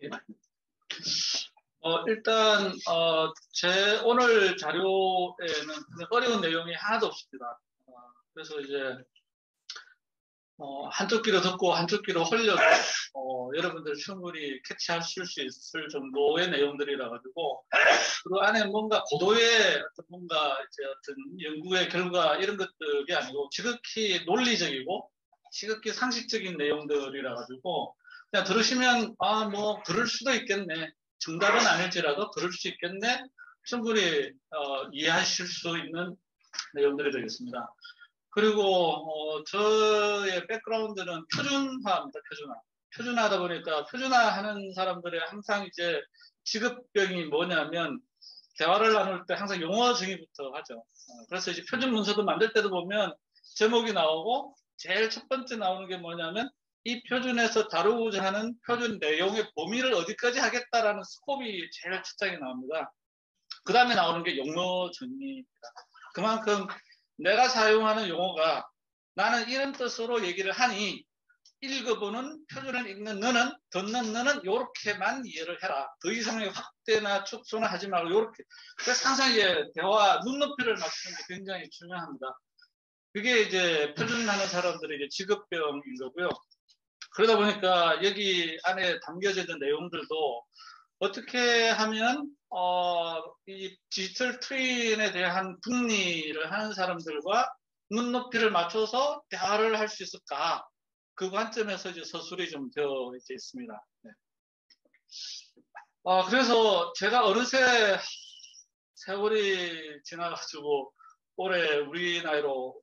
예. 일단, 제 오늘 자료에는 어려운 내용이 하나도 없습니다. 그래서 이제, 한쪽 귀로 듣고 한쪽 귀로 흘려도, 여러분들 충분히 캐치하실 수 있을 정도의 내용들이라 가지고, 그 안에 뭔가 고도의 어떤 뭔가 이제 어떤 연구의 결과 이런 것들이 아니고, 지극히 논리적이고, 지극히 상식적인 내용들이라 가지고, 그냥 들으시면, 뭐, 그럴 수도 있겠네. 정답은 아닐지라도 그럴 수 있겠네. 충분히, 이해하실 수 있는 내용들이 되겠습니다. 그리고, 저의 백그라운드는 표준화입니다, 표준화. 표준화하다 보니까, 표준화하는 사람들의 항상 이제 직업병이 뭐냐면, 대화를 나눌 때 항상 용어 정의부터 하죠. 그래서 이제 표준 문서도 만들 때도 보면, 제목이 나오고, 제일 첫 번째 나오는 게 뭐냐면, 이 표준에서 다루고자 하는 표준 내용의 범위를 어디까지 하겠다라는 스콥이 제일 첫 장에 나옵니다. 그 다음에 나오는 게 용어 정의입니다. 그만큼 내가 사용하는 용어가 나는 이런 뜻으로 얘기를 하니 읽어보는 표준을 읽는 너는, 듣는 너는 이렇게만 이해를 해라. 더 이상의 확대나 축소나 하지 말고 이렇게. 그래서 항상 이제 대화 눈높이를 맞추는 게 굉장히 중요합니다. 그게 이제 표준하는 사람들의 이제 직업병인 거고요. 그러다 보니까 여기 안에 담겨져 있는 내용들도 어떻게 하면 이 디지털 트윈에 대한 궁리를 하는 사람들과 눈높이를 맞춰서 대화를 할 수 있을까? 그 관점에서 이제 서술이 좀 되어 있습니다. 네. 그래서 제가 어느새 세월이 지나가지고 올해 우리 나이로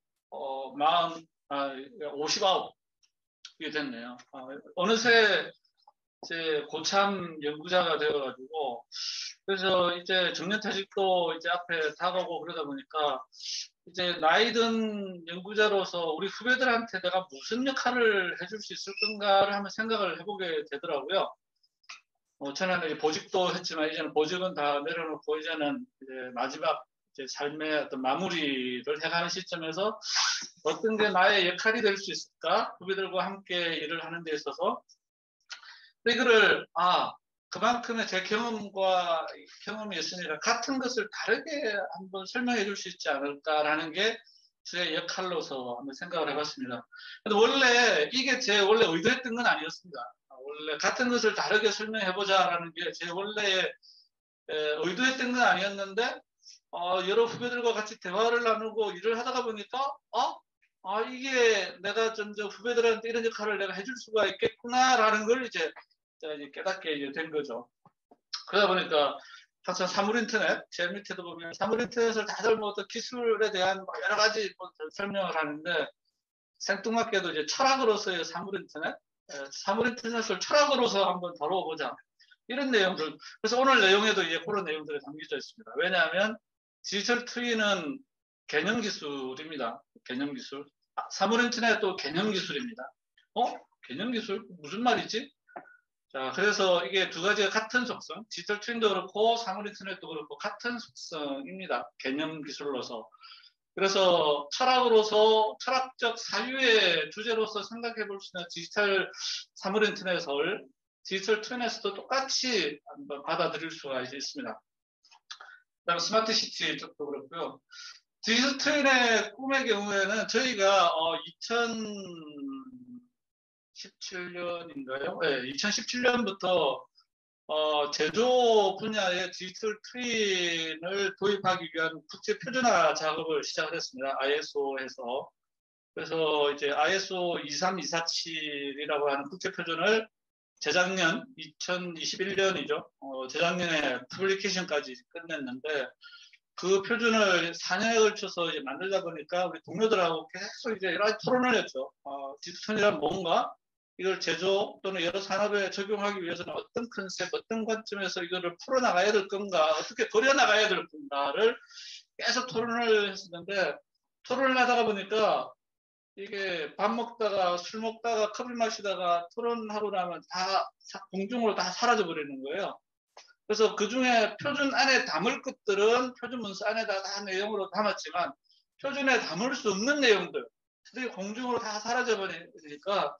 59이 됐네요. 어느새 이제 고참 연구자가 되어가지고 그래서 이제 정년퇴직도 이제 앞에 다가오고 그러다 보니까 이제 나이 든 연구자로서 우리 후배들한테 내가 무슨 역할을 해줄 수 있을 건가를 한번 생각을 해보게 되더라고요. 저는 이제 보직도 했지만 이제는 보직은 다 내려놓고 이제는 이제 마지막 이제 삶의 어떤 마무리를 해가는 시점에서 어떤 게 나의 역할이 될 수 있을까? 후배들과 함께 일을 하는 데 있어서 이거를 그만큼의 제 경험이 있으니까 같은 것을 다르게 한번 설명해 줄 수 있지 않을까라는 게 제 역할로서 한번 생각을 해봤습니다. 근데 원래 이게 제 원래 의도했던 건 아니었습니다. 원래 같은 것을 다르게 설명해보자라는 게 제 원래 의도했던 건 아니었는데 여러 후배들과 같이 대화를 나누고 일을 하다가 보니까 이게 내가 점점 후배들한테 이런 역할을 내가 해줄 수가 있겠구나라는 걸 이제 깨닫게 된 거죠. 그러다 보니까 항상 사물인터넷, 제 밑에도 보면 사물인터넷을 다들 뭐 어떤 기술에 대한 여러 가지 설명을 하는데 생뚱맞게도 이제 철학으로서의 사물인터넷, 사물인터넷을 철학으로서 한번 다뤄보자. 이런 내용들. 그래서 오늘 내용에도 이제 그런 내용들이 담겨져 있습니다. 왜냐하면 디지털 트위는 개념 기술입니다. 개념 기술. 사물인터넷도 개념 기술입니다. 개념 기술? 무슨 말이지? 자, 그래서 이게 두 가지가 같은 속성, 디지털 트윈도 그렇고 사물인터넷도 그렇고 같은 속성입니다. 개념 기술로서. 그래서 철학으로서 철학적 사유의 주제로서 생각해 볼 수 있는 디지털 사물인터넷을 디지털 트윈에서도 똑같이 한번 받아들일 수가 있습니다. 그다음에 스마트 시티 쪽도 그렇고요. 디지털 트윈의 꿈의 경우에는 저희가 2017년인가요? 네, 2017년부터 제조 분야의 디지털 트윈을 도입하기 위한 국제 표준화 작업을 시작했습니다. ISO에서. 그래서 이제 ISO 23247이라고 하는 국제 표준을 재작년 2021년이죠. 재작년에 퍼블리케이션까지 끝냈는데 그 표준을 4년에 걸쳐서 이제 만들다 보니까 우리 동료들하고 계속 이제 여러 가지 토론을 했죠. 디지털이란 뭔가? 이걸 제조 또는 여러 산업에 적용하기 위해서는 어떤 컨셉, 어떤 관점에서 이거를 풀어나가야 될 건가, 어떻게 그려나가야 될 건가를 계속 토론을 했었는데, 토론을 하다가 보니까 이게 밥 먹다가 술 먹다가 커피 마시다가 토론하고 나면 다 공중으로 다 사라져 버리는 거예요. 그래서 그 중에 표준 안에 담을 것들은 표준 문서 안에다 다 내용으로 담았지만 표준에 담을 수 없는 내용들, 그게 공중으로 다 사라져 버리니까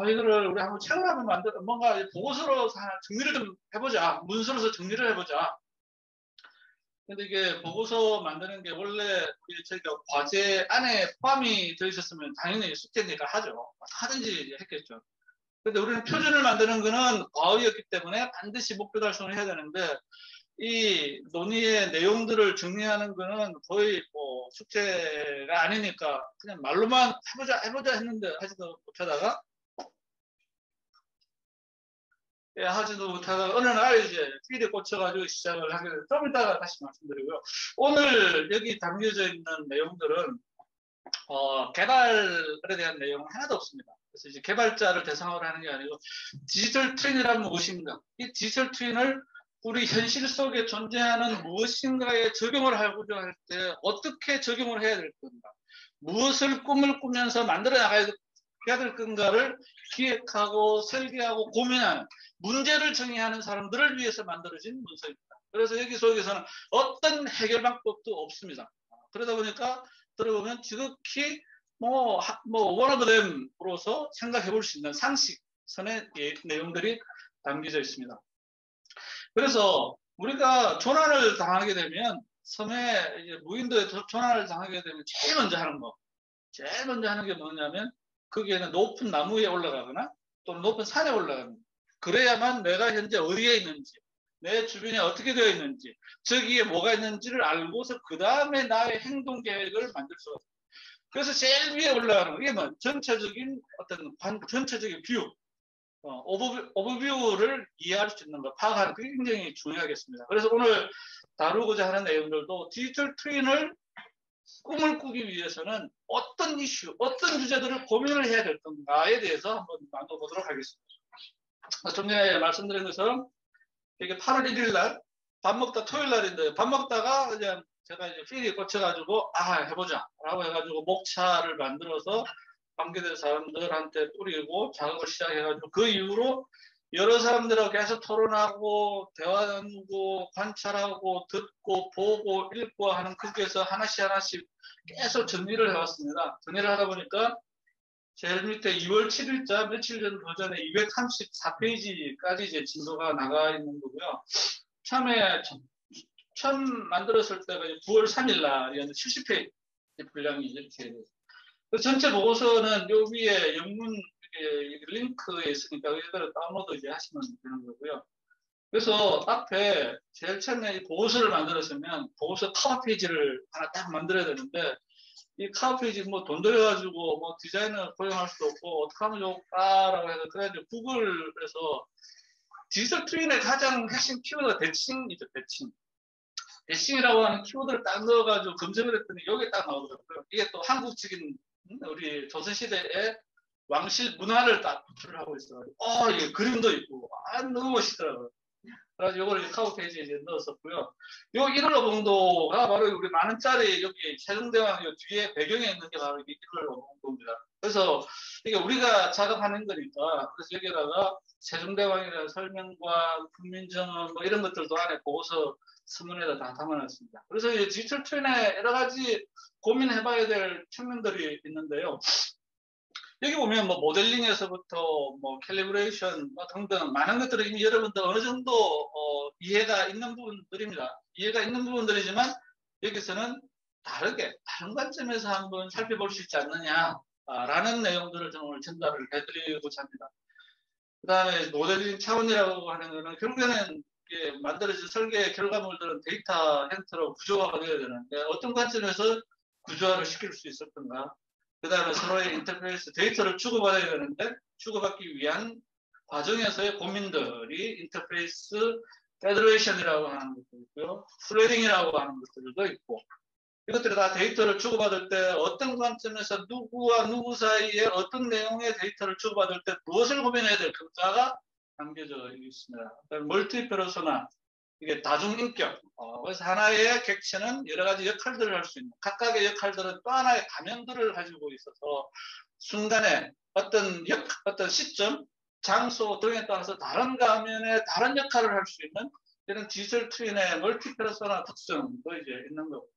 이거를 우리 한번 책을 한번 만들어 뭔가 보고서로 정리를 좀 해보자. 문서로서 정리를 해보자. 근데 이게 보고서 만드는 게 원래 우리 저희가 과제 안에 포함이 되어 있었으면 당연히 숙제니까 하죠. 하든지 했겠죠. 근데 우리는 표준을 만드는 거는 과의였기 때문에 반드시 목표 달성을 해야 되는데 이 논의의 내용들을 정리하는 거는 거의 뭐 숙제가 아니니까 그냥 말로만 해보자 했는데 하지도 못하다가 하지도 못하다가 어느 날 이제 필에 꽂혀가지고 시작을 하게 돼서 좀 이따가 다시 말씀드리고요. 오늘 여기 담겨져 있는 내용들은 개발에 대한 내용은 하나도 없습니다. 그래서 이제 개발자를 대상으로 하는 게 아니고 디지털 트윈이란 무엇인가? 이 디지털 트윈을 우리 현실 속에 존재하는 무엇인가에 적용을 하고자 할 때 어떻게 적용을 해야 될 건가? 무엇을 꿈을 꾸면서 만들어 나가야 될 건가를 기획하고 설계하고 고민하는 문제를 정의하는 사람들을 위해서 만들어진 문서입니다. 그래서 여기 속에서는 어떤 해결 방법도 없습니다. 그러다 보니까 들어보면 지극히 one of them으로서 생각해 볼 수 있는 상식선의 내용들이 담겨져 있습니다. 그래서 우리가 조난을 당하게 되면 섬에 이제 무인도에 조난을 당하게 되면 제일 먼저 하는 게 뭐냐면 거기에는 높은 나무 위에 올라가거나 또는 높은 산에 올라가는 그래야만 내가 현재 어디에 있는지 내 주변에 어떻게 되어 있는지 저기에 뭐가 있는지를 알고서 그 다음에 나의 행동 계획을 만들 수가 있어요. 그래서 제일 위에 올라가는 거 이게 뭐 전체적인 전체적인 뷰 오버뷰를 이해할 수 있는 거, 파악하는 게 굉장히 중요하겠습니다. 그래서 오늘 다루고자 하는 내용들도 디지털 트윈을 꿈을 꾸기 위해서는 어떤 이슈, 어떤 주제들을 고민을 해야 될 건가에 대해서 한번 나눠보도록 하겠습니다. 좀 전에 말씀드린 것처럼 이게 8월 1일 날 밥 먹다 토요일 날인데 밥 먹다가 그냥 제가 이제 필이 꽂혀가지고 해보자 라고 해가지고 목차를 만들어서 관계된 사람들한테 뿌리고 작업을 시작해가지고 그 이후로 여러 사람들하고 계속 토론하고 대화 나누고 관찰하고 듣고 보고 읽고 하는 거기에서 하나씩 계속 정리를 해왔습니다. 정리를 하다 보니까 제일 밑에 2월 7일자 며칠 전 버전에 234페이지까지 이제 진도가 나가 있는 거고요. 처음 만들었을 때가 9월 3일 날이었는데 70페이지 분량이 이렇게 됐어요. 전체 보고서는 요 위에 영문 링크에 있으니까 이거를 다운로드 이제 하시면 되는 거고요. 그래서 앞에 제일 처음에 이 보고서를 만들었으면 보고서 커버 페이지를 하나 딱 만들어야 되는데 이 커버 페이지 뭐 돈 들여가지고 뭐 디자이너 고용할 수도 없고 어떻게 하면 좋을까라고 해서 그래가지고 구글에서 디지털 트윈의 가장 핵심 키워드가 대칭이죠, 대칭. 대칭이라고 하는 키워드를 딱 넣어가지고 검색을 했더니 여기에 딱 나오더라고요. 이게 또 한국적인 우리 조선시대의 왕실 문화를 딱 표출을 하고 있어요. 예, 그림도 있고, 너무 멋있더라고요. 그래서 이걸 이제 카우 페이지에 이제 넣었었고요. 요 1월 어봉도가 바로 우리 만원짜리 여기 세종대왕 뒤에 배경에 있는 게 바로 이게 1월 어봉도입니다. 그래서 이게 우리가 작업하는 거니까, 그래서 여기다가 세종대왕이라는 설명과 국민정음 뭐 이런 것들도 안에 보고서 서문에다 다 담아놨습니다. 그래서 이 디지털 트윈에 여러 가지 고민해봐야 될 측면들이 있는데요. 여기 보면 뭐 모델링에서부터 뭐 캘리브레이션 뭐 등등 많은 것들을 이미 여러분들 어느 정도 이해가 있는 부분들입니다. 이해가 있는 부분들이지만 여기서는 다른 관점에서 한번 살펴볼 수 있지 않느냐라는 내용들을 좀 오늘 전달을 해드리고자 합니다. 그 다음에 모델링 차원이라고 하는 것은 결국에는 만들어진 설계 결과물들은 데이터 형태로 구조화가 되어야 되는데 어떤 관점에서 구조화를 시킬 수 있을 건가? 그 다음에 서로의 인터페이스 데이터를 주고받아야 되는데 주고받기 위한 과정에서의 고민들이 인터페이스 페더레이션이라고 하는 것도 있고요. 스레딩이라고 하는 것들도 있고 이것들이 다 데이터를 주고받을 때 어떤 관점에서 누구와 누구 사이에 어떤 내용의 데이터를 주고받을 때 무엇을 고민해야 될 건가가 담겨져 있습니다. 멀티 페르소나 이게 다중인격. 그래서 하나의 객체는 여러 가지 역할들을 할 수 있는 각각의 역할들은 또 하나의 가면들을 가지고 있어서 순간에 어떤 시점, 장소 등에 따라서 다른 가면에 다른 역할을 할 수 있는 이런 디지털 트윈의 멀티 페르소나 특성도 이제 있는 거고.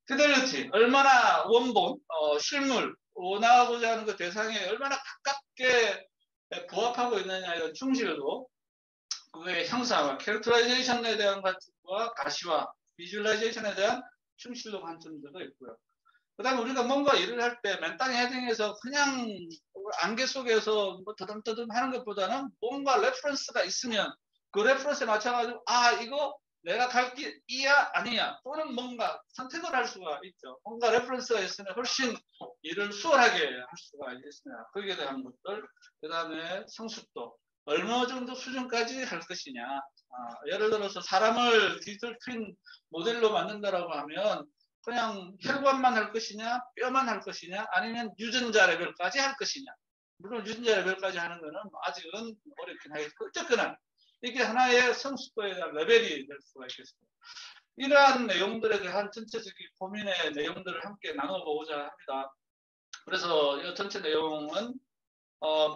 피델리티, 얼마나 원본, 실물, 원하고자 하는 그 대상에 얼마나 가깝게 부합하고 있느냐 이런 충실도 그의 형상화, 캐릭터라이제이션에 대한 관점과 가시화, 비주얼라이제이션에 대한 충실도 관점들도 있고요. 그 다음에 우리가 뭔가 일을 할 때 맨땅에 헤딩해서 그냥 안개 속에서 뭐 더듬더듬 하는 것보다는 뭔가 레퍼런스가 있으면 그 레퍼런스에 맞춰가지고 이거 내가 갈 길 이야 아니야 또는 뭔가 선택을 할 수가 있죠. 뭔가 레퍼런스가 있으면 훨씬 일을 수월하게 할 수가 있습니다. 거기에 대한 것들, 그 다음에 성숙도, 어느 정도 수준까지 할 것이냐. 예를 들어서 사람을 디지털 트윈 모델로 만든다라고 하면 그냥 혈관만 할 것이냐, 뼈만 할 것이냐, 아니면 유전자 레벨까지 할 것이냐. 물론 유전자 레벨까지 하는 거는 아직은 어렵긴 하겠고, 어쨌거나 이게 하나의 성숙도에 대한 레벨이 될 수가 있겠습니다. 이러한 내용들에 대한 전체적인 고민의 내용들을 함께 나눠보고자 합니다. 그래서 이 전체 내용은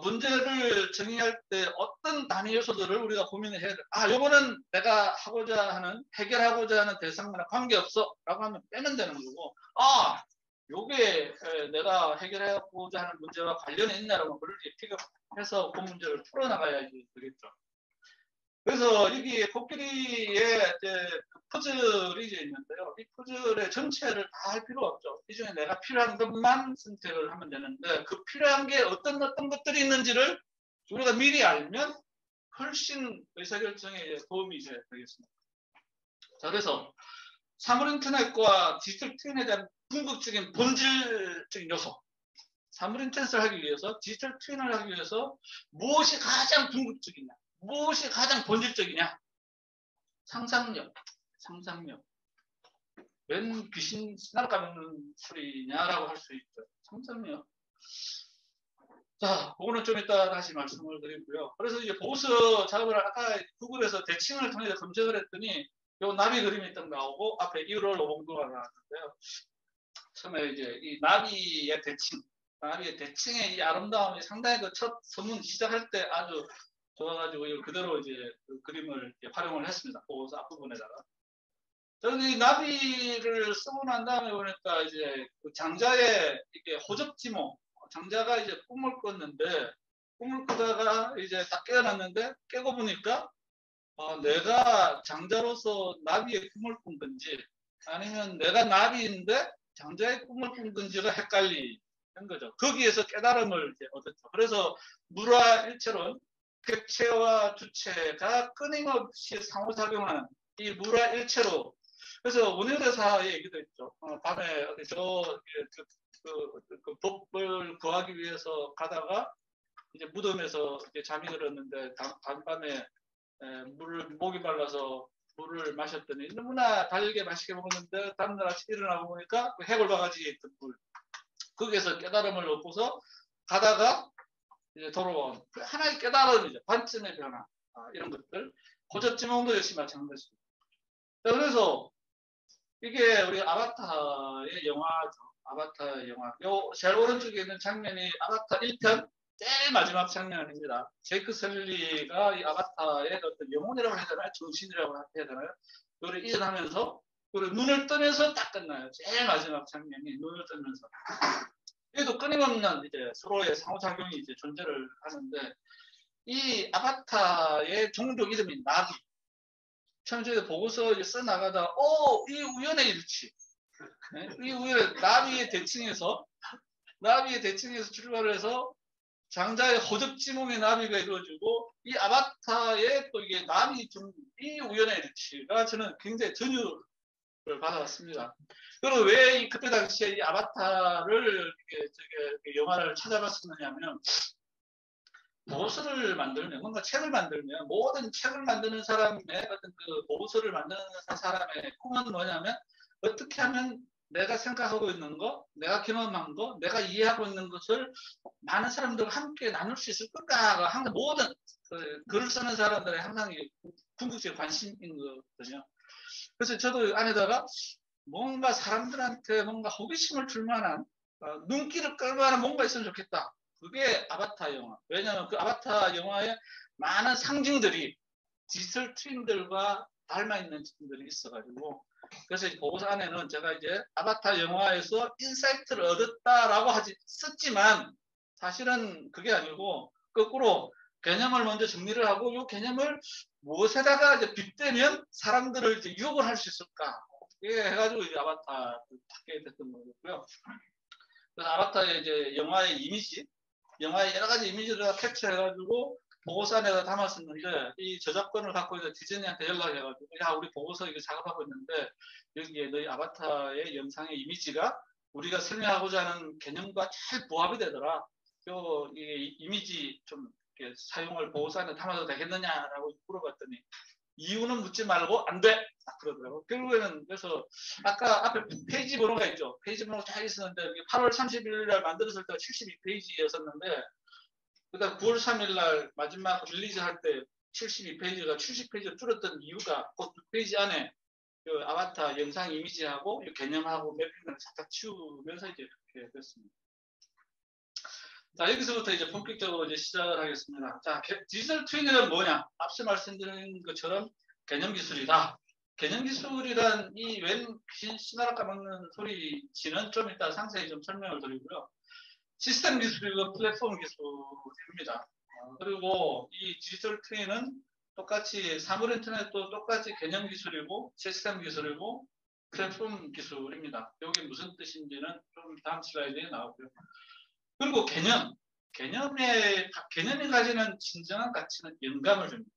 문제를 정의할 때 어떤 단위 요소들을 우리가 고민을 해야 돼. 요거는 내가 하고자 하는, 해결하고자 하는 대상과는 관계없어. 라고 하면 빼면 되는 거고, 요게 내가 해결하고자 하는 문제와 관련이 있나라고 그걸 픽업해서 그 문제를 풀어나가야지 되겠죠. 그래서 여기 코끼리의 퍼즐이 이제 있는데요. 이 퍼즐의 전체를 다 할 필요가 없죠. 이 중에 내가 필요한 것만 선택을 하면 되는데 그 필요한 게 어떤 것들이 있는지를 우리가 미리 알면 훨씬 의사결정에 도움이 이제 되겠습니다. 자, 그래서 사물 인터넷과 디지털 트윈에 대한 궁극적인 본질적인 요소. 사물 인터넷을 하기 위해서, 디지털 트윈을 하기 위해서 무엇이 가장 궁극적이냐? 무엇이 가장 본질적이냐? 상상력. 웬 귀신 날아가는 소리냐라고 할 수 있죠. 상상력. 자, 그거는 좀 이따 다시 말씀을 드리고요. 그래서 이제 보고서 작업을 아까 구글에서 대칭을 통해서 검색을 했더니 요 나비 그림이 딱 나오고 앞에 1월 5봉도가 나왔는데요. 처음에 이제 이 나비의 대칭의 이 아름다움이 상당히 그 첫 서문 시작할 때 아주 좋아가지고 그대로 이제 그 그림을 이제 활용을 했습니다. 보고서 앞부분에다가. 저는 이 나비를 쓰고 난 다음에 보니까 이제 그 장자의 이게 호접지모, 장자가 이제 꿈을 꿨는데 꿈을 꾸다가 이제 딱 깨어났는데 깨고 보니까 내가 장자로서 나비의 꿈을 꾼 건지 아니면 내가 나비인데 장자의 꿈을 꾼 건지가 헷갈리는 거죠. 거기에서 깨달음을 이제 얻었죠. 그래서 물화 일체론, 객체와 주체가 끊임없이 상호작용하는 이 물화 일체로. 그래서 원효대사의 얘기도 있죠. 밤에 그 법을 구하기 위해서 가다가 이제 무덤에서 이제 잠이 들었는데 밤에 목이 말라서 물을 마셨더니 너무나 달게 맛있게 먹었는데 다음날 아침 일어나고 보니까 그 해골바가지에 있던 물. 거기에서 깨달음을 얻고서 가다가 이제 돌아온 하나의 깨달음이죠. 관점의 변화. 이런 것들. 고접지몽도 역시 마찬가지입니다. 그래서 이게 우리 아바타의 영화죠. 아바타 영화. 요 제일 오른쪽에 있는 장면이 아바타 1편 제일 마지막 장면입니다. 제이크 셀리가 이 아바타의 어떤 영혼이라고 해야 되나요? 정신이라고 해야 되나요? 그걸 이전하면서 그리고 눈을 뜨면서 딱 끝나요. 제일 마지막 장면이 눈을 뜨면서. 얘도 끊임없는 이제 서로의 상호작용이 이제 존재를 하는데 이 아바타의 종족 이름이 나비. 처음 저희 보고서 이제 써 나가다가 이 우연의 일치. 네? 이 우연 나비의 대칭에서 출발을 해서 장자의 호접지몽의 나비가 이루어지고 이 아바타의 또 이게 나비 이 우연의 일치가 저는 굉장히 전율을 받아왔습니다. 그리고 왜 그때 당시에 이 아바타를 영화를 찾아봤었느냐면 보고서를 만들면 뭔가 책을 만들면 모든 책을 만드는 사람의 어떤 그 보고서를 만드는 사람의 꿈은 뭐냐면 어떻게 하면 내가 생각하고 있는 거, 내가 경험한 거, 내가 이해하고 있는 것을 많은 사람들과 함께 나눌 수 있을 건가가 항상 모든 글을 쓰는 사람들의 항상 궁극적인 관심인 거거든요. 그래서 저도 안에다가 뭔가 사람들한테 뭔가 호기심을 줄 만한 눈길을 끌 만한 뭔가 있으면 좋겠다. 그게 아바타 영화. 왜냐하면 그 아바타 영화에 많은 상징들이 디지털 트윈들과 닮아있는 부분들이 있어가지고 그래서 보고서 안에는 제가 이제 아바타 영화에서 인사이트를 얻었다라고 썼지만 사실은 그게 아니고 거꾸로 개념을 먼저 정리를 하고 이 개념을 무엇에다가 이제 빗대면 사람들을 이제 유혹을 할 수 있을까? 이게 해가지고 이제 아바타 찾게 됐던 거고요. 그래서 아바타의 이제 영화의 이미지, 영화의 여러 가지 이미지를 캡처해가지고 보고서 안에다 담았었는데 이 저작권을 갖고 있는 디즈니한테 연락해가지고 야 우리 보고서 이거 작업하고 있는데 여기에 너희 아바타의 영상의 이미지가 우리가 설명하고자 하는 개념과 잘 부합이 되더라. 이 이미지 좀 이렇게 사용을 보고서 안에 담아도 되겠느냐라고 물어봤더니 이유는 묻지 말고 안 돼! 그러더라고요. 결국에는 그래서 아까 앞에 페이지 번호가 있죠. 페이지 번호가 잘 있었는데 8월 30일 날 만들었을 때가 72페이지였었는데 그다음 9월 3일 날 마지막 릴리즈 할 때 72페이지가 70페이지로 줄었던 이유가 그 6페이지 안에 그 아바타 영상 이미지하고 개념하고 매핑을 살짝 치우면서 이제 그렇게 됐습니다. 자, 여기서부터 이제 본격적으로 이제 시작을 하겠습니다. 자, 디지털 트윈은 뭐냐? 앞서 말씀드린 것처럼 개념 기술이다. 개념 기술이란 이 웬 씨나라 까먹는 소리지는 좀 이따 상세히 좀 설명을 드리고요. 시스템 기술이고 플랫폼 기술입니다. 그리고 이 디지털 트윈은 똑같이 사물 인터넷도 똑같이 개념 기술이고 시스템 기술이고 플랫폼 기술입니다. 여기 무슨 뜻인지는 좀 다음 슬라이드에 나오고요. 그리고 개념이 가지는 진정한 가치는 영감을 줍니다.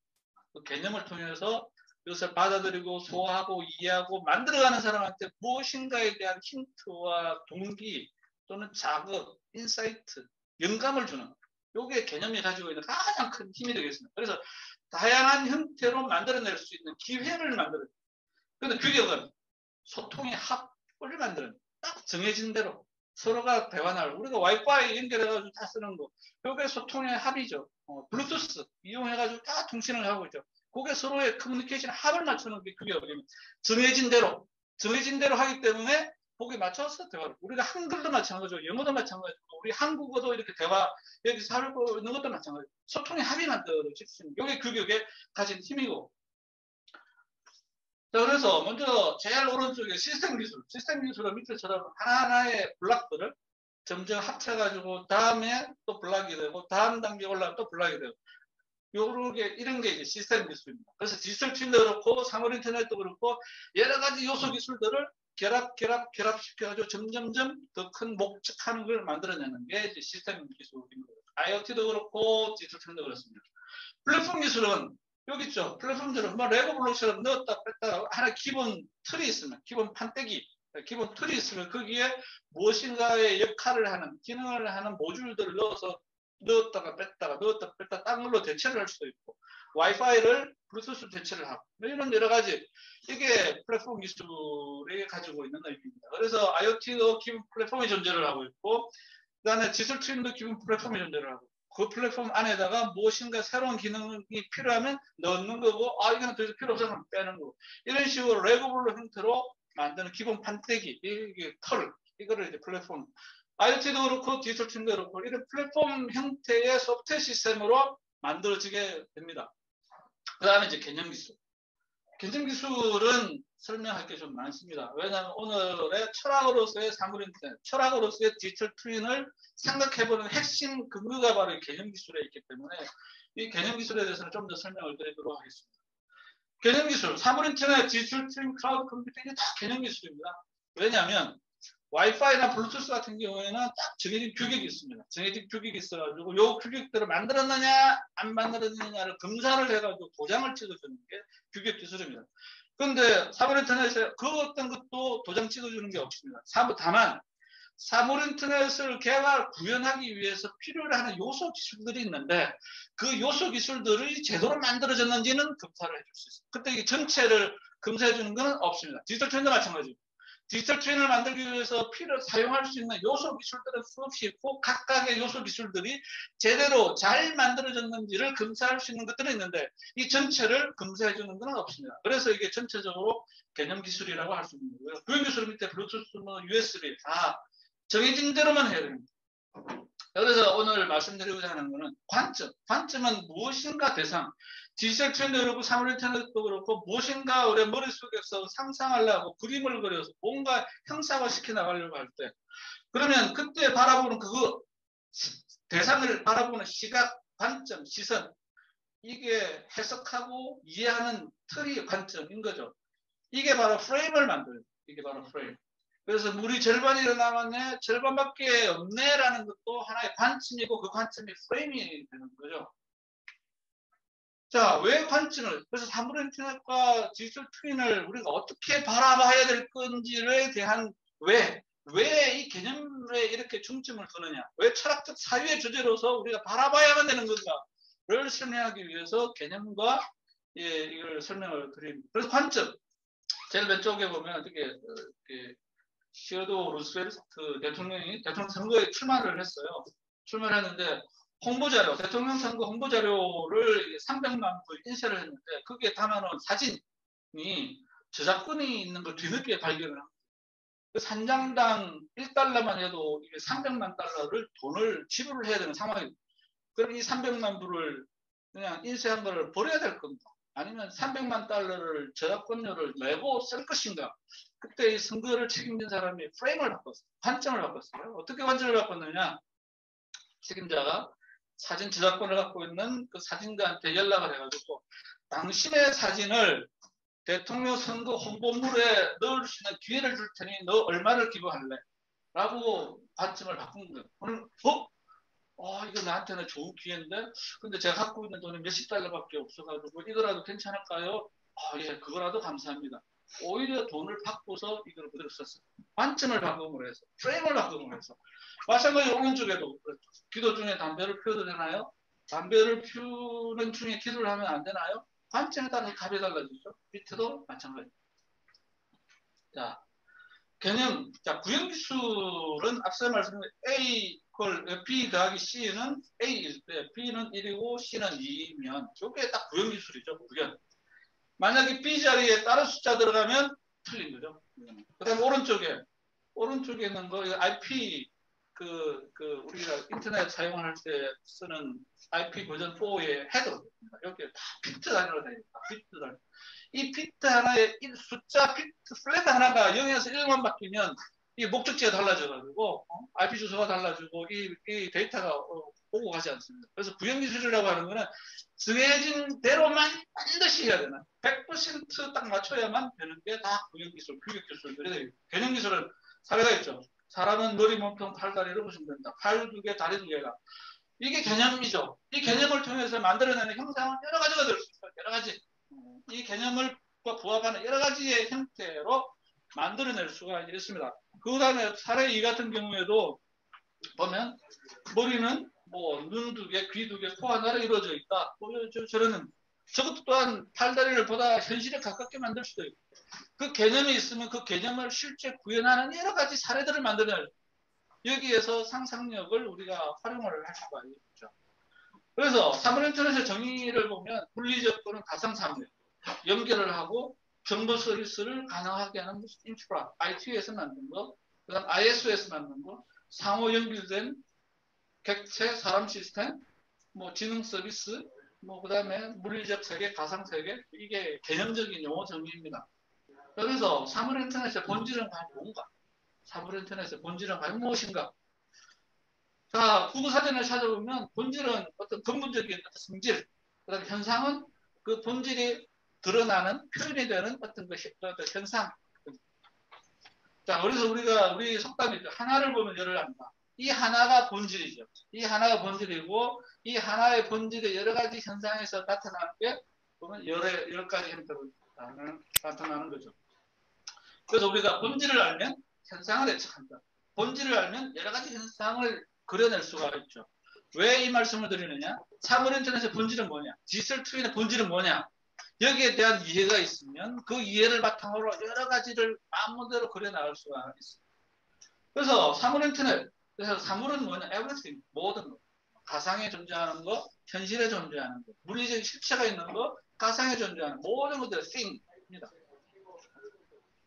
그 개념을 통해서 이것을 받아들이고 소화하고 이해하고 만들어가는 사람한테 무엇인가에 대한 힌트와 동기 또는 자극, 인사이트, 영감을 주는 요게 개념이 가지고 있는 가장 큰 힘이 되겠습니다. 그래서 다양한 형태로 만들어낼 수 있는 기회를 만들어요. 그런데 규격은 소통의 합을 만드는 딱 정해진 대로 서로가 대화를 우리가 와이파이 연결해가지고 다 쓰는 거 이게 소통의 합이죠. 블루투스 이용해가지고 다 통신을 하고 있죠. 그게 서로의 커뮤니케이션 합을 맞추는 게 그게 어려면 정해진 대로 하기 때문에 거기에 맞춰서 대화를 우리가 한글도 마찬가지고 영어도 마찬가지고 우리 한국어도 이렇게 대화 여기서 살고 있는 것도 마찬가지고 소통의 합이 만들어질 수 있는 이게 규격에 가진 힘이고 자, 그래서 먼저 제일 오른쪽에 시스템 기술은 밑에처럼 하나하나의 블록들을 점점 합쳐가지고 다음에 또 블록이 되고 다음 단계 올라가면 또 블록이 되고 이런 게 이제 시스템 기술입니다. 그래서 디지털 트윈도 그렇고 사물 인터넷도 그렇고 여러 가지 요소 기술들을 결합시켜가지고 점점점 더 큰 목적하는 걸 만들어내는 게 이제 시스템 기술입니다. IoT도 그렇고 디지털 트윈도 그렇습니다. 플랫폼 기술은 여기 있죠. 플랫폼들은 뭐 레고 블록처럼 넣었다 뺐다 하나 기본 틀이 있으면 기본 판때기 기본 틀이 있으면 거기에 무엇인가의 역할을 하는 기능을 하는 모듈들을 넣었다가 뺐다가 딴 걸로 대체를 할 수도 있고 와이파이를 블루투스 대체를 하고 이런 여러 가지 이게 플랫폼 기술이 가지고 있는 의미입니다. 그래서 IoT도 기본 플랫폼이 존재를 하고 있고 그 다음에 디지털 트윈도 기본 플랫폼이 존재를 하고 그 플랫폼 안에다가 무엇인가 새로운 기능이 필요하면 넣는 거고 이거는 더 이상 필요 없어서 빼는 거고 이런 식으로 레고블록 형태로 만드는 기본 판때기 이게 털 이거를 이제 플랫폼 IoT도 그렇고 디지털 트윈도 그렇고 이런 플랫폼 형태의 소프트웨어 시스템으로 만들어지게 됩니다. 그 다음에 이제 개념 기술은 설명할 게 좀 많습니다. 왜냐하면 오늘의 철학으로서의 사물 인터넷, 철학으로서의 디지털 트윈을 생각해보는 핵심 근거가 바로 개념 기술에 있기 때문에 이 개념 기술에 대해서는 좀 더 설명을 드리도록 하겠습니다. 개념 기술, 사물 인터넷, 디지털 트윈, 클라우드 컴퓨팅 이게 다 개념 기술입니다. 왜냐하면 와이파이나 블루투스 같은 경우에는 딱 정해진 규격이 있습니다. 정해진 규격이 있어가지고 요 규격대로 만들었느냐 안 만들었느냐를 검사를 해가지고 도장을 찍어주는 게 규격 기술입니다. 그런데 사물 인터넷에 그 어떤 것도 도장 찍어주는 게 없습니다. 다만 사물 인터넷을 구현하기 위해서 필요로 하는 요소 기술들이 있는데 그 요소 기술들이 제대로 만들어졌는지는 검사를 해줄 수 있습니다. 그때 이 전체를 검사해 주는 건 없습니다. 디지털 트윈도 마찬가지고 디지털 트윈을 만들기 위해서 사용할 수 있는 요소 기술들은 수없이 있고 각각의 요소 기술들이 제대로 잘 만들어졌는지를 검사할 수 있는 것들이 있는데 이 전체를 검사해 주는 건 없습니다. 그래서 이게 전체적으로 개념 기술이라고 할 수 있는 거고요. 구현 기술 밑에 블루투스, USB 다 정해진 대로만 해야 됩니다. 그래서 오늘 말씀드리고자 하는 것은 관점은 무엇인가 대상. 디지털 트윈도 그렇고 사물 인터넷도 그렇고 무엇인가 우리 머릿속에서 상상하려고 그림을 그려서 뭔가 형상화시켜 나가려고 할 때 그러면 그때 바라보는 대상을 바라보는 시각 관점, 시선, 이게 해석하고 이해하는 틀이 관점인 거죠. 이게 바로 프레임을 만들어요. 이게 바로 프레임. 그래서 물이 절반이 남았네, 절반밖에 없네라는 것도 하나의 관점이고 그 관점이 프레임이 되는 거죠. 자, 왜 관점을, 그래서 사물 인터넷과 디지털 트윈을 우리가 어떻게 바라봐야 될 건지에 대한 왜 이 개념에 이렇게 중점을 두느냐, 왜 철학적 사유의 주제로서 우리가 바라봐야만 되는 건가를 설명하기 위해서 개념과 이걸 설명을 드립니다. 그래서 관점, 제일 왼쪽에 보면 이렇게 시어도 루스벨트 대통령이 대통령 선거에 출마를 했어요. 출마를 했는데 홍보자료, 대통령 선거 홍보자료를 300만 불 인쇄를 했는데 거기에 담아놓은 사진이 저작권이 있는 걸 뒤늦게 발견을 합니다. 그 산장당 1달러만 해도 이게 300만 달러를 돈을 지불을 해야 되는 상황입니다. 그럼 이 300만 불을 그냥 인쇄한 거를 버려야 될 겁니다. 아니면 300만 달러를 저작권료를 내고 쓸 것인가. 그때 이 선거를 책임진 사람이 프레임을 바꿨어요. 관점을 바꿨어요. 어떻게 관점을 바꿨느냐. 책임자가 사진 저작권을 갖고 있는 그 사진가한테 연락을 해가지고 당신의 사진을 대통령 선거 홍보물에 넣을 수 있는 기회를 줄 테니 너 얼마를 기부할래? 라고 관점을 바꾼 거예요. 오늘 이거 나한테는 좋은 기회인데 근데 제가 갖고 있는 돈이 몇십 달러밖에 없어가지고 이거라도 괜찮을까요? 예, 그거라도 감사합니다. 오히려 돈을 바꿔서 이걸 그대로 썼어요. 관점을 바꿈으로 해서, 프레임을 바꿈으로 해서. 마찬가지로 오른쪽에도 그렇죠. 기도 중에 담배를 피워도 되나요? 담배를 피우는 중에 기도를 하면 안 되나요? 관점에 따라서 값이 달라지죠. 밑에도 마찬가지. 자, 개념. 자, 구형기술은 앞서 말씀드린 B 더하기 C는 A일 때 B는 1이고 C는 2이면 이게 딱 구형기술이죠. 구형. 만약에 B 자리에 다른 숫자 들어가면 틀린 거죠. 그 다음에 오른쪽에 있는 거, IP, 우리가 인터넷 사용할 때 쓰는 IP 버전 4의 헤더. 여기 다 비트 단위로 되어 있다. 비트 단위. 이 비트 하나에 숫자 비트 플랫 하나가 0에서 1만 바뀌면 이 목적지가 달라져가지고 IP 주소가 달라지고 이 데이터가 오고 가지 않습니다. 그래서 구형기술이라고 하는 거는 정해진 대로만 반드시 해야 되나 100%딱 맞춰야만 되는 게 다 구형기술, 규격기술들이 개념기술은 사례가 있죠. 사람은 머리, 몸통, 팔다리를 보시면 된다. 팔 2개, 다리 2개가. 이게 개념이죠. 이 개념을 통해서 만들어내는 형상은 여러 가지가 될 수 있어요. 여러 가지. 이 개념을 부합하는 여러 가지의 형태로 만들어낼 수가 있습니다. 그 다음에 사례 2 같은 경우에도 보면 머리는 뭐 눈 2개, 귀 2개, 코 하나로 이루어져 있다. 저러는 저것도 또한 팔다리를 보다 현실에 가깝게 만들 수도 있고 그 개념이 있으면 그 개념을 실제 구현하는 여러 가지 사례들을 만들어낼 여기에서 상상력을 우리가 활용을 할 수가 있죠. 그래서 사물인터넷의 정의를 보면 물리적 또는 가상사물 연결을 하고 정보 서비스를 가능하게 하는 인프라, IT에서 만든 거, 그 다음 ISO에서 만든 거, 상호 연결된 객체, 사람 시스템, 뭐 지능 서비스, 뭐 그 다음에 물리적 세계, 가상 세계, 이게 개념적인 용어 정의입니다. 그래서 사물인터넷의 본질은 과연 뭔가? 사물인터넷의 본질은 과연 무엇인가? 자, 구구사전을 찾아보면 본질은 어떤 근본적인 성질, 그다음 현상은 그 본질이 드러나는 표현이 되는 어떤 현상. 자, 그래서 우리 속담이죠. 하나를 보면 열을 안다. 이 하나가 본질이죠. 이 하나가 본질이고 이 하나의 본질의 여러 가지 현상에서 나타나는 게 보면 열 가지 형태로 나타나는 거죠. 그래서 우리가 본질을 알면 현상을 예측한다. 본질을 알면 여러 가지 현상을 그려낼 수가 있죠. 왜 이 말씀을 드리느냐? 사물인터넷의 본질은 뭐냐? 디지털 트윈의 본질은 뭐냐? 여기에 대한 이해가 있으면 그 이해를 바탕으로 여러 가지를 마음대로 그려나갈 수가 있습니다. 그래서 사물인터넷, 그래서 사물은 뭐냐? everything, 모든 것. 가상에 존재하는 거, 현실에 존재하는 거, 물리적 실체가 있는 거, 가상에 존재하는 모든 것들이 thing입니다.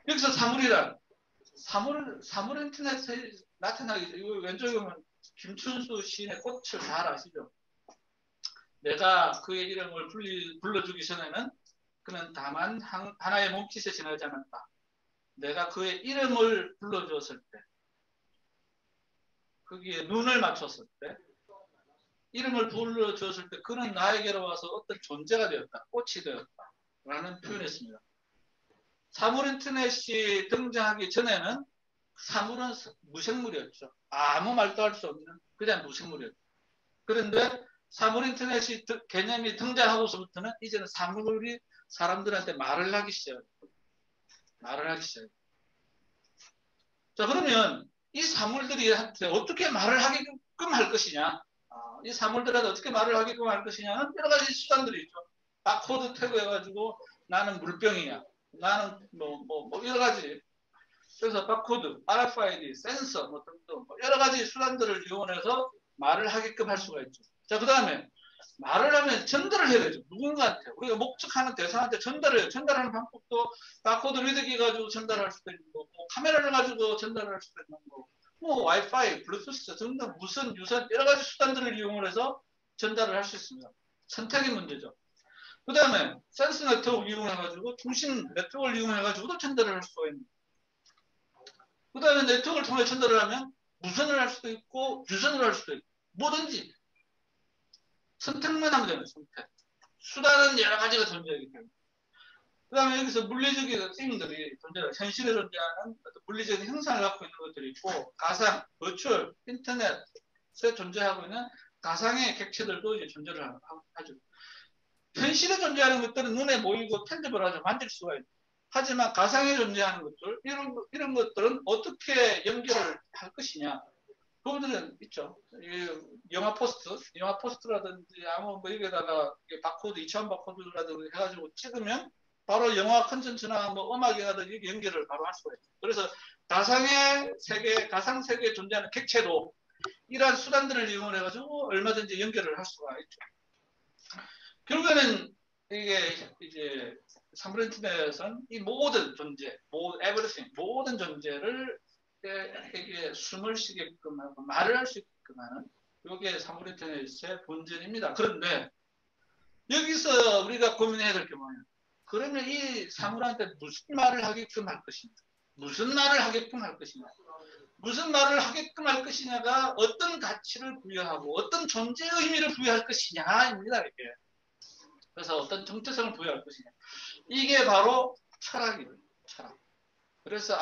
여기서 사물이란 사물 인터넷에 나타나기 전에 왼쪽에 보면 김춘수 시인의 꽃을 잘 아시죠? 내가 그의 이름을 불러주기 전에는 그는 다만 하나의 몸짓에 지나지 않았다. 내가 그의 이름을 불러주었을 때 거기에 눈을 맞췄을 때 이름을 불러주었을 때 그는 나에게로 와서 어떤 존재가 되었다. 꽃이 되었다. 라는 표현했습니다. 사물 인터넷이 등장하기 전에는 사물은 무생물이었죠. 아무 말도 할 수 없는 그냥 무생물이었죠. 그런데 사물 인터넷이 개념이 등장하고서부터는 이제는 사물이 사람들한테 말을 하기 시작해요. 말을 하기 시작해요. 자, 그러면 이 사물들이 한테 어떻게 말을 하게끔 할 것이냐? 이 사물들한테 어떻게 말을 하게끔 할 것이냐는 여러 가지 수단들이 있죠. 바코드 태그 해가지고 나는 물병이야. 나는 여러 가지. 그래서 바코드, RFID, 센서 등등 여러 가지 수단들을 이용해서 말을 하게끔 할 수가 있죠. 자, 그 다음에 말을 하면 전달을 해야 되죠. 누군가한테. 우리가 목적하는 대상한테 전달을 해요. 전달하는 방법도 바코드 리더기 가지고 전달할 수도 있는 거고, 카메라를 가지고 전달할 수도 있는 거고, 와이파이, 블루투스 등등 무선, 유선 여러 가지 수단들을 이용해서 전달을 할 수 있습니다. 선택의 문제죠. 그 다음에 센스 네트워크 이용해가지고 통신 네트워크를 이용해가지고도 전달을 할 수가 있는 거예요. 그 다음에 네트워크를 통해 전달을 하면 무선을 할 수도 있고 유선을 할 수도 있고 뭐든지 선택만 하면 되는 선택. 수단은 여러 가지가 존재하기 때문에. 그 다음에 여기서 물리적인 띵들이 존재해요. 현실에 존재하는 물리적인 형상을 갖고 있는 것들이 있고, 가상, 버추얼, 인터넷에 존재하고 있는 가상의 객체들도 이제 존재를 하죠. 현실에 존재하는 것들은 눈에 보이고 텐저블하죠. 만질 수가 있죠. 하지만 가상에 존재하는 것들, 이런 것들은 어떻게 연결을 할 것이냐. 그분들은 있죠. 영화 포스트라든지 아무 여기에다가 바코드, 2차원 바코드라든지 해가지고 찍으면 바로 영화 컨텐츠나 음악이라든지 연결을 바로 할 수가 있어요. 그래서 가상 세계에 존재하는 객체도 이러한 수단들을 이용해가지고 얼마든지 연결을 할 수가 있죠. 결국에는 이게 이제 사물인터넷은 이 모든 존재, everything, 모든 존재를 이게 숨을 쉬게끔 하고 말을 할 수 있게끔 하는 이게 사물인터넷의 본질입니다. 그런데 여기서 우리가 고민해야 될 게 뭐냐? 그러면 이 사물한테 무슨 말을 하게끔 할 것이냐? 무슨 말을 하게끔 할 것이냐? 무슨 말을 하게끔 할 것이냐가 어떤 가치를 부여하고 어떤 존재의 의미를 부여할 것이냐입니다. 이게. 그래서 어떤 정체성을 부여할 것이냐. 이게 바로 철학이에요. 철학. 그래서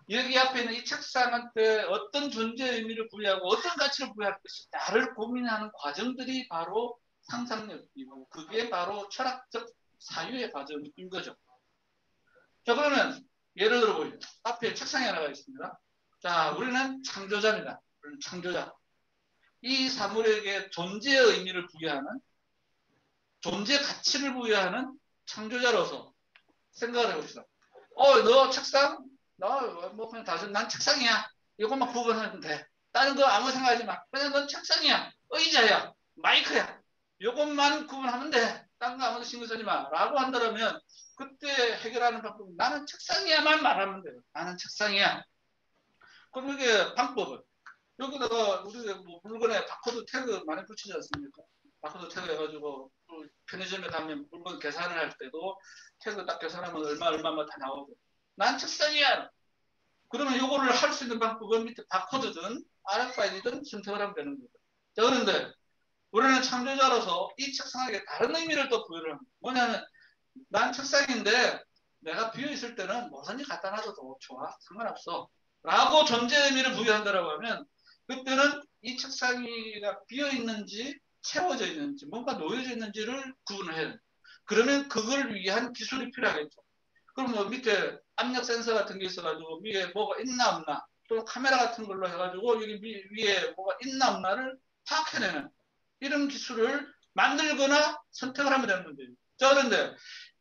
여기 앞에 있는 이 책상한테 어떤 존재의 의미를 부여하고 어떤 가치를 부여할 것이냐를 고민하는 과정들이 바로 상상력이고 그게 바로 철학적 사유의 과정인 거죠. 자, 그러면 예를 들어 보죠. 앞에 책상이 하나가 있습니다. 자, 우리는 창조자입니다. 우리는 창조자. 이 사물에게 존재의 의미를 부여하는 존재 가치를 부여하는 창조자로서 생각을 해봅시다. 너 책상? 그냥 난 책상이야. 이것만 구분하면 돼. 다른 거 아무 생각하지 마. 그냥 넌 책상이야. 의자야. 마이크야. 이것만 구분하면 돼. 딴 거 아무도 신경 쓰지 마. 라고 한다면 그때 해결하는 방법은 나는 책상이야만 말하면 돼요. 나는 책상이야. 그럼 이게 방법은 여기다가 우리가 물건에 바코드 태그 많이 붙이지 않습니까? 바코드 태그 해가지고 편의점에 가면 물건 계산을 할 때도 태그 딱 계산하면 얼마 다 나오고 난 책상이야. 그러면 이거를 할 수 있는 방법은 밑에 바코드든 RFID든 선택을 하면 되는 거죠. 자, 그런데 우리는 창조자로서 이 책상에게 다른 의미를 또 부여를 합니다. 뭐냐면 난 책상인데 내가 비어있을 때는 뭐든지 갖다 놔도 좋아. 상관없어. 라고 존재 의미를 부여한다라고 하면 그때는 이 책상이가 비어있는지 채워져 있는지 뭔가 놓여져 있는지를 구분을 해야 돼요. 그러면 그걸 위한 기술이 필요하겠죠. 그럼 밑에 압력 센서 같은 게 있어가지고 위에 뭐가 있나 없나 또 카메라 같은 걸로 해가지고 여기 위에 뭐가 있나 없나를 파악해내는 이런 기술을 만들거나 선택을 하면 되는 문제예요. 자, 그런데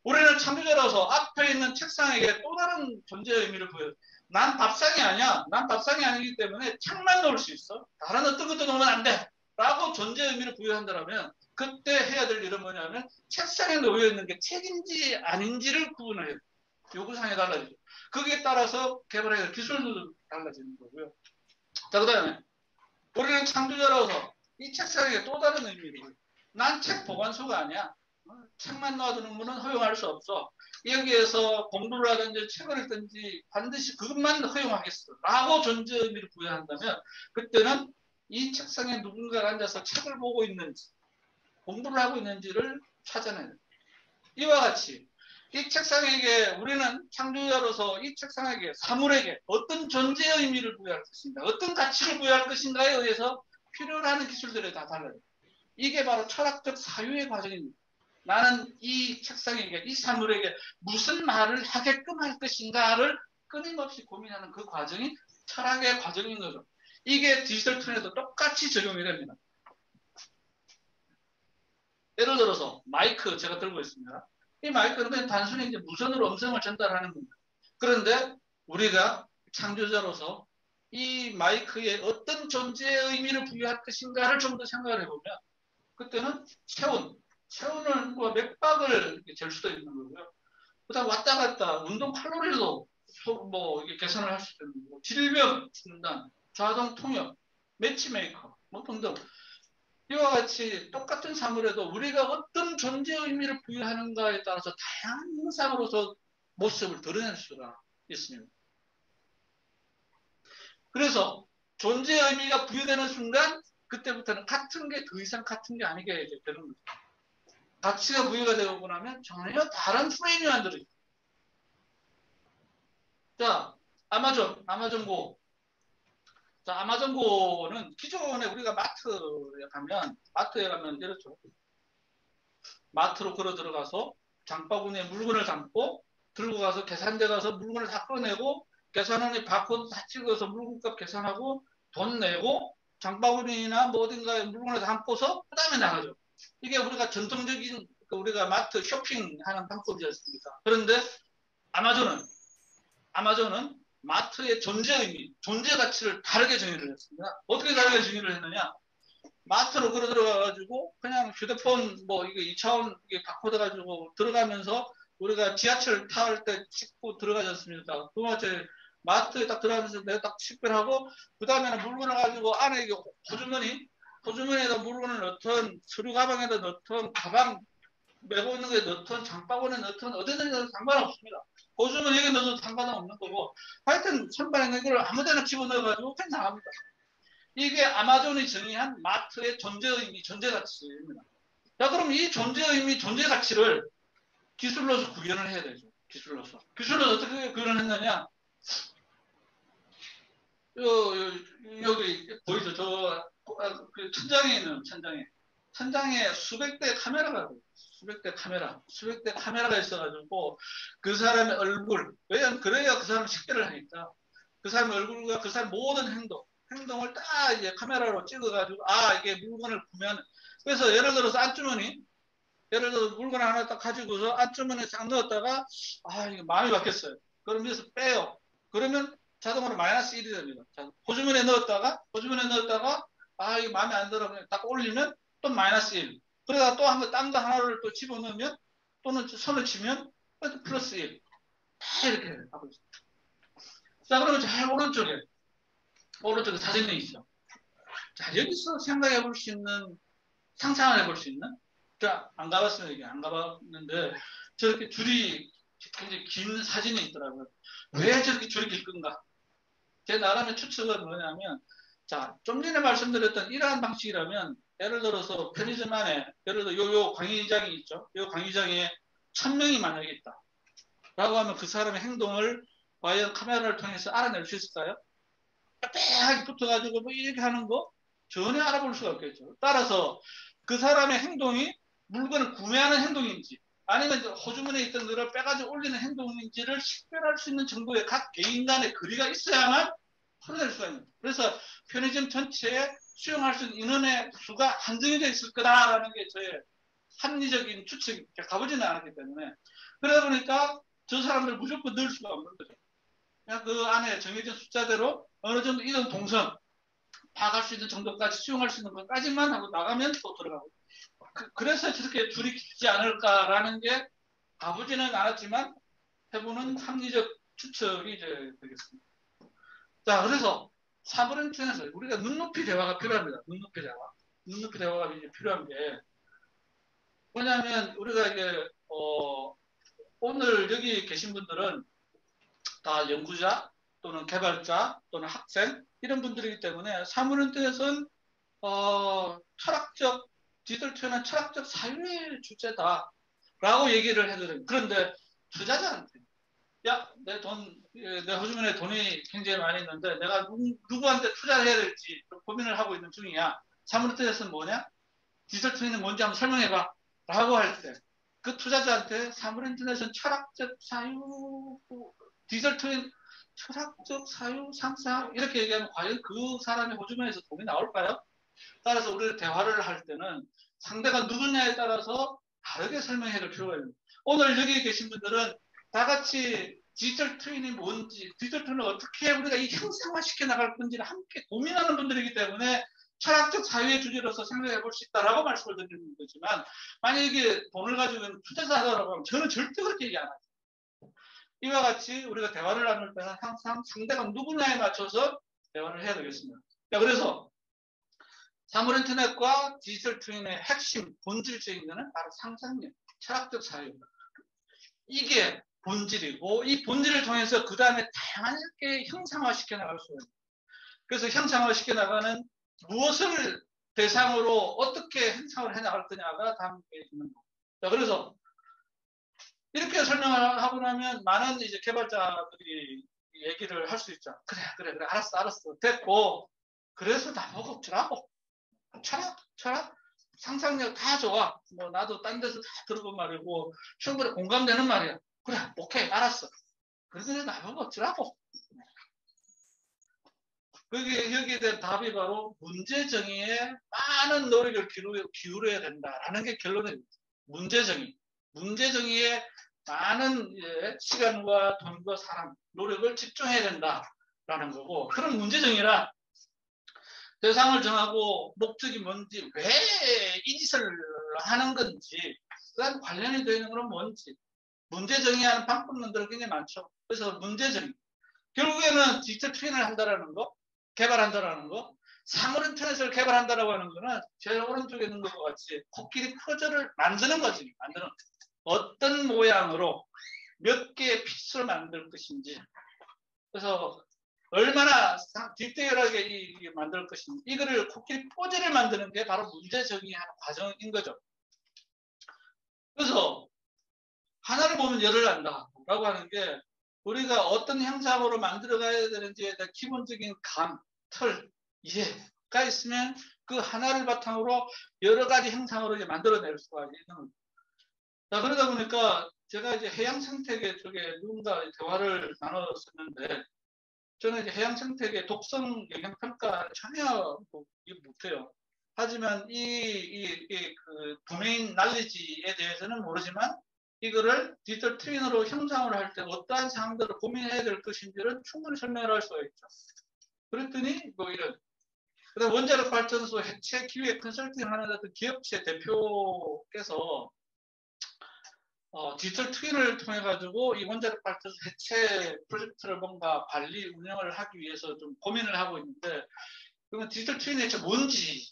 우리는 창조자라서 앞에 있는 책상에게 또 다른 존재의 의미를 부여해요. 난 밥상이 아니야. 난 밥상이 아니기 때문에 책만 놓을 수 있어. 다른 어떤 것도 놓으면 안 돼. 라고 존재의 의미를 부여한다면 그때 해야 될 일은 뭐냐면 책상에 놓여 있는 게 책인지 아닌지를 구분을 해요. 요구사항이 달라지죠. 거기에 따라서 개발해야 될 기술도 달라지는 거고요. 자, 그 다음에 우리는 창조자라서 이 책상에 또 다른 의미를 난 책 보관소가 아니야. 책만 놔두는 분은 허용할 수 없어. 여기에서 공부를 하든지 책을 읽든지 반드시 그것만 허용하겠어. 라고 존재 의미를 부여한다면 그때는 이 책상에 누군가가 앉아서 책을 보고 있는지, 공부를 하고 있는지를 찾아내는. 이와 같이 이 책상에게 우리는 창조자로서 이 책상에게, 사물에게 어떤 존재의 의미를 부여할 것인가, 어떤 가치를 부여할 것인가에 의해서 필요로 하는 기술들이 다 달라요. 이게 바로 철학적 사유의 과정입니다. 나는 이 책상에게, 이 사물에게 무슨 말을 하게끔 할 것인가를 끊임없이 고민하는 그 과정이 철학의 과정인 거죠. 이게 디지털 툴에도 똑같이 적용이 됩니다. 예를 들어서 마이크 제가 들고 있습니다. 이 마이크는 그냥 단순히 이제 무선으로 음성을 전달하는 겁니다. 그런데 우리가 창조자로서 이 마이크에 어떤 존재의 의미를 부여할 것인가를 좀 더 생각을 해보면, 그때는 체온을 뭐 몇 박을 이렇게 잴 수도 있는 거고요. 그다음 왔다 갔다 운동 칼로리도 뭐 이게 계산을 할 수도 있는 거고, 질병 진단, 자동 통역, 매치메이커 뭐 등등. 이와 같이 똑같은 사물에도 우리가 어떤 존재의 의미를 부여하는가에 따라서 다양한 형상으로서 모습을 드러낼 수가 있습니다. 그래서 존재의 의미가 부여되는 순간 그때부터는 같은 게 더 이상 같은 게 아니게 되는 거죠. 가치가 부여가 되고 나면 전혀 다른 프레임이 만들어져요. 자, 아마존고. 자, 아마존고는 기존에 우리가 마트에 가면 이렇죠. 마트로 걸어 들어가서 장바구니에 물건을 담고 들고 가서 계산대 가서 물건을 다 꺼내고 계산원이 바코드 다 찍어서 물건값 계산하고 돈 내고 장바구니나 뭐 어딘가에 물건을 담고서 그 다음에 나가죠. 이게 우리가 전통적인 우리가 마트 쇼핑하는 방법이지 않습니까? 그런데 아마존은 마트의 존재 의미, 존재 가치를 다르게 정의를 했습니다. 어떻게 다르게 정의를 했느냐? 마트로 걸어 들어가가지고 그냥 휴대폰 뭐 이게 2차원 이게 바코드 가지고 들어가면서 우리가 지하철 탈 때 찍고 들어가지 않습니까? 그마치 마트에 딱 들어가면서 내가 딱 식별하고 그 다음에는 물건을 가지고 안에 이게 호주머니에다 물건을 넣던, 서류 가방에다 넣던, 가방 메고 있는 거에 넣던, 장바구니에 넣던 어디든 넣어도 상관없습니다. 호주머니에 넣어도 상관은 없는 거고, 하여튼 선반에 이걸 아무데나 집어넣어가지고 그냥 나갑니다. 이게 아마존이 정의한 마트의 존재 의미, 존재 가치입니다. 자, 그럼 이 존재 의미, 존재 가치를 기술로서 구현을 해야 되죠. 기술로서 어떻게 구현을 했느냐? 여기 보이죠? 그 천장에 수백 대의 카메라가 있어가지고 그 사람의 얼굴, 왜냐면 그래야 그 사람 식별을 하니까 그 사람의 얼굴과 그 사람 모든 행동을 딱 이제 카메라로 찍어가지고 이게 물건을 구매하는. 그래서 예를 들어서 물건 하나 딱 가지고서 안주머니에 싹 넣었다가 이게 마음이 바뀌었어요. 그럼 여기서 빼요. 그러면 자동으로 마이너스 1이 됩니다. 호주머니에 넣었다가 이게 마음에 안 들어 딱 올리면 또 마이너스 1. 그러다가 또 한 번 딴 거 하나를 또 집어넣으면 또는 손을 치면 또 플러스 1. 다 이렇게 하고 있습니다. 자, 그러면 제일 오른쪽에 사진이 있죠. 자, 여기서 생각해 볼 수 있는, 상상을 해볼 수 있는, 안 가봤어요. 이게 안 가봤는데 저렇게 줄이 굉장히 긴 사진이 있더라고요. 왜 저렇게 줄이 길건가? 제 나름의 추측은 뭐냐면, 자, 좀 전에 말씀드렸던 이러한 방식이라면, 예를 들어서 편의점 안에, 예를 들어 요 광의장이 있죠. 요 광의장에 1000명이 만약에 있다. 라고 하면 그 사람의 행동을 과연 카메라를 통해서 알아낼 수 있을까요? 빽빽하게 붙어가지고 뭐 이렇게 하는 거 전혀 알아볼 수가 없겠죠. 따라서 그 사람의 행동이 물건을 구매하는 행동인지 아니면 호주머니에 있던 거를 빼가지고 올리는 행동인지를 식별할 수 있는 정도의 각 개인 간의 거리가 있어야만 풀어낼 수가 있는 거예요. 그래서 편의점 전체에 수용할 수 있는 인원의 수가 한정이 되어 있을 거다라는 게 저의 합리적인 추측이 가보지는 않았기 때문에, 그러다 보니까 저 사람들 무조건 넣을 수가 없는 거죠. 그냥 그 안에 정해진 숫자대로 어느 정도 이동 동선 파악할 수 있는 정도까지 수용할 수 있는 것까지만 하고 나가면 또 들어가고. 그래서 저렇게 줄이 깊지 않을까라는 게 가보지는 않았지만 해보는 합리적 추측이 이제 되겠습니다. 자, 그래서 사브렌트에서 우리가 눈높이 대화가 필요합니다. 눈높이 대화가 이제 필요한 게 뭐냐면, 우리가 이게 오늘 여기 계신 분들은 다 연구자 또는 개발자 또는 학생 이런 분들이기 때문에 사브렌트에서는 철학적, 디지털 투자는 철학적 사유의 주제다라고 얘기를 해드려요. 그런데 투자자한테, 야, 내 호주머니에 돈이 굉장히 많이 있는데 내가 누구한테 투자를 해야 될지 고민을 하고 있는 중이야. 사물인터넷은 뭐냐? 디지털 투자는 뭔지 한번 설명해봐. 라고 할 때, 그 투자자한테 사물인터넷은 철학적 사유, 디지털 투자는 철학적 사유 상상 이렇게 얘기하면 과연 그 사람의 호주머니에서 돈이 나올까요? 따라서 우리가 대화를 할 때는 상대가 누구냐에 따라서 다르게 설명해야 될 필요가 있습니다. 오늘 여기 계신 분들은 다 같이 디지털 트윈이 뭔지, 디지털 트윈을 어떻게 우리가 이 형상화시켜 나갈 건지를 함께 고민하는 분들이기 때문에 철학적 사유의 주제로서 생각해 볼 수 있다라고 말씀을 드리는 거지만, 만약에 돈을 가지고 있는 투자자라고 하면 저는 절대 그렇게 얘기 안 하죠. 이와 같이 우리가 대화를 나눌 때는 항상 상대가 누구냐에 맞춰서 대화를 해야 되겠습니다. 그래서 사물인터넷과 디지털 트윈의 핵심, 본질적인 것은 바로 상상력, 철학적 사유. 이게 본질이고, 이 본질을 통해서 그 다음에 다양하게 형상화시켜 나갈 수가 있습니다. 그래서 형상화시켜 나가는 무엇을 대상으로 어떻게 형상을 해 나갈 거냐가 다음 게 있는 겁니다. 그래서 이렇게 설명을 하고 나면 많은 이제 개발자들이 얘기를 할 수 있죠. 그래, 알았어, 됐고, 그래서 나보고 어쩌라고. 철학, 상상력 다 좋아. 뭐 나도 딴 데서 다 들어본 말이고 충분히 공감되는 말이야. 그래, 오케이, 알았어. 그래서 나보고 어쩌라고. 여기에 대한 답이 바로 문제 정의에 많은 노력을 기울여야 된다라는 게 결론입니다. 문제 정의에 많은 시간과 돈과 사람, 노력을 집중해야 된다라는 거고, 그런 문제 정의란 대상을 정하고 목적이 뭔지, 왜 이 짓을 하는 건지, 그다음 관련이 되어 있는 건 뭔지, 문제 정의하는 방법론들이 굉장히 많죠. 그래서 문제 정의. 결국에는 디지털 트윈을 한다라는 거, 개발한다라는 거, 사물인터넷을 개발한다라고 하는 거는 제일 오른쪽에 있는 것과 같이 코끼리 퍼즐을 만드는 거지. 어떤 모양으로 몇 개의 피스를 만들 것인지. 그래서 얼마나 디테일하게 만들 것인지, 이거를 코끼리 퍼즐을 만드는 게 바로 문제 정의하는 과정인 거죠. 그래서 하나를 보면 열을 안다라고 하는 게, 우리가 어떤 형상으로 만들어 가야 되는지에 대한 기본적인 틀, 이해가 있으면 그 하나를 바탕으로 여러 가지 형상으로 이제 만들어낼 수가 있는 겁니다. 자, 그러다 보니까 제가 이제 해양 생태계 쪽에 누군가 대화를 나눴었는데, 저는 이제 해양 생태계 독성 영향 평가 전혀 못해요. 하지만 그 도메인 날리지에 대해서는 모르지만, 이거를 디지털 트윈으로 형상을 할 때 어떠한 사항들을 고민해야 될 것인지를 충분히 설명을 할 수가 있죠. 그랬더니 뭐 이런, 그다음 원자력 발전소 해체 기획 컨설팅 하는 어떤 기업체 대표께서 디지털 트윈을 통해 가지고 이 원자력 발전소 해체 프로젝트를 뭔가 관리 운영을 하기 위해서 좀 고민을 하고 있는데, 그러면 디지털 트윈이 대체 뭔지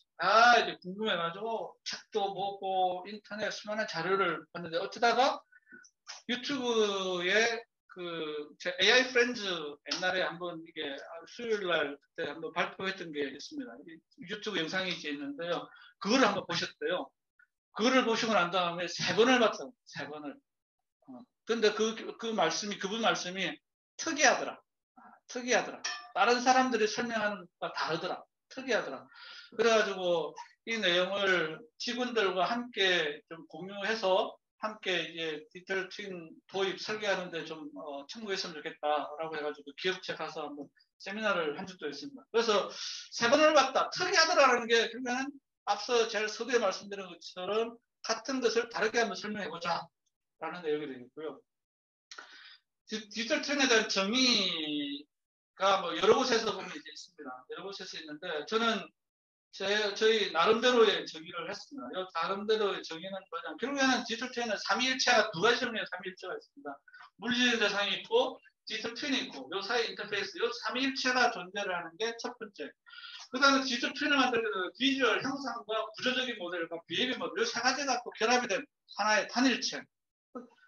이제 궁금해가지고 책도 보고 인터넷 수많은 자료를 봤는데, 어쩌다가 유튜브에 제 AI 프렌즈 옛날에 한번 이게 수요일 날 그때 한번 발표했던 게 있습니다. 유튜브 영상이 이제 있는데요. 그거를 한번 보셨대요. 그거를 보시고 난 다음에 3번을 봤어요. 3번을. 근데 그분 말씀이 특이하더라. 다른 사람들이 설명하는 것과 다르더라. 특이하더라. 그래가지고 이 내용을 직원들과 함께 좀 공유해서 함께 이제 디지털 트윈 도입 설계하는데 좀 참고했으면 좋겠다라고 해가지고 기업체 가서 한번 세미나를 한 적도 있습니다. 그래서 3번을 봤다. 특이하더라는 게 그러면 앞서 제일 서두에 말씀드린 것처럼 같은 것을 다르게 한번 설명해보자 라는 내용이 되겠고요. 디지털 트윈에 대한 정의가 뭐 여러 곳에서 보면 이제 있습니다. 여러 곳에서 있는데, 저는 저희 나름대로의 정의를 했습니다. 이 나름대로의 정의는 뭐냐면, 결국에는 디지털 트윈은 삼위일체가 두 가지 종류의 삼위일체가 있습니다. 물리적 대상이 있고 디지털 트윈이 있고, 요 사이 인터페이스, 요 삼위일체가 존재를 하는 게 첫 번째. 그 다음에 디지털 트윈을 만들 때는 비주얼 형상과 구조적인 모델과 비헤비어 모델, 요 세 가지가 또 결합이 된 하나의 단일체.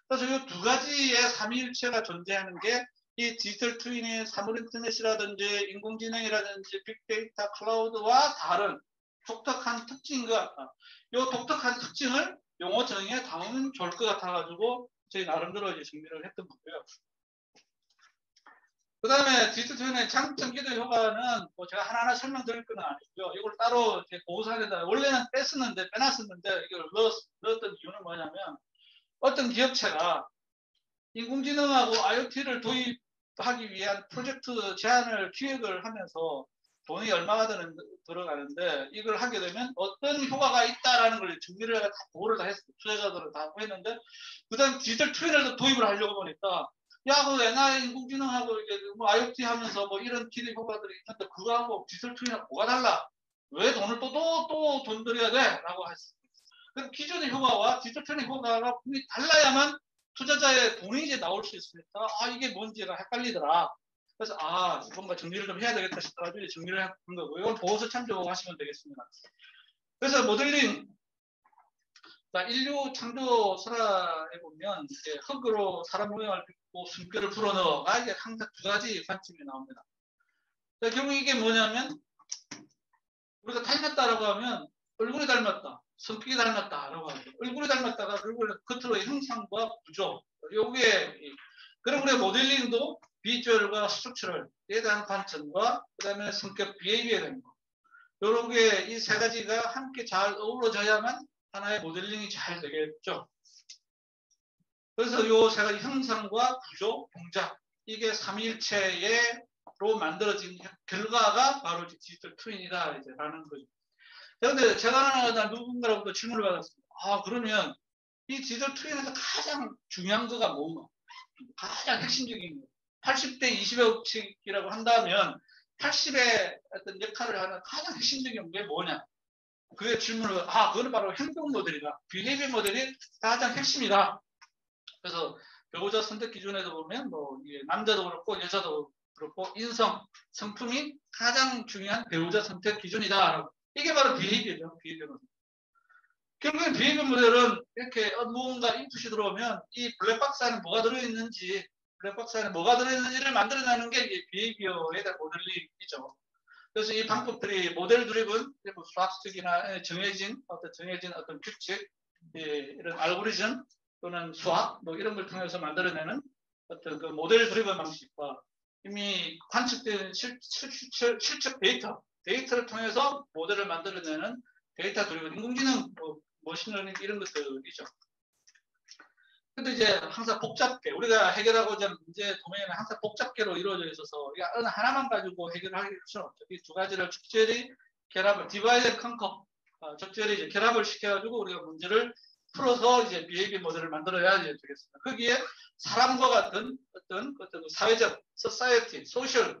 그래서 이 두 가지의 삼위일체가 존재하는 게 이 디지털 트윈의 사물인터넷이라든지 인공지능이라든지 빅데이터 클라우드와 다른 독특한 특징인 것 같다. 이 독특한 특징을 용어 정의에 담으면 좋을 것 같아가지고 저희 나름대로 이제 정리를 했던 거고요. 그 다음에 디지털 트윈의 장점, 기대 효과는 뭐 제가 하나하나 설명드릴 건 아니고요. 이걸 따로 보고서에다 원래는 빼놨었는데 이걸 넣었던 이유는 뭐냐면 어떤 기업체가 인공지능하고 IoT를 도입하기 위한 프로젝트 제안을 기획을 하면서 돈이 얼마가 들어가는데 이걸 하게 되면 어떤 효과가 있다라는 걸 정리를 다 보고를 다 했어요. 투자자들을 다 했는데 그다음 디지털 트윈을 도입을 하려고 보니까 야, 그 AI 인공지능하고 이게 뭐 IoT 하면서 뭐 이런 기대 효과들이 있는데 그거하고 디지털 트윈하고 뭐가 달라? 왜 돈을 또 돈 들여야 돼? 라고 했어요. 그럼 기존의 효과와 디지털 트윈의 효과가 분명히 달라야만 투자자의 돈이 이제 나올 수 있으니까 이게 뭔지가 헷갈리더라. 그래서 뭔가 정리를 좀 해야 되겠다 싶어가지고 정리를 한 거고요. 이건 보고서 참조하시면 되겠습니다. 그래서 모델링, 인류 창조 설화에 보면 흙으로 사람 모양을 빚고 숨결을 불어넣어가 이게 항상 두 가지 관점이 나옵니다. 결국 이게 뭐냐면 우리가 닮았다라고 하면 얼굴이 닮았다, 성격이 닮았다라고 하죠. 얼굴이 닮았다가 결국 겉으로의 형상과 구조, 요게 그럼 우리가 모델링도 비주얼과 스트럭처럴에 대한 관점과 그다음에 성격 비헤이비어에 대한 거, 요렇게 이 세 가지가 함께 잘 어우러져야만 하나의 모델링이 잘 되겠죠. 그래서 요 세 가지 형상과 구조, 동작, 이게 삼위일체로 만들어진 결과가 바로 디지털 트윈이다 이제 라는 거죠. 그런데 제가 누군가로부터 질문을 받았습니다. 그러면 이 디지털 트윈에서 가장 중요한 거가 뭔가? 가장 핵심적인 거. 80대 20의 법칙이라고 한다면 80의 어떤 역할을 하는 가장 핵심적인 게 뭐냐? 그의 질문을 그거는 바로 행동 모델이다. 비헤이비어 모델이 가장 핵심이다. 그래서 배우자 선택 기준에도 보면 뭐 남자도 그렇고 여자도 그렇고 인성, 성품이 가장 중요한 배우자 선택 기준이다. 이게 바로 비헤이비어죠. 비헤이비어 모델. 결국엔 비헤이비어 모델은 이렇게 무언가 인풋이 들어오면 이 블랙박스 안에 뭐가 들어있는지, 블랙박스 안에 뭐가 들어있는지를 만들어내는 게 이게 비헤이비어에 대한 모델링이죠. 그래서 이 방법들이 모델 드리븐, 수학적이나 정해진 어떤 규칙, 이런 알고리즘 또는 수학 뭐 이런 걸 통해서 만들어내는 어떤 그 모델 드리븐 방식과 이미 관측된 실측 데이터를 통해서 모델을 만들어내는 데이터 드리븐 인공지능, 머신러닝 이런 것들이죠. 근데 이제 항상 복잡계, 우리가 해결하고자 하는 문제 도메인은 항상 복잡계로 이루어져 있어서 어느 하나만 가지고 해결하기 수는 없죠. 이 두 가지를 적절히 결합을, 디바이드 앤 컨커, 적절히 이제 결합을 시켜가지고 우리가 문제를 풀어서 이제 비헤이비어 모델을 만들어야 되겠습니다. 거기에 사람과 같은 어떤 사회적, 소사이어티, 소셜,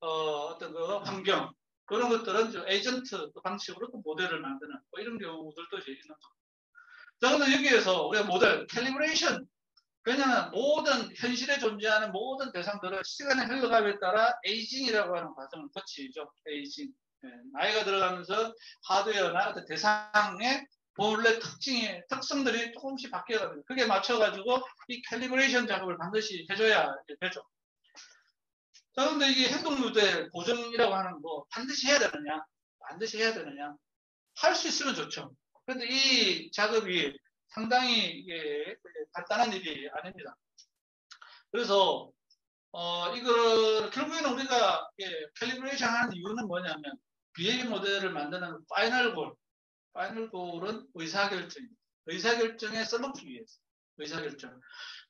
어떤 그 환경, 그런 것들은 에이전트 방식으로 또 모델을 만드는 뭐 이런 경우들도 이제 있는 겁니다. 자, 그런데 여기에서 우리가 모델, 캘리브레이션, 왜냐하면 모든 현실에 존재하는 모든 대상들은 시간의 흘러감에 따라 에이징이라고 하는 과정을 거치죠. 에이징. 나이가 들어가면서 하드웨어나 어떤 대상의 본래 특성들이 조금씩 바뀌어갑니다. 그게 맞춰가지고 이 캘리브레이션 작업을 반드시 해줘야 되죠. 자, 그런데 이게 행동 모델 보정이라고 하는 거 반드시 해야 되느냐? 반드시 해야 되느냐? 할 수 있으면 좋죠. 그런데 이 작업이 상당히 이게 간단한 일이 아닙니다. 그래서 이걸 결국에는 우리가 캘리브레이션 하는 이유는 뭐냐면 비헤이비어 모델을 만드는 파이널 골은 의사결정입니다. 의사결정에 써먹기 위해서. 의사결정.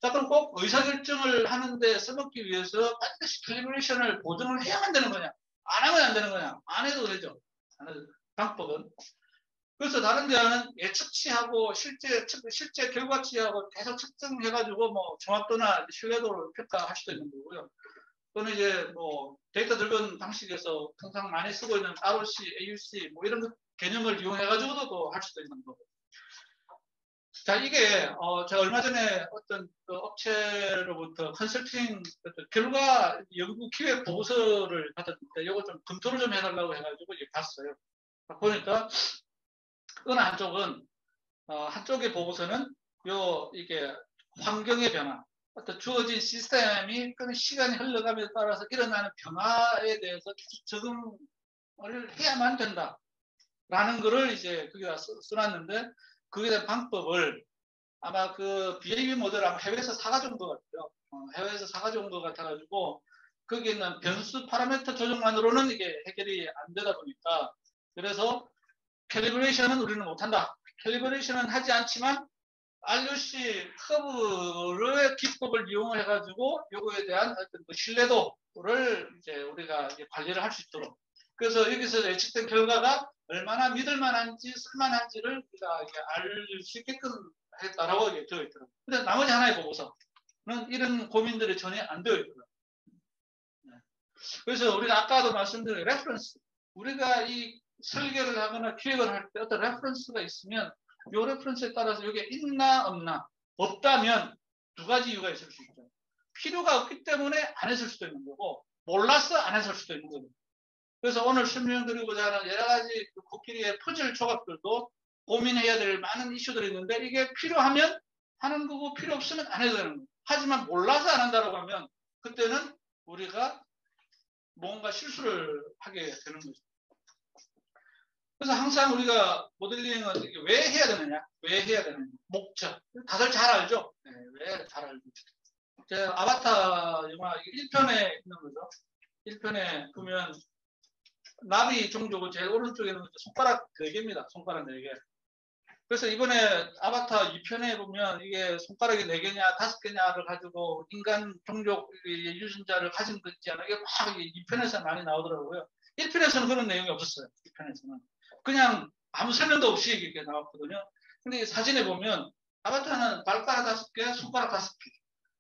자, 그럼 꼭 의사결정을 하는데 써먹기 위해서 반드시 캘리브레이션을 보정을 해야만 되는 거냐? 안 하면 안 되는 거냐? 안 해도 되죠. 안 해도. 방법은. 그래서 다른 데는 예측치하고 실제 결과치하고 계속 측정해가지고 뭐 정확도나 신뢰도를 평가할 수도 있는 거고요. 또는 이제 뭐 데이터 드리븐 방식에서 통상 많이 쓰고 있는 ROC, AUC 뭐 이런 개념을 이용해가지고도 또 할 수도 있는 거고. 자, 이게 제가 얼마 전에 어떤 그 업체로부터 컨설팅 결과 연구 기획 보고서를 받았는데 이거 좀 검토를 좀 해달라고 해가지고 이제 봤어요. 보니까 어느 한쪽은 한쪽의 보고서는 이게 환경의 변화, 어떤 주어진 시스템이 그 시간이 흘러감에 따라서 일어나는 변화에 대해서 계속 적응을 해야만 된다. 라는 거를 이제 거기다 써놨는데, 그에 대한 방법을 아마 그 BAB 모델을 아마 해외에서 사가져온 것 같아요. 해외에서 사가져온 것 같아가지고, 거기 있는 변수 파라미터 조정만으로는 이게 해결이 안 되다 보니까, 그래서 캘리브레이션은 우리는 못한다. 캘리브레이션은 하지 않지만 RUC 커브의 기법을 이용해가지고 요거에 대한 어떤 그 신뢰도를 이제 우리가 이제 관리를 할 수 있도록. 그래서 여기서 예측된 결과가 얼마나 믿을만한지 쓸만한지를 우리가 이제 알 수 있게끔 했다라고 되어 있더라고요. 근데 나머지 하나의 보고서는 이런 고민들이 전혀 안 되어 있더라고요. 그래서 우리가 아까도 말씀드린 레퍼런스, 우리가 이 설계를 하거나 기획을 할 때 어떤 레퍼런스가 있으면 이 레퍼런스에 따라서 이게 있나 없나, 없다면 두 가지 이유가 있을 수 있죠. 필요가 없기 때문에 안 했을 수도 있는 거고, 몰라서 안 했을 수도 있는 거고. 그래서 오늘 설명드리고자 하는 여러 가지 코끼리의 퍼즐 조각들도 고민해야 될 많은 이슈들이 있는데, 이게 필요하면 하는 거고 필요 없으면 안 해도 되는 거예요. 하지만 몰라서 안 한다고 하면 그때는 우리가 뭔가 실수를 하게 되는 거죠. 그래서 항상 우리가 모델링은 왜 해야 되느냐? 왜 해야 되느냐? 목적. 다들 잘 알죠? 네, 왜 잘 알죠? 제 아바타 영화 1편에 있는 거죠. 1편에 보면 나비 종족은 제일 오른쪽에는 손가락 4개입니다. 손가락 4개. 그래서 이번에 아바타 2편에 보면 이게 손가락이 4개냐 5개냐를 가지고 인간 종족 유전자를 가진 건지 안 이게 막 2편에서 많이 나오더라고요. 1편에서는 그런 내용이 없었어요. 2편에서는 그냥 아무 설명도 없이 이렇게 나왔거든요. 근데 사진에 보면 아바타는 발가락 5개, 손가락 5개.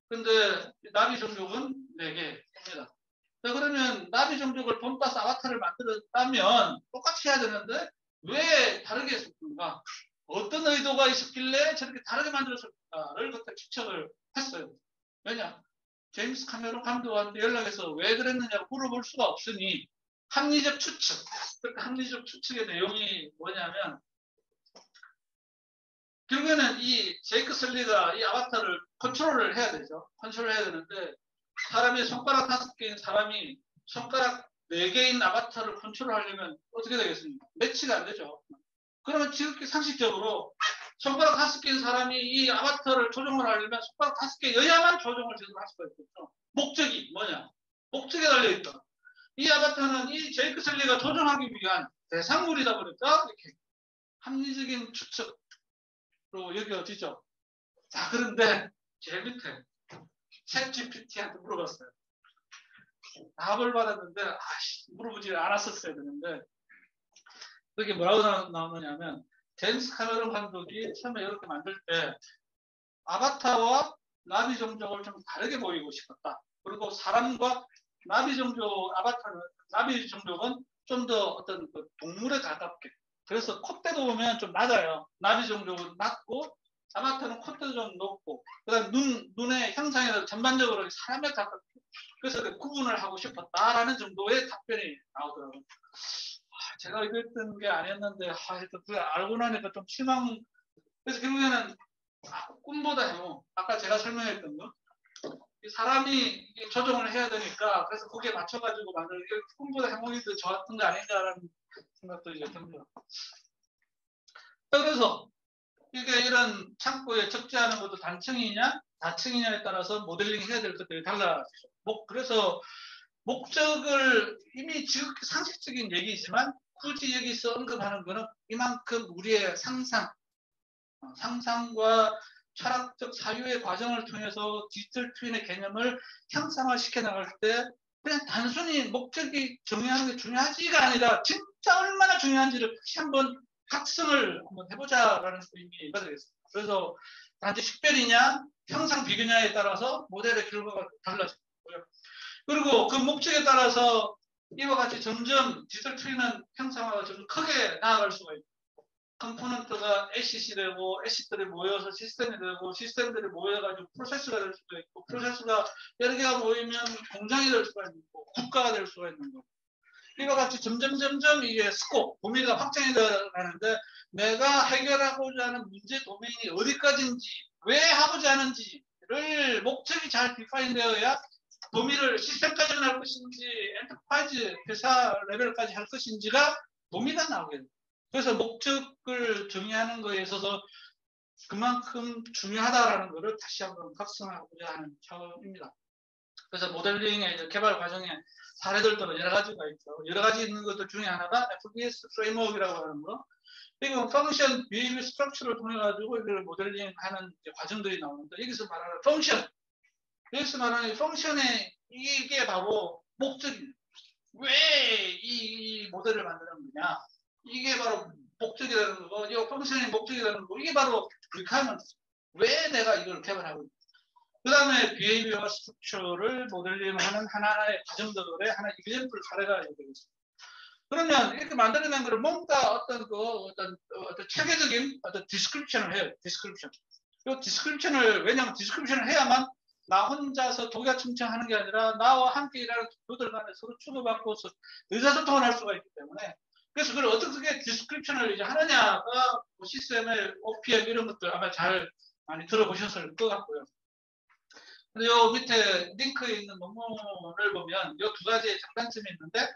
근데 나비 종족은 4개입니다. 그러면 나비 종족을 본따서 아바타를 만들었다면 똑같이 해야 되는데 왜 다르게 했을까? 어떤 의도가 있었길래 저렇게 다르게 만들었을까를 그때 추측을 했어요. 왜냐? 제임스 카메론 감독한테 연락해서 왜 그랬느냐고 물어볼 수가 없으니 합리적 추측. 그러니까 합리적 추측의 내용이 뭐냐면, 결국에는 이 제이크 설리가 이 아바타를 컨트롤을 해야 되죠. 컨트롤을 해야 되는데, 사람이 손가락 5개인 사람이 손가락 4개인 아바타를 컨트롤하려면 어떻게 되겠습니까? 매치가 안 되죠. 그러면 지극히 상식적으로 손가락 5개인 사람이 이 아바타를 조정을 하려면 손가락 5개여야만 조정을 제대로 할 수가 있겠죠. 목적이 뭐냐? 목적에 달려있다. 이 아바타는 이 제이크 셀리가 조정하기 위한 대상물이다 보니까 이렇게 합리적인 추측으로 여겨지죠. 자, 그런데 제일 밑에 챗GPT한테 물어봤어요. 답을 받았는데 물어보지 않았었어야 되는데, 그게 뭐라고 나오느냐면, 제임스 카메론 감독이 처음에 이렇게 만들 때 아바타와 나비 종족을 좀 다르게 보이고 싶었다. 그리고 사람과 나비 종족, 아바타는, 나비 종족은 좀 더 어떤 그 동물에 가깝게. 그래서 콧대도 보면 좀 낮아요. 나비 종족은 낮고, 아바타는 콧대도 좀 높고, 그 다음 눈의 형상이 전반적으로 사람에 가깝게. 그래서 구분을 하고 싶었다라는 정도의 답변이 나오더라고요. 제가 이랬던 게 아니었는데, 하여튼 알고 나니까 좀 실망. 그래서 결국에는 꿈보다 해몽. 아까 제가 설명했던 거. 사람이 조정을 해야 되니까, 그래서 거기에 맞춰가지고 만들게 꿈보다 해몽이 더 좋았던 거 아닌가라는 생각도 이제 듭니다. 그래서 이게 이런 창고에 적재하는 것도 단층이냐, 다층이냐에 따라서 모델링 해야 될 것들이 달라지죠. 그래서 목적을 이미 지극히 상식적인 얘기지만 굳이 여기서 언급하는 것은 이만큼 우리의 상상과 철학적 사유의 과정을 통해서 디지털 트윈의 개념을 형상화시켜 나갈 때 그냥 단순히 목적이 정의하는 게 중요하지가 아니라 진짜 얼마나 중요한지를 다시 한번 각성을 한번 해보자라는 의미가 되겠습니다. 그래서 단지 식별이냐 형상 비교냐에 따라서 모델의 결과가 달라지고요. 그리고 그 목적에 따라서 이와 같이 점점 디지털 트윈은 형상화가 좀 크게 나아갈 수가 있고, 컴포넌트가 ACC되고 AC들이 모여서 시스템이 되고 시스템들이 모여가지고 프로세스가 될 수도 있고 프로세스가 여러 개가 모이면 공장이 될 수가 있는 거고 국가가 될 수가 있는 거고, 이와 같이 점점 이게 스코프, 범위가 확장이 되어가는데 내가 해결하고자 하는 문제 도메인이 어디까지인지 왜 하고자 하는지를 목적이 잘 디파인 되어야 범위를 시스템까지는 할 것인지 엔터프라이즈 회사 레벨까지 할 것인지가 범위가 나오게 됩니다. 그래서 목적을 정의하는 거에 있어서 그만큼 중요하다라는 것을 다시 한번 각성하고자 하는 차원입니다. 그래서 모델링의 개발 과정에 사례들도 여러 가지가 있죠. 여러 가지 있는 것들 중에 하나가 FBS 프레임워크라고 하는 거. 그리고 펑션, 비헤이비어 스트럭처를 통해 가지고 이걸 모델링하는 과정들이 나오는데 여기서 말하는 펑션, 여기서 말하는 펑션의 이게 바로 목적입니다. 왜 이 모델을 만드는 거냐? 이게 바로 목적이라는 거고, 이 펑션의 목적이라는 거고, 이게 바로 requirement. 왜 내가 이걸 개발하고 있냐? 그 다음에 비헤이비어 스트럭처를 모델링하는 하나의 과정들의 하나 이그젬플 사례가 되겠습니다. 그러면 이렇게 만들어낸 거를 뭔가 어떤 체계적인 어떤 디스크립션을 해요. 디스크립션. 이 디스크립션을, 왜냐하면 디스크립션을 해야만 나 혼자서 독야청청하는 게 아니라 나와 함께 일하는 그들 간에 서로 주고받고 의사소통을 할 수가 있기 때문에, 그래서 그걸 어떻게 디스크립션을 이제 하느냐가 CSML, OPM 이런 것들 아마 잘 많이 들어보셨을 것 같고요. 근데 요 밑에 링크에 있는 논문을 보면 요 두 가지의 장단점이 있는데,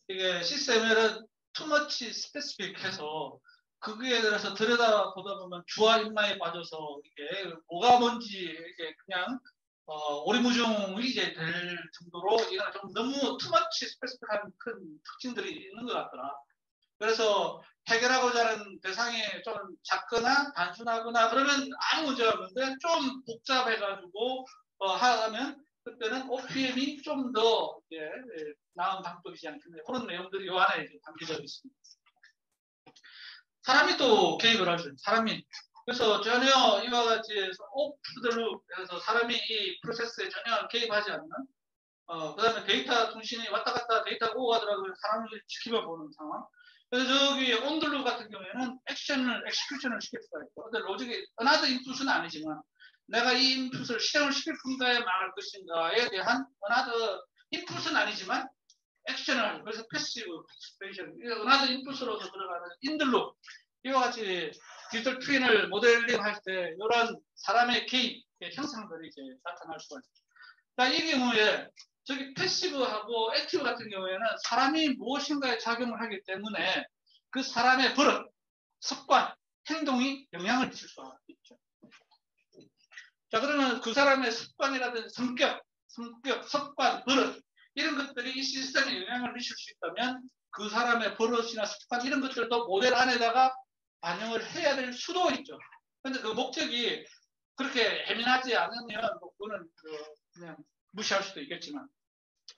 이게 CSML은 too much specific 해서 거기에 대해서 들여다보다 보면 주와 인마에 빠져서 이게 뭐가 뭔지 이게 그냥 오리무중이 이제 될 정도로 이건 좀 너무 too much specific한 큰 특징들이 있는 것 같더라. 그래서 해결하고자 하는 대상이 좀 작거나 단순하거나 그러면 아무 문제가 없는데 좀 복잡해가지고 하면 그때는 OPM이 좀 더 나은 방법이지 않겠냐. 그런 내용들이 요 안에 담겨져 있습니다. 사람이 또 개입을 할 수 있는 사람이. 그래서 전혀 이와 같이 오프들로 해서 사람이 이 프로세스에 전혀 개입하지 않는 그 다음에 데이터 통신이 왔다 갔다 데이터가 오고 가더라도 사람을 지키며 보는 상황. 그래서 저기 온들루 같은 경우에는 엑스큐션을 시킬 수가 있고, 근데 로직이 another input은 아니지만 내가 이 인풋을 실행을 시킬 건가에 말할 것인가에 대한 another input은 아니지만 액션을 하는, 그래서 패시브 파티시페이션, another input으로서 들어가는 인들로 이와 같이 디지털 트윈을 모델링 할 때 이런 사람의 개입 형상들이 이제 나타날 수가 있습니다. 자, 이 경우에 저기 패시브하고 액티브 같은 경우에는 사람이 무엇인가에 작용을 하기 때문에 그 사람의 버릇, 습관, 행동이 영향을 미칠 수가 있죠. 자, 그러면 그 사람의 습관이라든지 성격, 습관, 버릇 이런 것들이 이 시스템에 영향을 미칠 수 있다면 그 사람의 버릇이나 습관 이런 것들도 모델 안에다가 반영을 해야 될 수도 있죠. 그런데 그 목적이 그렇게 예민하지 않으면 그거는 그냥 무시할 수도 있겠지만,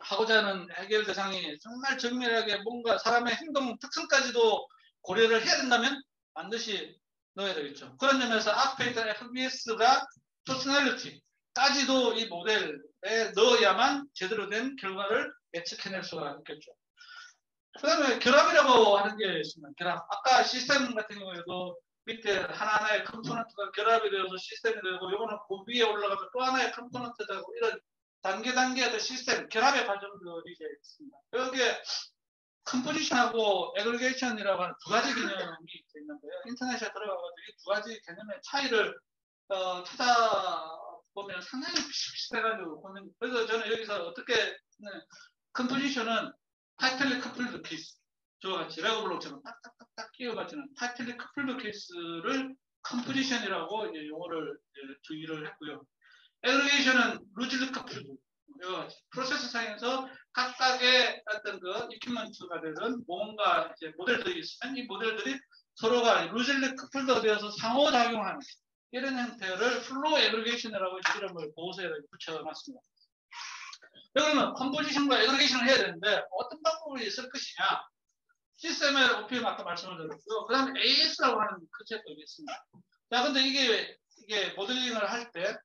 하고자 하는 해결 대상이 정말 정밀하게 뭔가 사람의 행동 특성까지도 고려를 해야 된다면 반드시 넣어야 되겠죠. 그런 점에서 앞에 있던 FBS가 퍼스널리티까지도 이 모델에 넣어야만 제대로 된 결과를 예측해낼 수가 있겠죠. 그 다음에 결합이라고 하는 게 있습니다. 결합. 아까 시스템 같은 경우에도 밑에 하나하나의 컴포넌트가 결합이 되어서 시스템이 되고, 요거는 그 위에 올라가면 또 하나의 컴포넌트가 되고, 이런 단계의 시스템, 결합의 과정들이 이제 있습니다. 여기에 컴포지션하고 애그리게이션이라고 하는 두 가지 개념이 있는데요. 인터넷에 들어가가지고 이 두 가지 개념의 차이를 찾아보면 상당히 비슷비슷해가지고, 그래서 저는 여기서 어떻게, 컴포지션은 타이틀리 커플드 케이스, 저와 같이 레고블록처럼 딱딱딱딱 끼워가지는 타이틀리 커플드 케이스를 컴포지션이라고 이제 용어를 주의를 했고요. 애그리게이션은 루즈리 커플드, 프로세스상에서 각각의 어떤 그 이퀴먼트가 되든 뭔가 이제 모델들이 있으면 이 모델들이 서로가 루즈리 커플드가 되어서 상호작용하는 이런 형태를 플로우 애그리게이션이라고 이름을 보호서에 붙여놨습니다. 그러면 컴포지션과 애그리게이션을 해야 되는데 어떤 방법이 있을 것이냐? CSML, OPM 아까 말씀을 드렸고요. 그 다음에 AS라고 하는 컨셉도 있습니다. 자, 근데 이게 모델링을 할 때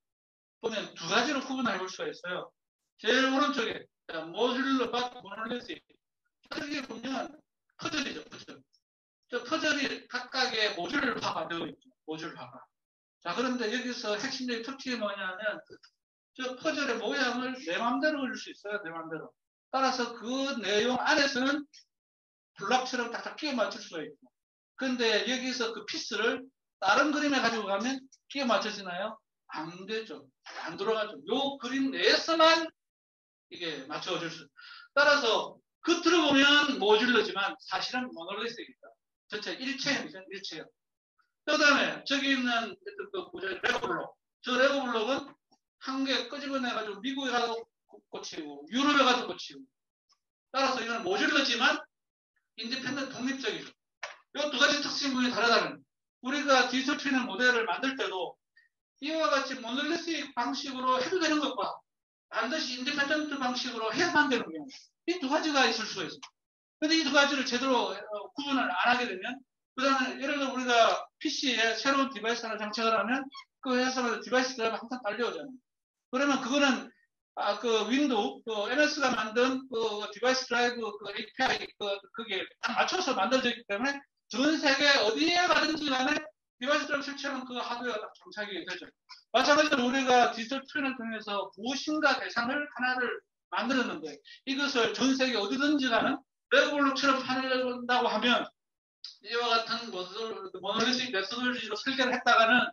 보면 두 가지로 구분해 볼 수가 있어요. 제일 오른쪽에 모듈러 바 모놀리티. 여기 보면 퍼즐이죠, 퍼즐. 저 퍼즐이 각각의 모듈화가 되어 있죠. 모듈화가. 자, 그런데 여기서 핵심적인 특징이 뭐냐면 저 퍼즐의 모양을 내 마음대로 그릴 수 있어요. 내 마음대로. 따라서 그 내용 안에서는 블록처럼 딱딱 끼워 맞출 수가 있고, 근데 여기서 그 피스를 다른 그림에 가지고 가면 끼워 맞춰지나요? 안 되죠. 안 들어가죠. 요 그림 내에서만 이게 맞춰질 수. 따라서 겉으로 보면 모듈러지만 사실은 모놀리스입니다. 전체 일체형이죠. 일체형. 그 다음에 저기 있는 레고블록. 저 레고블록은 한 개 끄집어내가지고 미국에 가서 꽂히고 유럽에 가서 꽂히고. 따라서 이건 모듈러지만 인디펜던트 독립적이죠. 이 두 가지 특징이 다르다는 거예요. 우리가 디지털 트윈 모델을 만들 때도 이와 같이 모놀리틱 방식으로 해도 되는 것과 반드시 인디펜던트 방식으로 해야만 되는 경우. 이 두 가지가 있을 수가 있습니다. 근데 이 두 가지를 제대로 구분을 안 하게 되면, 그 다음에 예를 들어 우리가 PC에 새로운 디바이스 하나 장착을 하면 그 회사마다 디바이스 드라이브 항상 딸려오잖아요. 그러면 그거는 그 윈도우, 그 MS가 만든 그 디바이스 드라이브 그 API 그게 딱 맞춰서 만들어져 있기 때문에 전 세계 어디에 가든지 간에 디바이스 드라이브 설치하면 그 하드웨어가 딱 장착이 되죠. 마찬가지로 우리가 디지털 트윈을 통해서 무엇인가 대상을 하나를 만들었는데 이것을 전 세계 어디든지 가는 레고블록처럼 판다고 하면 이와 같은 모노리틱 메소드로 설계를 했다가는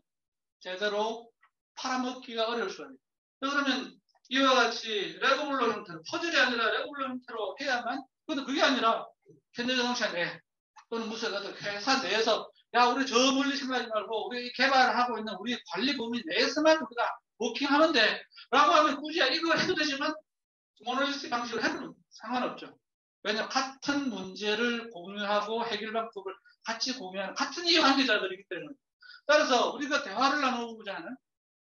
제대로 팔아먹기가 어려울 수가 있어요. 그러면 이와 같이 레고블록 형태로, 퍼즐이 아니라 레고블록 형태로 해야만, 근데 그게 아니라 현대자동차 내 또는 무슨 회사 내에서 야 우리 저 멀리 생각하지 말고 우리 개발하고 있는 우리 관리 범위 내에서만 우리가 워킹하면 돼 라고 하면 굳이 이거 해도 되지만 모노리틱 방식으로 해도 상관없죠. 왜냐하면 같은 문제를 공유하고 해결 방법을 같이 공유하는 같은 이해관계자들이기 때문에. 따라서 우리가 대화를 나누고자 하는,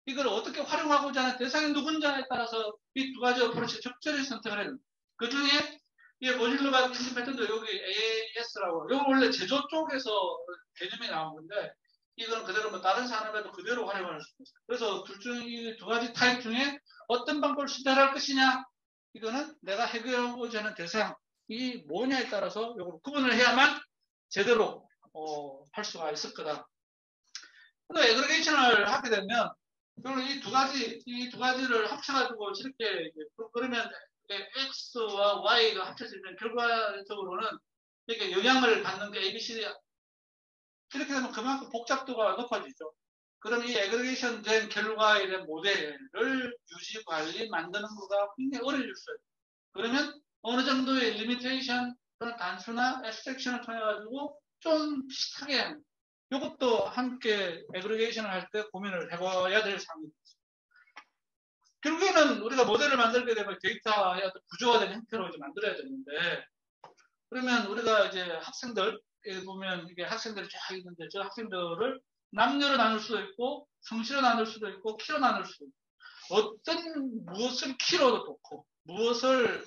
이걸 어떻게 활용하고자 하는 대상이 누군지에 따라서 이 두 가지 어프로치 적절히 선택을 해야 됩니다. 그 중에 이 모듈러가 인디펜던트 여기 AAS라고, 이거 원래 제조 쪽에서 개념이 나온 건데 이건 그대로 뭐 다른 산업에도 그대로 활용할 수 있어요. 그래서 둘 중 이 두 가지 타입 중에 어떤 방법을 선택할 것이냐, 이거는 내가 해결하고자 하는 대상이 뭐냐에 따라서 이걸 구분을 해야만 제대로 할 수가 있을 거다. 또 에그리게이션을 하게 되면 이 두 가지를 합쳐가지고 이렇게 그러면 X와 Y가 합쳐지면 결과적으로는 이렇게 영향을 받는 게 ABCD 이렇게 되면 그만큼 복잡도가 높아지죠. 그럼 이 에그리게이션 된 결과에 대한 모델을 유지, 관리, 만드는 거가 굉장히 어려질 수 있어요. 그러면 어느 정도의 리미테이션 또는 단수나 앱스트랙션을 통해 가지고 좀 비슷하게 이것도 함께 에그리게이션을 할 때 고민을 해봐야 될 사항입니다. 결국에는 우리가 모델을 만들게 되면 데이터의 어떤 구조화된 형태로 이제 만들어야 되는데, 그러면 우리가 이제 학생들 보면 이게 학생들이 쫙 있는데 저 학생들을 남녀로 나눌 수도 있고 성씨로 나눌 수도 있고 키로 나눌 수도 있고, 어떤 무엇을 키로 놓고 무엇을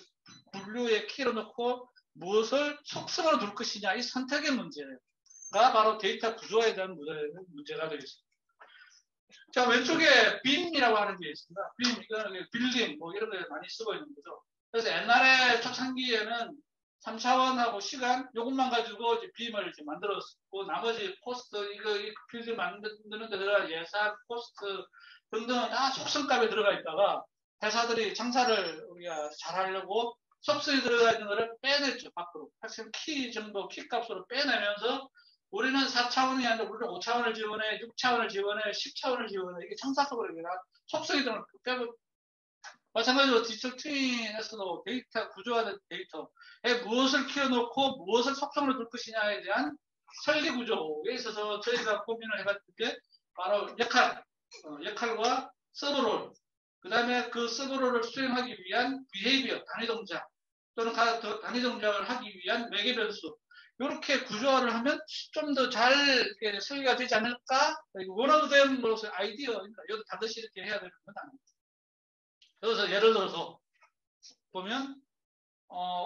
분류의 키로 놓고 무엇을 속성으로 둘 것이냐, 이 선택의 문제가 바로 데이터 구조화에 대한 문제가 되겠습니다. 자, 왼쪽에 빔이라고 하는 게 있습니다. 빔, 이거는 빌딩, 뭐 이런 거 많이 쓰고 있는 거죠. 그래서 옛날에 초창기에는 3차원하고 시간, 요것만 가지고 이제 빔을 이제 만들었고, 나머지 코스트, 이 빌딩 만드는 데 들어간 예산, 코스트 등등은 다 속성값에 들어가 있다가, 회사들이 장사를 우리가 잘 하려고 속성이 들어가 있는 거를 빼냈죠, 밖으로. 학생 키 정도, 키 값으로 빼내면서 우리는 4차원이 아니라 우리는 5차원을 지원해, 6차원을 지원해, 10차원을 지원해. 이게 청사적으로 아니라 속성이 들어가 빼고. 마찬가지로 디지털 트윈에서도 데이터, 구조화된 데이터에 무엇을 키워놓고 무엇을 속성으로 둘 것이냐에 대한 설계 구조에 있어서 저희가 고민을 해봤을 때 바로 역할과 서브롤, 그 다음에 그 서브롤을 수행하기 위한 비헤이비어, 단위 동작, 또는 단위 동작을 하기 위한 매개 변수, 이렇게 구조화를 하면 좀 더 잘 설계가 되지 않을까? 원어된 것의 아이디어입니다. 이것도 반드시 이렇게 해야 되는 건 아닙니다. 그래서 예를 들어서 보면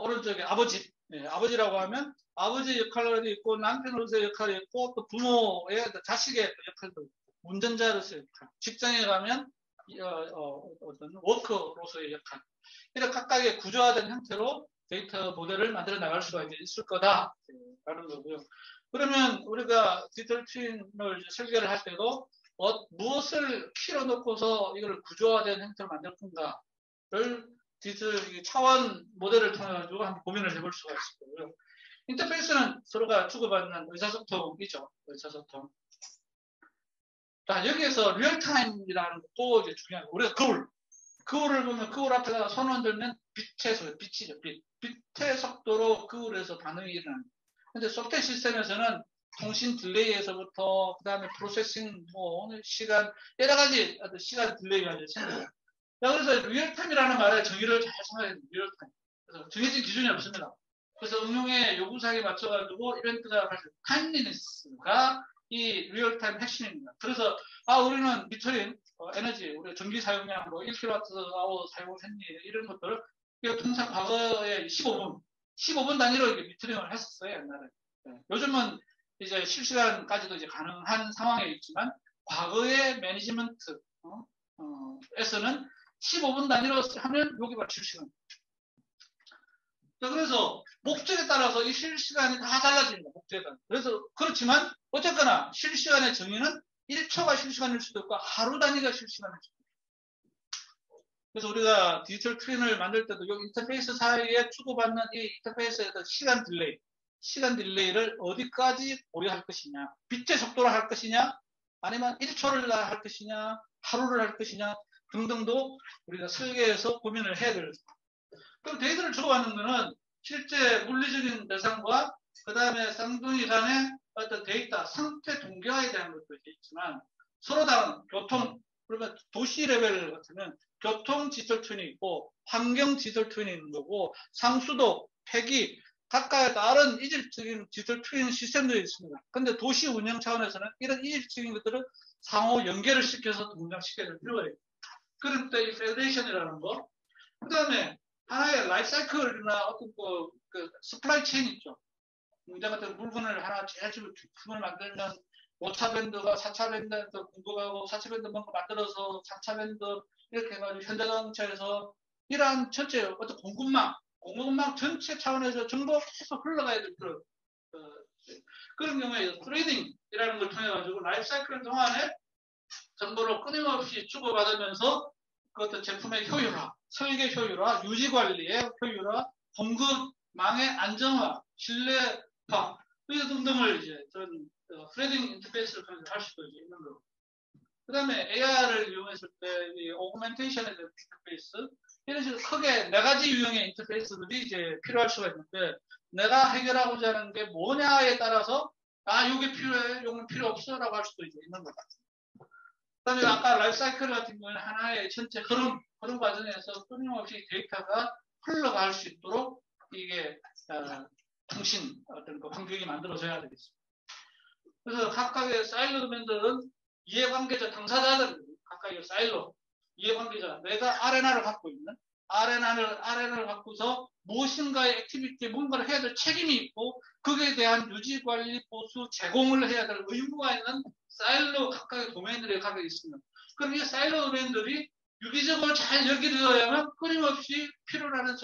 오른쪽에 아버지, 아버지라고 하면 아버지 역할도 있고 남편으로서의 역할이 있고 또 부모의 자식의 역할도 있고 운전자로서의 역할, 직장에 가면 어떤 워커로서의 역할, 이런 각각의 구조화된 형태로 데이터 모델을 만들어 나갈 수가 이제 있을 거다라는 거고요. 그러면 우리가 디지털 트윈을 설계를 할 때도 무엇을 키로 놓고서 이걸 구조화된 형태로 만들 건가를 디지털 차원 모델을 통해 가지고 한번 고민을 해볼 수가 있을 거고요. 인터페이스는 서로가 주고받는 의사소통이죠. 의사소통. 자, 여기에서 리얼타임이라는 것도 이제 중요한 거예요. 우리가 거울을 보면 거울 앞에다가 손을 흔들면 빛의 소리, 빛이죠. 빛의 속도로 거울에서 반응이 일어납니다. 근데 소프트웨어 시스템에서는 통신 딜레이에서부터 그다음에 프로세싱 뭐 시간 여러 가지 시간 딜레이가 이제 생겨요. 그래서 리얼타임이라는 말의 정의를 잘 생각해야 돼요. 리얼타임. 그래서 정해진 기준이 없습니다. 그래서 응용의 요구사항에 맞춰가지고 이벤트가 발생, 타임리니스가 이 리얼타임 핵심입니다. 그래서 우리는 미터린 에너지, 우리 전기 사용량 뭐 1kWh 사용을 했니 이런 것들 통상 과거에 15분 단위로 이게 미터링을 했었어요 옛날에. 네. 요즘은 이제 실시간까지도 이제 가능한 상황에 있지만 과거의 매니지먼트 에서는 15분 단위로 하면 여기가 실시간. 그래서 목적에 따라서 이 실시간이 다 달라집니다. 목적에 따라. 그래서 그렇지만 어쨌거나 실시간의 정의는 1초가 실시간일 수도 있고 하루 단위가 실시간일 수도 있고. 그래서 우리가 디지털 트윈을 만들 때도 여기 인터페이스 사이에 주고받는 이 인터페이스의 시간 딜레이를 어디까지 고려할 것이냐, 빛의 속도로 할 것이냐, 아니면 1초를 할 것이냐, 하루를 할 것이냐 등등도 우리가 설계해서 고민을 해야 됩니다. 그럼 데이터를 주고받는 것은 실제 물리적인 대상과 그 다음에 쌍둥이 간의 어떤 데이터 상태 동기화에 대한 것도 있지만 서로 다른 교통, 그러면 도시 레벨 같으면 교통 디지털 트윈이 있고 환경 디지털 트윈이 있는 거고 상수도, 폐기 각각의 다른 이질적인 디지털 트윈 시스템들이 있습니다. 근데 도시 운영 차원에서는 이런 이질적인 것들을 상호 연계를 시켜서 동작시켜야 될 필요가 있고 그럴 때 이 페더레이션이라는 거, 그 다음에 하나의 라이프 사이클이나 어떤 그 서플라이 체인 있죠. 문제 같은 물건을 하나 제일 부품을 만들면 5차 밴드가 4차 밴드한테 공급하고 4차 밴드 뭔가 만들어서 3차 밴드 이렇게 해가지고 현대자동차에서 이러한 전체 어떤 공급망 전체 차원에서 정보가 계속 흘러가야 될 그런 경우에 트레이딩이라는 걸 통해 가지고 라이프 사이클 동안에 정보를 끊임없이 주고받으면서 그 어떤 제품의 효율화, 설계 효율화, 유지 관리의 효율화, 공급망의 안정화, 신뢰화 등등을 이제 그런 트레이딩 인터페이스를 통해서 할 수도 있는 거고. 그 다음에 AR을 이용했을 때 이 오그멘테이션에 대한 인터페이스 이런 식으로 크게 4가지 유형의 인터페이스들이 이제 필요할 수가 있는데 내가 해결하고자 하는 게 뭐냐에 따라서 요게 필요해, 요건 필요 없어라고 할 수도 이제 있는 것 같아요. 그다음에 아까 라이프 사이클 같은 경우는 하나의 전체 흐름 과정에서 끊임없이 데이터가 흘러갈 수 있도록 이게 통신 어떤 그 환경이 만들어져야 되겠습니다. 그래서 각각의 사일로 도면들은 이해관계자 당사자들 각각의 사일로 이해관계자 내가 RNR을 갖고 있는 RNR을 갖고서 무엇인가의 액티비티 뭔가를 해야 될 책임이 있고 그에 대한 유지 관리 보수 제공을 해야 될 의무가 있는 사일로 각각의 도메인들이 각각 있습니다. 그럼 이 사일로 도메인들이 유기적으로 잘 연결되어야만 끊임없이 필요로 하는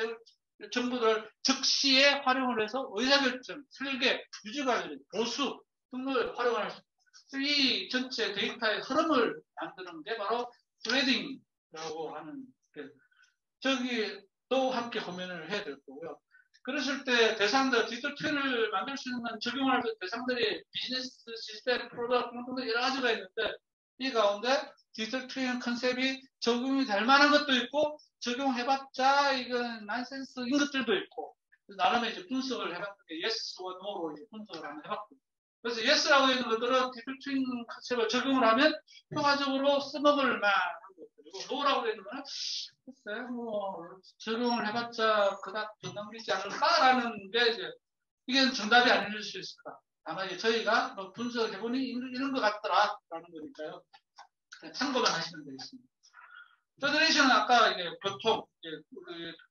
정보들을 즉시에 활용을 해서 의사결정, 설계, 유지관리, 보수 등을 활용할 수 있습니다. 이 전체 데이터의 흐름을 만드는 게 바로 트레이딩이라고 하는 저기도 함께 고민을 해야 될 거고요. 그랬을 때 대상들, 디지털 트윈을 만들 수 있는 적용을 할 때 대상들이 비즈니스 시스템, 프로덕트 등등 여러 가지가 있는데 이 가운데 디지털 트윈 컨셉이 적용이 될 만한 것도 있고 적용해봤자 이건 난센스인 것들도 있고 나름의 이제 분석을 해봤는데 yes와 no로 이제 분석을 한번 해봤고 그래서 yes라고 있는 것들은 디지털 트윈 컨셉을 적용을 하면 효과적으로 써먹을 만한 것들이고 no라고 있는 거는 글쎄 뭐 적용을 해봤자 그닥 변동되지 않을까라는 게 이제 이게 정답이 아닐 수 있을까. 다만 이제 저희가 뭐 분석을 해보니 이런 것 같더라라는 거니까요. 참고만 하시면 되겠습니다. 페더레이션은 아까 이게 교통,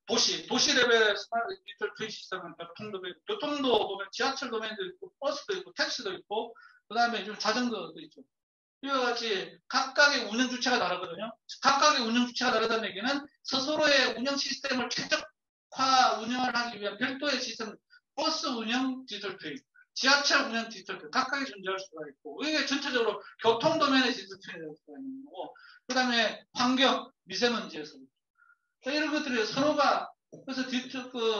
도시 레벨의 스마트 디지털 트윈 시스템은 교통도 보면 지하철 도면도 있고, 버스도 있고, 택시도 있고, 그 다음에 좀 자전거도 있죠. 이와 같이 각각의 운영 주체가 다르거든요. 각각의 운영 주체가 다르다는 얘기는 스스로의 운영 시스템을 최적화 운영을 하기 위한 별도의 시스템, 버스 운영 디지털 트윈, 지하철 운영 디지털 트윈, 각각이 존재할 수가 있고, 이게 전체적으로 교통 도면의 디지털 트윈이 될 수가 있는 거고, 그 다음에 환경, 미세먼지에서. 이런 것들이 서로가, 그래서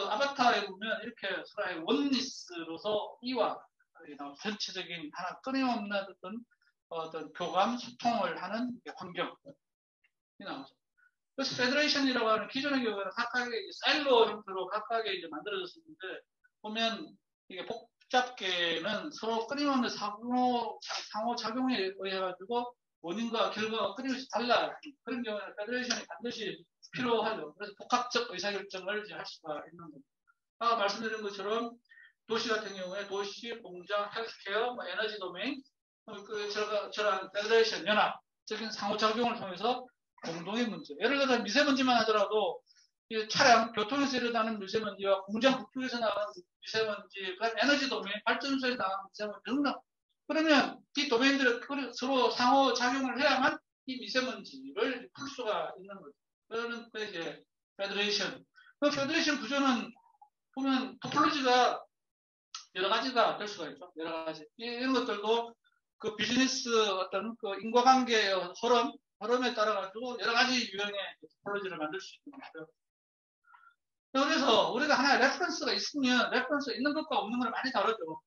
아바타에 보면 이렇게 서로의 원리스로서 이와 전체적인 하나 끊임없는 어떤 교감, 소통을 하는 환경이 나오죠. 그래서 페더레이션이라고 하는 기존의 경우에는 각각의 사일로 형태로 각각의 이제 만들어졌었는데, 보면 이게 복잡계는 서로 끊임없는 상호작용에 의해 가지고 원인과 결과가 끊임없이 달라. 그런 경우에는 페더레이션이 반드시 필요하죠. 그래서 복합적 의사결정을 이제 할 수가 있는 거죠. 아까 말씀드린 것처럼 도시 같은 경우에 도시, 공장, 헬스케어, 에너지 도메인, 저런 페더레이션, 연합적인 상호작용을 통해서 공동의 문제. 예를 들어 미세먼지만 하더라도 차량, 교통에서 일어나는 미세먼지와 공장 부품에서 나가는 미세먼지, 그다음 에너지 도메인, 발전소에서 나가는 미세먼지 등등. 그러면 이 도메인들이 서로 상호작용을 해야만 이 미세먼지를 풀 수가 있는 거죠. 그거는 이제 페더레이션. 그 페더레이션 구조는 보면 토폴로지가 여러 가지가 될 수가 있죠. 여러 가지. 이런 것들도 그 비즈니스 어떤 그 인과관계의 흐름에 따라 가지고 여러 가지 유형의 토폴로지를 만들 수 있는 거죠. 그래서 우리가 하나의 레퍼런스가 있으면 레퍼런스 있는 것과 없는 걸 많이 다르죠.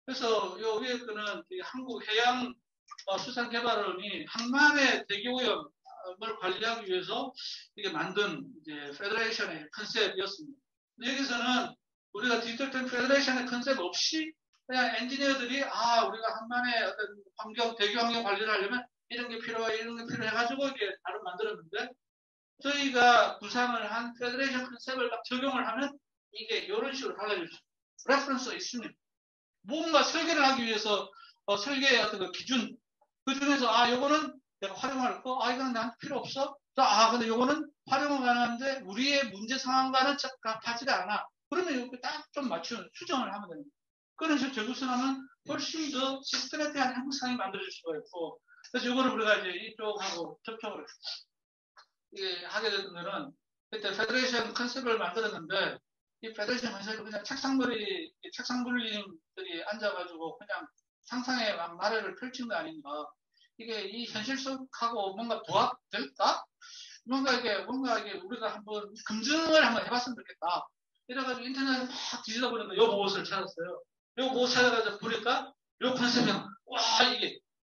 그래서 요 위에 거는 한국해양수산개발원이 항만의 대기오염을 관리하기 위해서 이게 만든 이제 페더레이션의 컨셉이었습니다. 여기서는 우리가 디지털 페더레이션의 컨셉 없이 그냥 엔지니어들이 우리가 항만의 어떤 대기 환경 관리를 하려면 이런 게 필요해, 이런 게 필요해가지고 이게 나름 만들었는데 저희가 구상을 한 페더레이션 컨셉을 딱 적용을 하면 이게 이런 식으로 달라질 수 있어요. 레퍼런스가 있습니다. 뭔가 설계를 하기 위해서 설계의 어떤 그 기준, 그 중에서 요거는 내가 활용할 거, 이거는 나한테 필요 없어. 근데 요거는 활용은 가능한데 우리의 문제 상황과는 적합하지가 않아. 그러면 이렇게 딱 좀 맞춘 수정을 하면 됩니다. 그런 식으로 재구성하면 훨씬 더 시스템에 대한 향상이 만들어질 수가 있고, 그래서 이거를 우리가 이제 이쪽하고 접촉을 하게 되면은 그때 페더레이션 컨셉을 만들었는데 이 페더레이션 컨셉을 그냥 책상 물림들이 앉아가지고 그냥 상상의 나래를 펼친 거 아닌가. 이게 이 현실 속하고 뭔가 부합될까? 뭔가 이게 우리가 한번 검증을 한번 해봤으면 좋겠다. 이래가지고 인터넷에 막 뒤지다 보니까 요 보고서를 찾았어요. 요 보고서 찾아가지고 보니까 요 컨셉이랑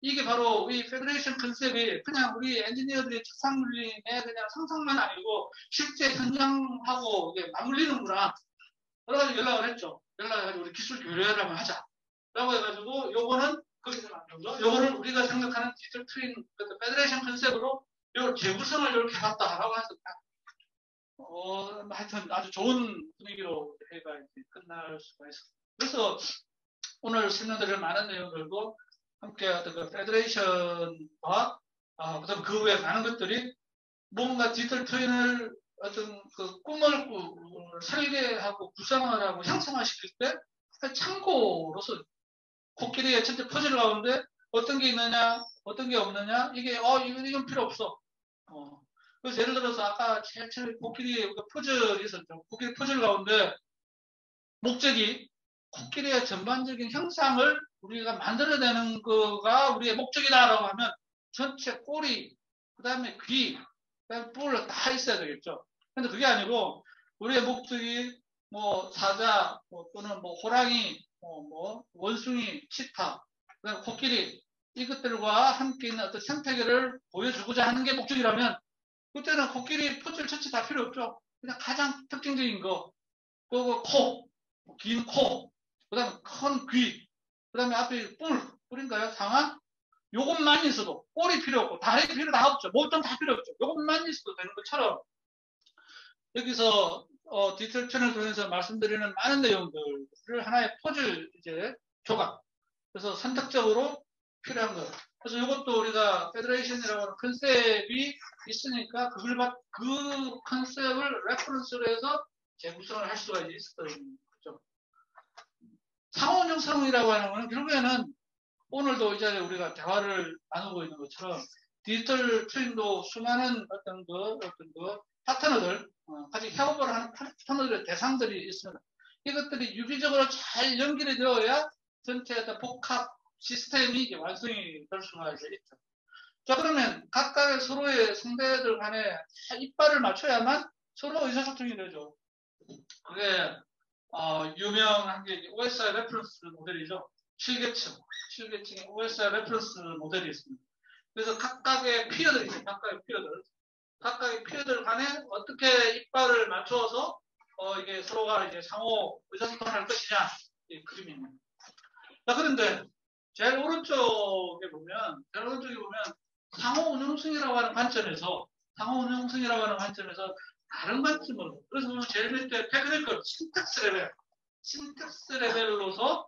이게 바로 이 페더레이션 컨셉이 그냥 우리 엔지니어들이 책상 물림의 그냥 상상만 아니고 실제 현장하고 이게 맞물리는구나. 그래가지고 연락을 했죠. 연락해가지고 우리 기술 교류를 한번 하자. 라고 해가지고 요거는 거기서 만든 거. 요거를 우리가 생각하는 디지털 트윈 페더레이션 컨셉으로 요 재구성을 이렇게 해봤다라고 해서 하여튼 아주 좋은 분위기로 회의가 끝날 수가 있습니다. 그래서 오늘 설명드릴 많은 내용들도 함께 어떤 그 페더레이션과 그다음 그 외에 많은 것들이 뭔가 디지털 트윈을 어떤 그 꿈을 설계하고 구상을 하고 형성화시킬 때 참고로서 코끼리의 첫째 퍼즐 가운데 어떤 게 있느냐, 어떤 게 없느냐, 이게 이건 필요 없어. 그래서 예를 들어서 아까 제일 처음에 코끼리 퍼즐이 있었죠. 코끼리 퍼즐 가운데 목적이 코끼리의 전반적인 형상을 우리가 만들어내는 거가 우리의 목적이다라고 하면 전체 꼬리, 그 다음에 귀, 그 다음에 뿔 다 있어야 되겠죠. 근데 그게 아니고 우리의 목적이 사자, 또는 호랑이, 원숭이, 치타, 그다음에 코끼리 이것들과 함께 있는 어떤 생태계를 보여주고자 하는 게 목적이라면 그때는 코끼리 퍼즐 전체 다 필요 없죠. 그냥 가장 특징적인 거, 코, 긴 코, 그 다음에 큰 귀, 그 다음에 앞에 뿔인가요? 상아? 요것만 있어도 꼬리 필요 없고 다리 필요 다 없죠. 몸통 다 필요 없죠. 요것만 있어도 되는 것처럼 여기서 디지털 채널을 통해서 말씀드리는 많은 내용들을 하나의 퍼즐 조각. 그래서 선택적으로 필요한 것. 그래서 이것도 우리가 페더레이션이라고 하는 컨셉이 있으니까 그 컨셉을 레퍼런스로 해서 재구성을 할 수가 있었던 거죠. 상호운용성이라고 하는 것은 결국에는 오늘도 이제 우리가 대화를 나누고 있는 것처럼 디지털 트윈도 수많은 어떤 파트너들, 같이 협업을 하는 파트너들의 대상들이 있습니다. 이것들이 유기적으로 잘 연결이 되어야 전체 어떤 복합 시스템이 완성이 될 수가 있죠. 자, 그러면 각각의 서로의 상대들 간에 이빨을 맞춰야만 서로 의사소통이 되죠. 그게 유명한 게 OSI 레퍼런스 모델이죠. 7계층의 OSI 레퍼런스 모델이 있습니다. 그래서 각각의 피어들이 있어요. 각각의 피어들 간에 어떻게 이빨을 맞춰서 이게 서로가 이제 상호 의사소통을 할 것이냐 이 그림입니다. 자, 그런데 제일 오른쪽에 보면 상호 운용성이라고 하는 관점에서 다른 관점으로, 그래서 보면 제일 밑에 테크니컬 신텍스 레벨로서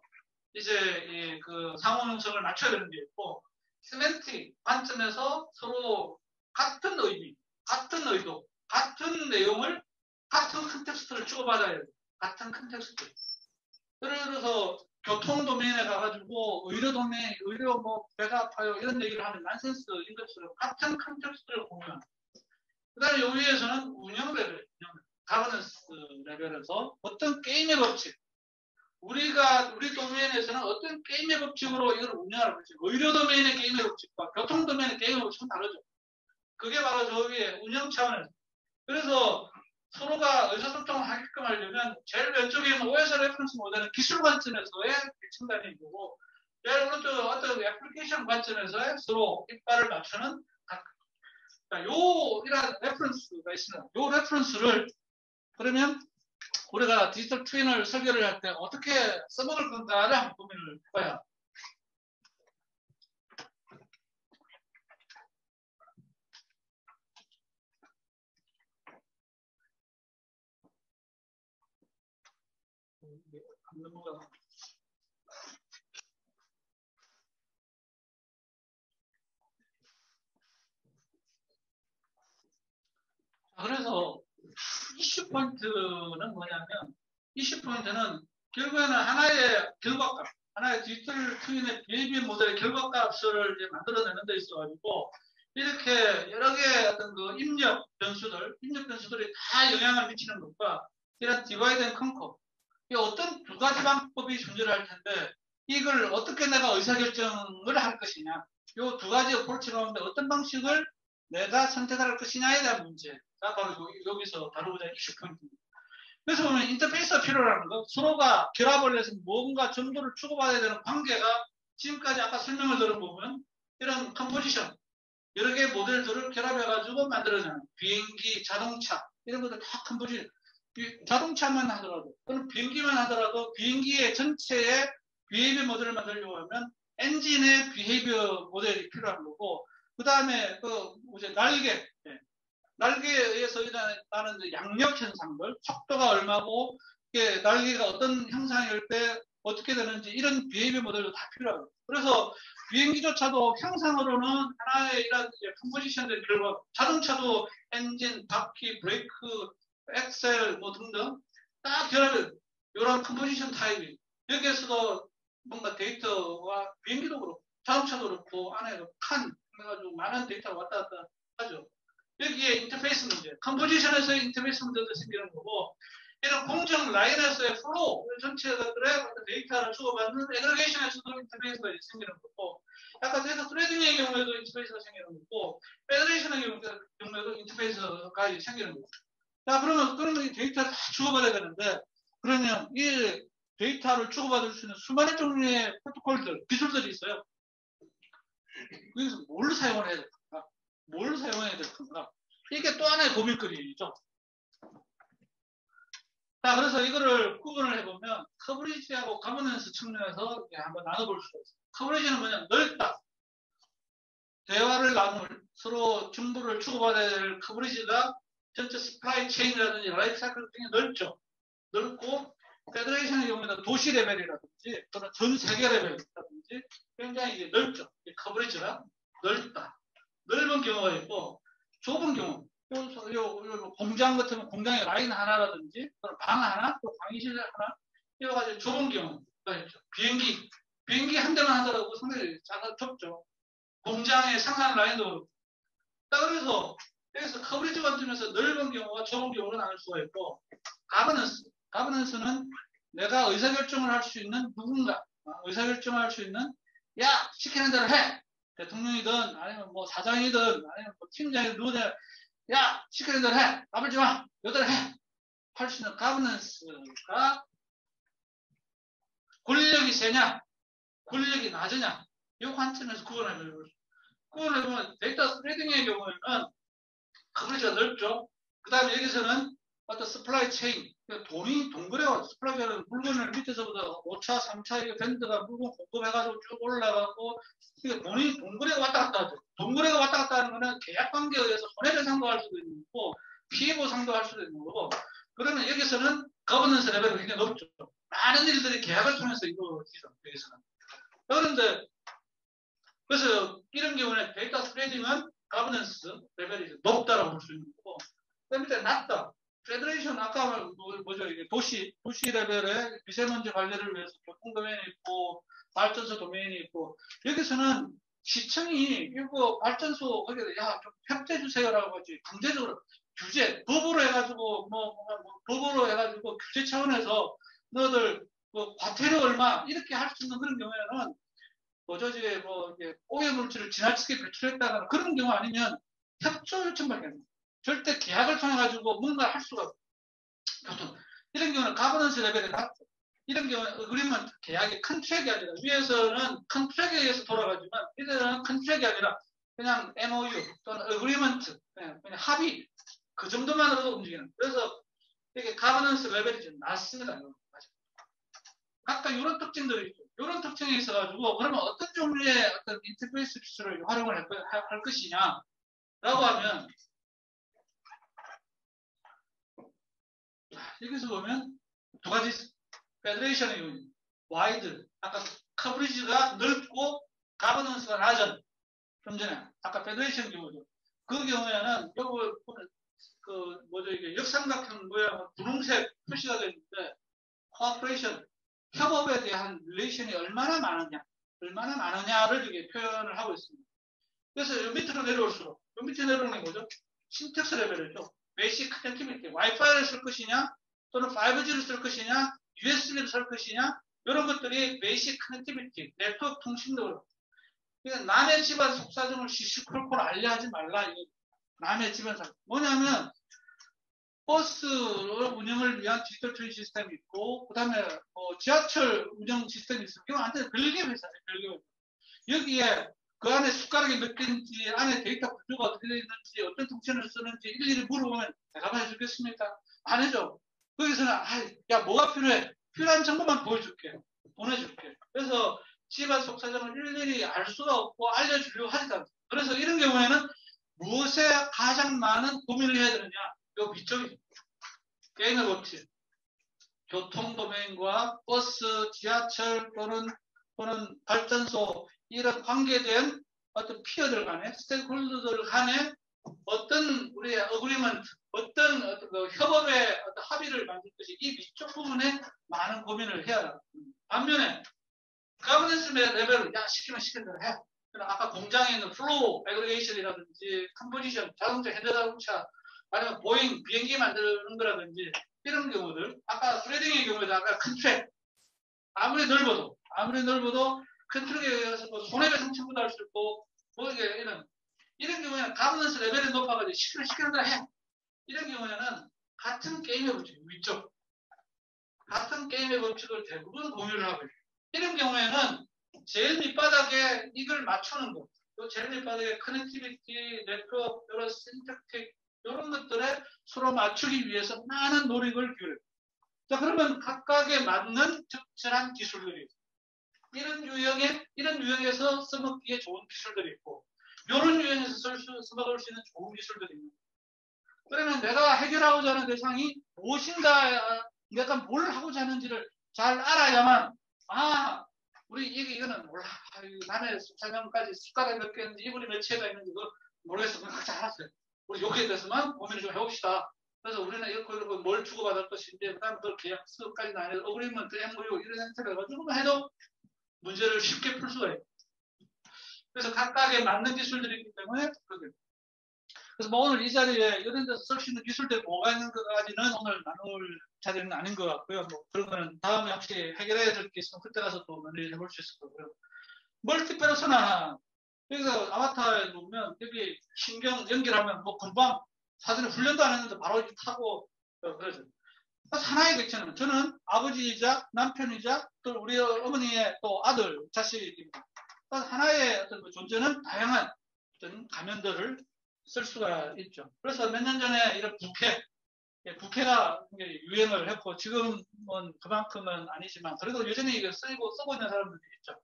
이제 그 상호 운용성을 맞춰야 되는 게 있고, 세멘틱 관점에서 서로 같은 의도, 같은 내용을, 같은 컨텍스트를 주고받아야 돼요. 같은 컨텍스트. 그래서 교통 도메인에 가가지고 의료 뭐 배가 아파요 이런 얘기를 하면 난센스인 것처럼 같은 컨텍스트를 공유하는. 그다음에 여기에서는 운영 레벨, 가버넌스 레벨에서 어떤 게임의 법칙, 우리 도메인에서는 어떤 게임의 법칙으로 이걸 운영하는 거지. 의료 도메인의 게임의 법칙과 교통 도메인의 게임의 법칙은 다르죠. 그게 바로 저 위에 운영 차원에서. 그래서 서로가 의사소통을 하게끔 하려면 제일 왼쪽에 있는 OS 레퍼런스 모델은 기술 관점에서의 층단이 거고, 제일 오른쪽 어떤 애플리케이션 관점에서의 서로 이빨을 맞추는 이런 레퍼런스가 있습니다. 요 레퍼런스를 그러면 우리가 디지털 트윈을 설계를 할 때 어떻게 써먹을 건가를 한번 고민을 해봐야. 그래서 이슈 포인트는 뭐냐면, 이슈 포인트는 결국에는 하나의 디지털 트윈의 비헤이비어 모델의 결과값을 이제 만들어내는 데 있어가지고, 이렇게 여러 개의 어떤 그 입력 변수들이 다 영향을 미치는 것과, 이런 디바이드 앤 컨커, 이 어떤 두 가지 방법이 존재할 텐데, 이걸 어떻게 내가 의사결정을 할 것이냐, 이 두 가지 어프로치 가운데 어떤 방식을 내가 선택할 것이냐에 대한 문제가 바로 여기서 다루고자 하는 이슈 포인트입니다. 그래서 보면 인터페이스가 필요라는 거, 서로가 결합을 해서 뭔가 정보를 주고받아야 되는 관계가 지금까지 아까 설명을 들어보면 이런 컴포지션, 여러 개의 모델들을 결합해가지고 만들어내는 비행기, 자동차, 이런 것들 다 컴포지션. 자동차만 하더라도, 또는 비행기만 하더라도 비행기의 전체의 비헤이비어 모델을 만들려고 하면 엔진의 비헤이비어 모델이 필요한 거고, 그 다음에 날개에 의해서 일어나는 양력 현상들, 속도가 얼마고, 날개가 어떤 형상일 때 어떻게 되는지, 이런 비헤이비어 모델도 다 필요하고. 그래서 비행기조차도 형상으로는 하나의 이런 컴포지션된 결과, 자동차도 엔진, 바퀴, 브레이크, 엑셀 뭐 등등 딱 결합해. 이런 컴포지션 타입이. 여기에서도 뭔가 데이터와 비행기도 그렇고, 자동차도 그렇고, 안에 칸 해가지고 많은 데이터가 왔다 갔다 하죠. 여기에 인터페이스 문제, 컴포지션에서의 인터페이스 문제도 생기는 거고, 이런 공정 라인에서의 플로우 전체들의 데이터를 주고받는 애그리게이션에서도 인터페이스가 생기는 거고, 아까 데이터 트레이딩의 경우에도 인터페이스가 생기는 거고, 페더레이션의 경우에도 인터페이스가 생기는 거고. 자, 그러면 이 데이터를 다 주고받아야 되는데, 그러면 이 데이터를 주고받을 수 있는 수많은 종류의 프로토콜들, 기술들이 있어요. 여기서 뭘 사용을 해야 될까? 이게 또 하나의 고민거리죠. 자, 그래서 이거를 구분을 해보면 커버리지하고 가버넌스 측면에서 한번 나눠볼 수가 있어요. 커버리지는 뭐냐? 넓다. 대화를 나눌, 서로 정보를 주고받아야 될 커버리지가 전체 스프라이 체인이라든지 라이프 사이클 중에 넓고, 페더레이션의 경우에는 도시 레벨이라든지 또는 전 세계 레벨이라든지 굉장히 이제 넓죠. 커버리지가 넓다. 넓은 경우가 있고, 좁은 경우, 공장 같으면 공장의 라인 하나라든지 또는 방 하나, 또 강의실 하나, 이와 같이 좁은 경우가 있죠. 비행기 한 대만 하더라도 상당히 좁죠. 공장의 생산 라인도 그렇고. 그래서 여기서 커버리지 관점에서 넓은 경우와 좁은 경우로 나눌 수가 있고, 가버넌스는 내가 의사결정을 할 수 있는 누군가, 의사결정을 할 수 있는, 야, 시키는 대로 해! 대통령이든, 아니면 뭐 사장이든, 아니면 뭐 팀장이든, 누구든, 야, 시키는 대로 해! 까불지 마! 여대로 해! 할 수 있는 가버넌스가 권력이 세냐, 권력이 낮으냐, 이 관점에서 구분해보면 데이터 스프레딩의 경우에는 커버리지가 넓죠. 그 다음에 여기서는 어떤 서플라이 체인, 돈이 동그래요. 스프라이어는 물건을 밑에서부터 5차, 3차 이게 밴드가 물건 공급해가지고 쭉 올라가고 이게 돈이 동그래가 왔다 갔다 하죠. 동그래가 왔다 갔다 하는 거는 계약 관계에 의해서 손해배상도 할 수도 있는 거고 피해보상도 할 수도 있는 거고 그러면 여기서는 거버넌스 레벨이 굉장히 높죠. 많은 일들이 계약을 통해서 이루어지죠. 여기서는. 그런데 그래서 이런 경우는 데이터 스프레딩은 거버넌스 레벨이 높다라고 볼 수 있는 거고 그 밑에 낮다. 페더레이션 아까 뭐죠 이게 도시 레벨에 미세먼지 관리를 위해서 교통 도메인이 있고 발전소 도메인이 있고 여기서는 시청이 이거 발전소 거기에 야좀 협조해 주세요라고 하지 강제적으로 규제 법으로 해가지고 법으로 해가지고 규제 차원에서 너들 뭐 과태료 얼마 이렇게 할 수 있는 그런 경우에는 뭐저지 뭐 이게 오염물질을 지나치게 배출했다거나 그런 경우 아니면 협조 요청밖에 안 돼요. 절대 계약을 통해 가지고 뭔가 할 수가 없어요. 보통 이런 경우는 가버넌스 레벨이 낮죠. 이런 경우는 어그리먼트 계약이 큰 트랙이 아니라 위에서는 큰 트랙에 의해서 돌아가지만 이들은 큰 트랙이 아니라 그냥 MOU 또는 어그리먼트 그냥 합의 그 정도만으로도 움직이는. 그래서 이게 가버넌스 레벨이 좀 낮습니다. 각각 이런 특징들이 있죠. 이런 특징이 있어가지고 그러면 어떤 종류의 어떤 인터페이스 기술을 활용을 할 것이냐라고 하면 여기서 보면 두 가지 페더레이션의 요인 와이드 아까 커버리지가 넓고 가버넌스가 낮은 좀 전에 아까 페더레이션 경우죠. 그 경우에는 여기 그 뭐죠 이게 역삼각형 모양 분홍색 표시가 되어 있는데 코퍼레이션 협업에 대한 릴레이션이 얼마나 많으냐를 이게 표현을 하고 있습니다. 그래서 요 밑으로 내려올수록 요 밑에 내려오는 게 뭐죠? 신텍스 레벨이죠. 베이직 커넥티비티 와이파이를 쓸 것이냐 또는 5G를 쓸 것이냐 USB를 쓸 것이냐 이런 것들이 베이직 커넥티비티 네트워크 통신도로 그러니까 남의 집안 속사정을 시시콜콜 알려하지 말라. 남의 집안 속 뭐냐면 버스 운영을 위한 디지털 트레인 시스템이 있고, 그 다음에 지하철 운영 시스템이 있어요. 이거 완전 별개 회사예요, 별개 회사. 여기에 그 안에 숟가락이 몇 개인지, 안에 데이터 구조가 어떻게 되어 있는지, 어떤 통신을 쓰는지 일일이 물어보면 대답을 해주겠습니까? 안 해줘. 거기서는, 야, 뭐가 필요해? 필요한 정보만 보내줄게. 그래서 집안 속사정을 일일이 알 수가 없고 알려주려고 하지도 않습니다. 그래서 이런 경우에는 무엇에 가장 많은 고민을 해야 되느냐? 요 위쪽이 게임의 법칙, 교통 도메인과 버스, 지하철 또는 발전소 이런 관계된 어떤 피어들 간에 스테이크홀더들 간에 어떤 우리의 어그리먼트, 어떤 그 협업의 어떤 합의를 만들 것이 이 위쪽 부분에 많은 고민을 해야 합니다. 반면에 가버넌스 레벨을 시키면 시킨 대로 해. 아까 공장에 있는 플로우 애그리게이션이라든지 컴포지션, 자동차, 현대자동차 아니면 보잉 비행기 만드는 거라든지 이런 경우들 아까 스레딩의 경우에도 아까 큰 트랙 아무리 넓어도 큰 트랙에 의해서 손해배상 청구도 할 수 있고 뭐 이게 이런 경우에는 가버넌스 레벨이 높아가지고 시키는 대로 해. 이런 경우에는 같은 게임의 법칙 위쪽 같은 게임의 법칙을 대부분 공유를 하고 있어요. 이런 경우에는 제일 밑바닥에 이걸 맞추는 거 제일 밑바닥에 커넥티비티, 네트워크, 여러 신텍틱 이런 것들에 서로 맞추기 위해서 많은 노력을 기울여요. 자, 그러면 각각에 맞는 적절한 기술들이 이런 유형에서 써먹기에 좋은 기술들이 있고, 이런 유형에서 써먹을 수 있는 좋은 기술들이 있는 거예요. 그러면 내가 해결하고자 하는 대상이 무엇인가, 내가 뭘 하고자 하는지를 잘 알아야만, 우리 이거는 몰라. 남의 설명까지 숟가락 몇 개인지 이불이 몇 채가 있는지 그거 모르겠어. 그건 각자 알았어요. 우리 여기에 대해서만 고민을 좀 해봅시다. 그래서 우리는 이렇게 뭘 주고받을 것인데, 그 다음에 그 계약서까지는 아니라 어그리먼트, MOU 이런 형태를 해가지고 해도 문제를 쉽게 풀 수가 있어요. 그래서 각각에 맞는 기술들이 있기 때문에 그렇게. 그래서 뭐 오늘 이 자리에 이런 데서 쓸 수 있는 기술들이 뭐가 있는 것까지는 오늘 나눌 자리는 아닌 것 같고요. 뭐 그런 거는 다음에 혹시 해결해야 될 게 있으면 그때 가서 또 논의를 해볼 수 있을 거고요. 멀티페르소나 여기서 아바타에 보면 여기 신경 연결하면 뭐 금방 사전에 훈련도 안 했는데 바로 이렇게 타고 그러죠. 하나의 객체는 저는 아버지이자 남편이자 또 우리 어머니의 또 아들 자식입니다. 하나의 어떤 그 존재는 다양한 어떤 가면들을 쓸 수가 있죠. 그래서 몇 년 전에 이런 부캐 부캐가 유행을 했고 지금은 그만큼은 아니지만 그래도 여전히 이거 쓰고 있는 사람들이 있죠.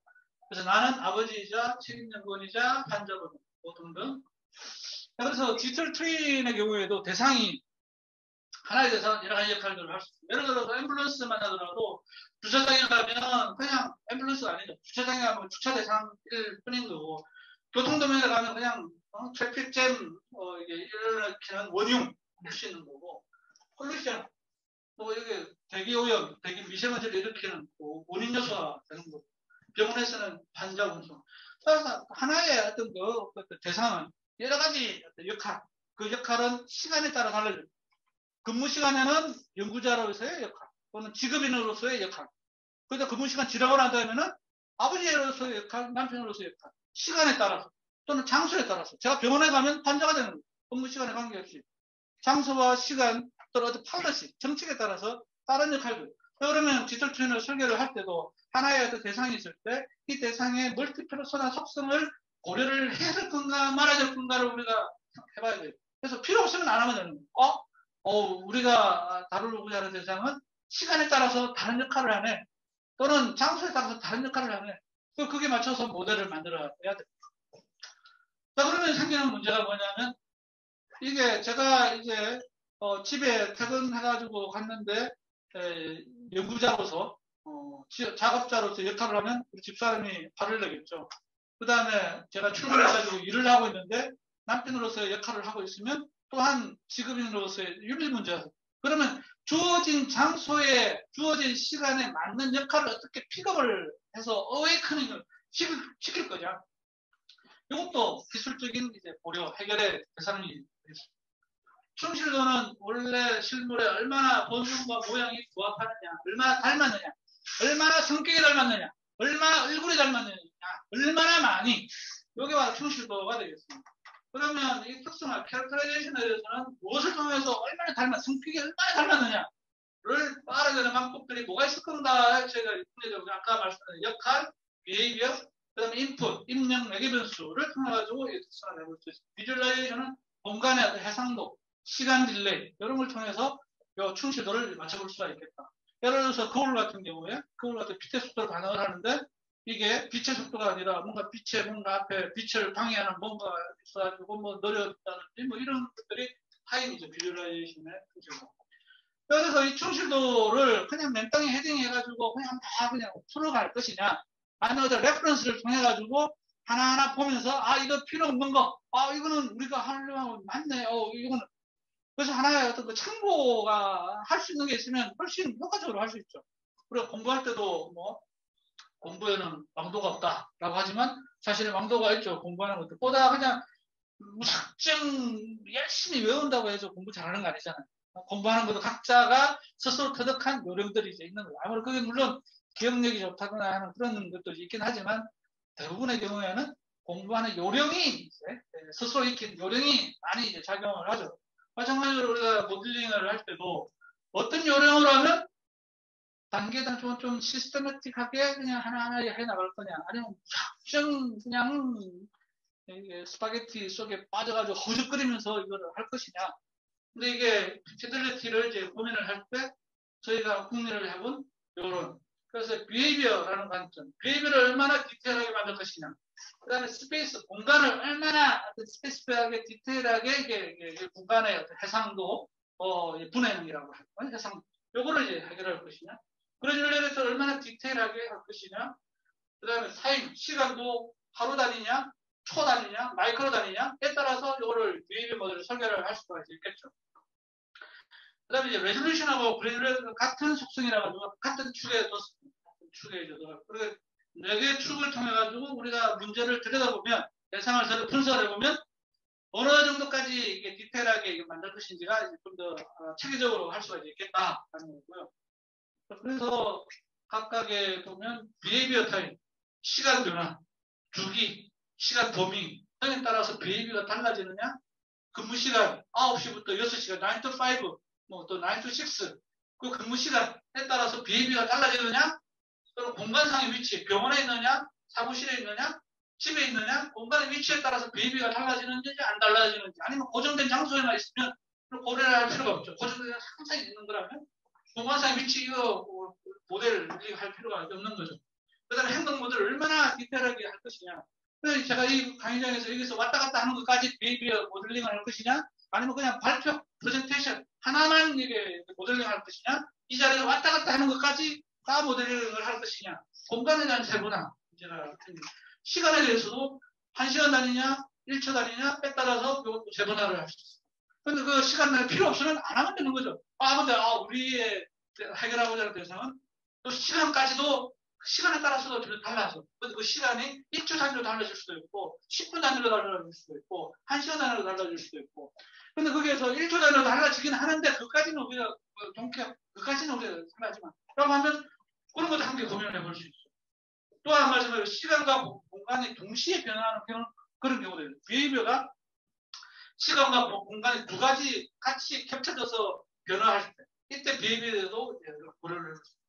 그래서 나는 아버지이자 책임연구원이자 환자분 등등. 그래서 디지털 트윈의 경우에도 대상이 하나에 대해서 여러 가지 역할들을 할 수 있습니다. 예를 들어서 앰뷸런스만 하더라도 주차장에 가면 그냥 앰뷸런스가 아니죠. 주차장에 가면 주차 대상일 뿐인 거고 교통도면에 가면 그냥 트래픽잼 일으키는 원흉 할 수 있는 거고 폴루션 또 이게 대기오염, 대기 미세먼지를 일으키는 원인 요소가 되는 거고 병원에서는 환자 운송. 그래서 하나의 어떤 그 대상은 여러 가지 역할, 그 역할은 시간에 따라 달라져요. 근무 시간에는 연구자로서의 역할, 또는 직업인으로서의 역할. 그래서 근무 시간 지나고 난 다음에는 아버지로서의 역할, 남편으로서의 역할. 시간에 따라서, 또는 장소에 따라서. 제가 병원에 가면 환자가 되는 거예요. 근무 시간에 관계없이. 장소와 시간, 또는 어떤 팔러시, 정책에 따라서 다른 역할들. 그러면 디지털 트윈을 설계를 할 때도 하나의 어떤 대상이 있을 때 이 대상의 멀티페르소나 속성을 고려를 해야 될 건가 말아야 될 건가를 우리가 해봐야 돼요. 그래서 필요 없으면 안 하면 되는 거예요. 우리가 다루고자 하는 대상은 시간에 따라서 다른 역할을 하네. 또는 장소에 따라서 다른 역할을 하네. 그게 맞춰서 모델을 만들어야 돼. 자, 그러면 생기는 문제가 뭐냐면, 이게 제가 이제, 집에 퇴근해가지고 갔는데, 연구자로서, 작업자로서 역할을 하면 우리 집사람이 화를 내겠죠. 그 다음에 제가 출근해가지고 일을 하고 있는데, 남편으로서의 역할을 하고 있으면 또한 직업인으로서의 윤리 문제가 그러면 주어진 장소에 주어진 시간에 맞는 역할을 어떻게 픽업을 해서 어웨이커닝을 시킬 거냐. 이것도 기술적인 이제 고려 해결의 대상이 되겠습니다. 충실도는 원래 실물에 얼마나 본성과 모양이 부합하느냐, 얼마나 닮았느냐, 얼마나 성격이 닮았느냐, 얼마나 얼굴이 닮았느냐, 얼마나 많이 이게 바로 충실도가 되겠습니다. 그러면 이 특성화, 캐릭터라이제이션에 대해서는 무엇을 통해서 얼마나 성격이 얼마나 닮았느냐를 말하는 방법들이 뭐가 있을 건가 제가 아까 말씀드린 역할, 비헤이비어, 그 다음에 인풋, 입력, 매개 변수를 통해가지고 이 특성화를 해볼 수 있습니다. 비주얼라이제이션은 공간의 해상도, 시간 딜레이 이런 걸 통해서 이 충실도를 맞춰볼 수가 있겠다. 예를 들어서 거울 같은 경우에 거울 같은 빛의 속도를 반응을 하는데 이게 빛의 속도가 아니라 뭔가 앞에 빛을 방해하는 뭔가 있어가지고 뭐 느렸다든지 뭐 이런 것들이 타임이죠. 비주얼라이제이션의 충실도. 그래서 이 충실도를 그냥 맨땅에 헤딩해가지고 그냥 풀어갈 것이냐 아니면 어떤 레퍼런스를 통해가지고 하나하나 보면서 이거 필요 없는 거 이거는 우리가 하려면 맞네 이거는 그래서 하나의 어떤 그 참고가 할 수 있는 게 있으면 훨씬 효과적으로 할 수 있죠. 그리고 공부할 때도 뭐 공부에는 왕도가 없다라고 하지만 사실은 왕도가 있죠. 공부하는 것도 보다 그냥 무작정 열심히 외운다고 해서 공부 잘하는 거 아니잖아요. 공부하는 것도 각자가 스스로 터득한 요령들이 이제 있는 거예요. 아무래도 그게 물론 기억력이 좋다거나 하는 그런 것도 있긴 하지만 대부분의 경우에는 공부하는 요령이 이제 스스로 익힌 요령이 많이 이제 작용을 하죠. 마찬가지로 우리가 모델링을 할 때도 어떤 요령으로 하면 단계당 좀 시스테매틱하게 그냥 하나하나 해나갈 거냐 아니면 무작정 그냥 스파게티 속에 빠져가지고 허죽거리면서 이거를 할 것이냐. 근데 이게 피델리티를 이제 고민을 할 때 저희가 궁리를 해본 요런 그래서 비헤이비어라는 관점 비헤이비어를 얼마나 디테일하게 만들 것이냐 그 다음에 스페이스 공간을 얼마나 스페이스하게 디테일하게 이게 공간의 어떤 해상도 분해능이라고 하는 해상 요거를 이제 해결할 것이냐 그런 전략에서 얼마나 디테일하게 할 것이냐 그 다음에 타임 시간도 하루 단위냐 초 단위냐 마이크로 단위냐에 따라서 이거를 비헤이비어 모델을 설계를 할 수가 있겠죠. 그 다음에 이제 레졸루션하고 그래놀레이션은 같은 속성이라 가지고 같은 축에 뒀습니다. 같은 축에 뒀어요. 그리고 4개의 축을 통해 가지고 우리가 문제를 들여다보면 대상을 분석을 해보면 어느 정도까지 이게 디테일하게 이게 만들 것인지가 좀 더 체계적으로 할 수가 있겠다라는 거고요. 그래서 각각에 보면 비헤이비어 타임, 시간 변화, 주기, 시간 도밍 등에 따라서 비헤이비어가 달라지느냐 근무 시간 9시부터 6시간 9 to 5 또 9 to 6 그 근무 시간에 따라서 비헤이비어가 달라지느냐 또는 공간상의 위치 병원에 있느냐 사무실에 있느냐 집에 있느냐 공간의 위치에 따라서 비헤이비어가 달라지는지 안 달라지는지 아니면 고정된 장소에만 있으면 고려를 할 필요가 없죠. 고려는 항상 있는 거라면 공간상 위치 이거 모델을 할 필요가 없는 거죠. 그 다음에 행동 모델을 얼마나 디테일하게 할 것이냐. 그래서 제가 이 강의장에서 여기서 왔다 갔다 하는 것까지 비헤이비어 모델링을 할 것이냐, 아니면 그냥 발표, 프레젠테이션 하나만 이게 모델링을 할 것이냐, 이 자리에 왔다 갔다 하는 것까지 다 모델링을 할 것이냐, 공간에 대한 세분화, 시간에 대해서도 1시간 단위냐, 1초 단위냐, 에 따라서 세분화를 할 수 있어요. 근데 그 시간 필요 없으면 안 하면 되는 거죠. 근데 우리의 해결하고자 하는 대상은 또 시간까지도 시간에 따라서도 달라서 그 시간이 1초 단위로 달라질 수도 있고 10분 단위로 달라질 수도 있고 1시간 단위로 달라질 수도 있고 근데 거기에서 1초 단위로 달라지긴 하는데 그까지는 우리가 그까지는 우리가 생각하지만 라고 하면 그런 것도 함께 고민을 해볼 수 있어요. 또 한 말씀을 시간과 공간이 동시에 변화하는 그런 경우도 있어요. 비헤이비어가 시간과 공간이 두 가지 같이 겹쳐져서 변화할 때 이때 비헤이비어도 고려를 해봤습니다.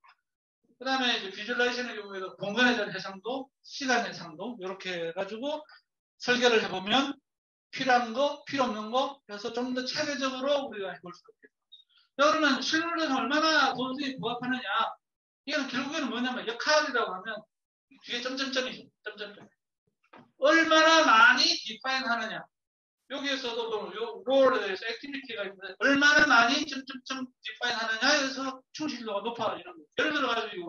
그 다음에 이제 비주얼라이제이션의 경우에도 공간에 대한 해상도, 시간 해상도 이렇게 해가지고 설계를 해보면 필요한 거, 필요 없는 거 해서 좀 더 체계적으로 우리가 해볼 수가 있겠죠. 그러면 실물에서 얼마나 도저히 부합하느냐 이건 결국에는 뭐냐면 역할이라고 하면 뒤에 점점점이죠. 점점점. 얼마나 많이 디파인 하느냐. 여기에서도 요 롤에 대해서 액티비티가 있는데 얼마나 많이 점점점 디파인 하느냐에서 충실도가 높아지는 거예요. 예를 들어가지고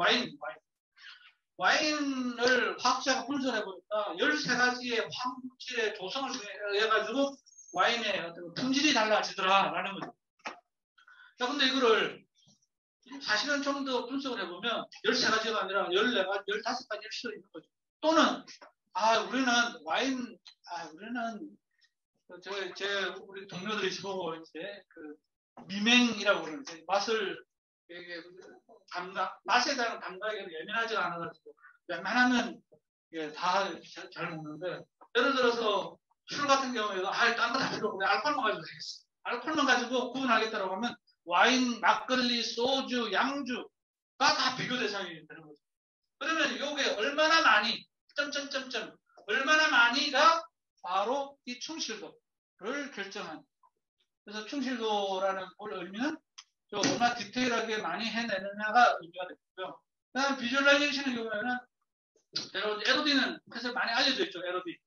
와인을 화학자가 분석해 보니까 13가지의 화학물질의 조성을 해가지고 와인의 어떤 품질이 달라지더라라는 거죠. 자, 근데 이거를 사실은 좀 더 분석을 해보면 13가지가 아니라 14가지, 15가지일 수도 있는 거죠. 또는 우리는 우리 동료들이 저보고 이제 그 미맹이라고 그러는데 맛을 맛에 대한 감각이 예민하지가 않아가지고 웬만하면 다 잘 먹는데 예를 들어서 술 같은 경우에도 딴 거 다 필요 없고 알코올만 가지고 되겠어. 알코올만 가지고 구분하겠다고 하면 와인, 막걸리, 소주, 양주가 다 비교 대상이 되는 거죠. 그러면 이게 얼마나 많이 얼마나 많이가 바로 이 충실도를 결정한. 그래서 충실도라는 의미는 얼마나 디테일하게 많이 해내느냐가 의미가 되고요. 그다음 비주얼라이제이션의 경우에는 LOD는 사실 많이 알려져 있죠. LOD,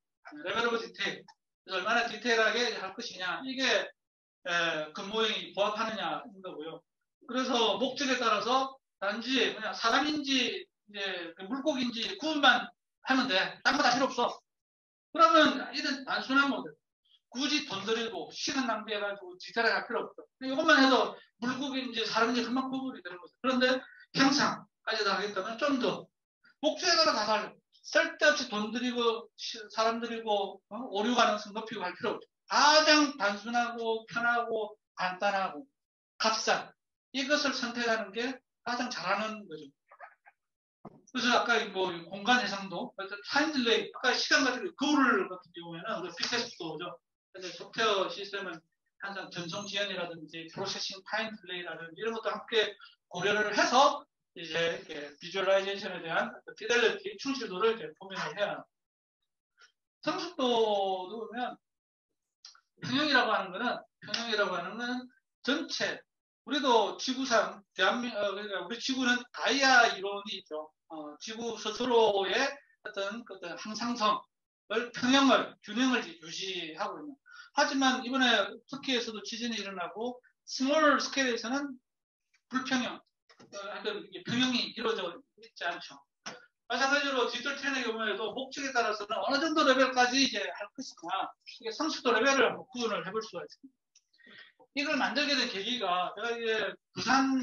레벨 오브 디테일. 그래서 얼마나 디테일하게 할 것이냐 이게 근모형이 부합하느냐인 거고요. 그래서 목적에 따라서 단지 그냥 사람인지 이제 물고기인지 구분만 하면 돼. 딴 거 다 필요 없어. 그러면 이런 단순한 모델. 굳이 돈 들이고 시간 낭비해가지고 디테일하게 할 필요 없어. 이것만 해도 물고기인지 사람인지 금방 구분이 되는 거죠. 그런데 형상까지 다 하겠다면 좀 더 목적에 따라 다 달라. 쓸데없이 돈 들이고 사람 들이고 오류 가능성 높이고 할 필요 없죠. 가장 단순하고 편하고 간단하고 값싼 이것을 선택하는 게 가장 잘하는 거죠. 그래서 아까 공간 해상도, 타임 딜레이, 아까 시간 같은 거울 같은 경우에는 빛의 속도죠. 근데 소프트웨어 시스템은 항상 전송 지연이라든지 프로세싱 타임 딜레이라든지 이런 것도 함께 고려를 해서 이제 비주얼라이제이션에 대한 피델리티, 충실도를 이제 고민을 해야 합니다. 성숙도도 보면 평형이라고 하는 거는 전체 우리도 지구상 그러니까 우리 지구는 가이아 이론이 있죠. 지구 스스로의 어떤 항상성을 균형을 유지하고 있는. 하지만 이번에 터키에서도 지진이 일어나고 스몰 스케일에서는 불평형, 평형이 이루어져 있지 않죠. 마찬가지로 디지털 트윈의 경우에도 목적에 따라서는 어느 정도 레벨까지 이제 할 것이냐, 이게 성숙도 레벨을 구분을 해볼 수가 있습니다. 이걸 만들게 된 계기가 제가 이제 부산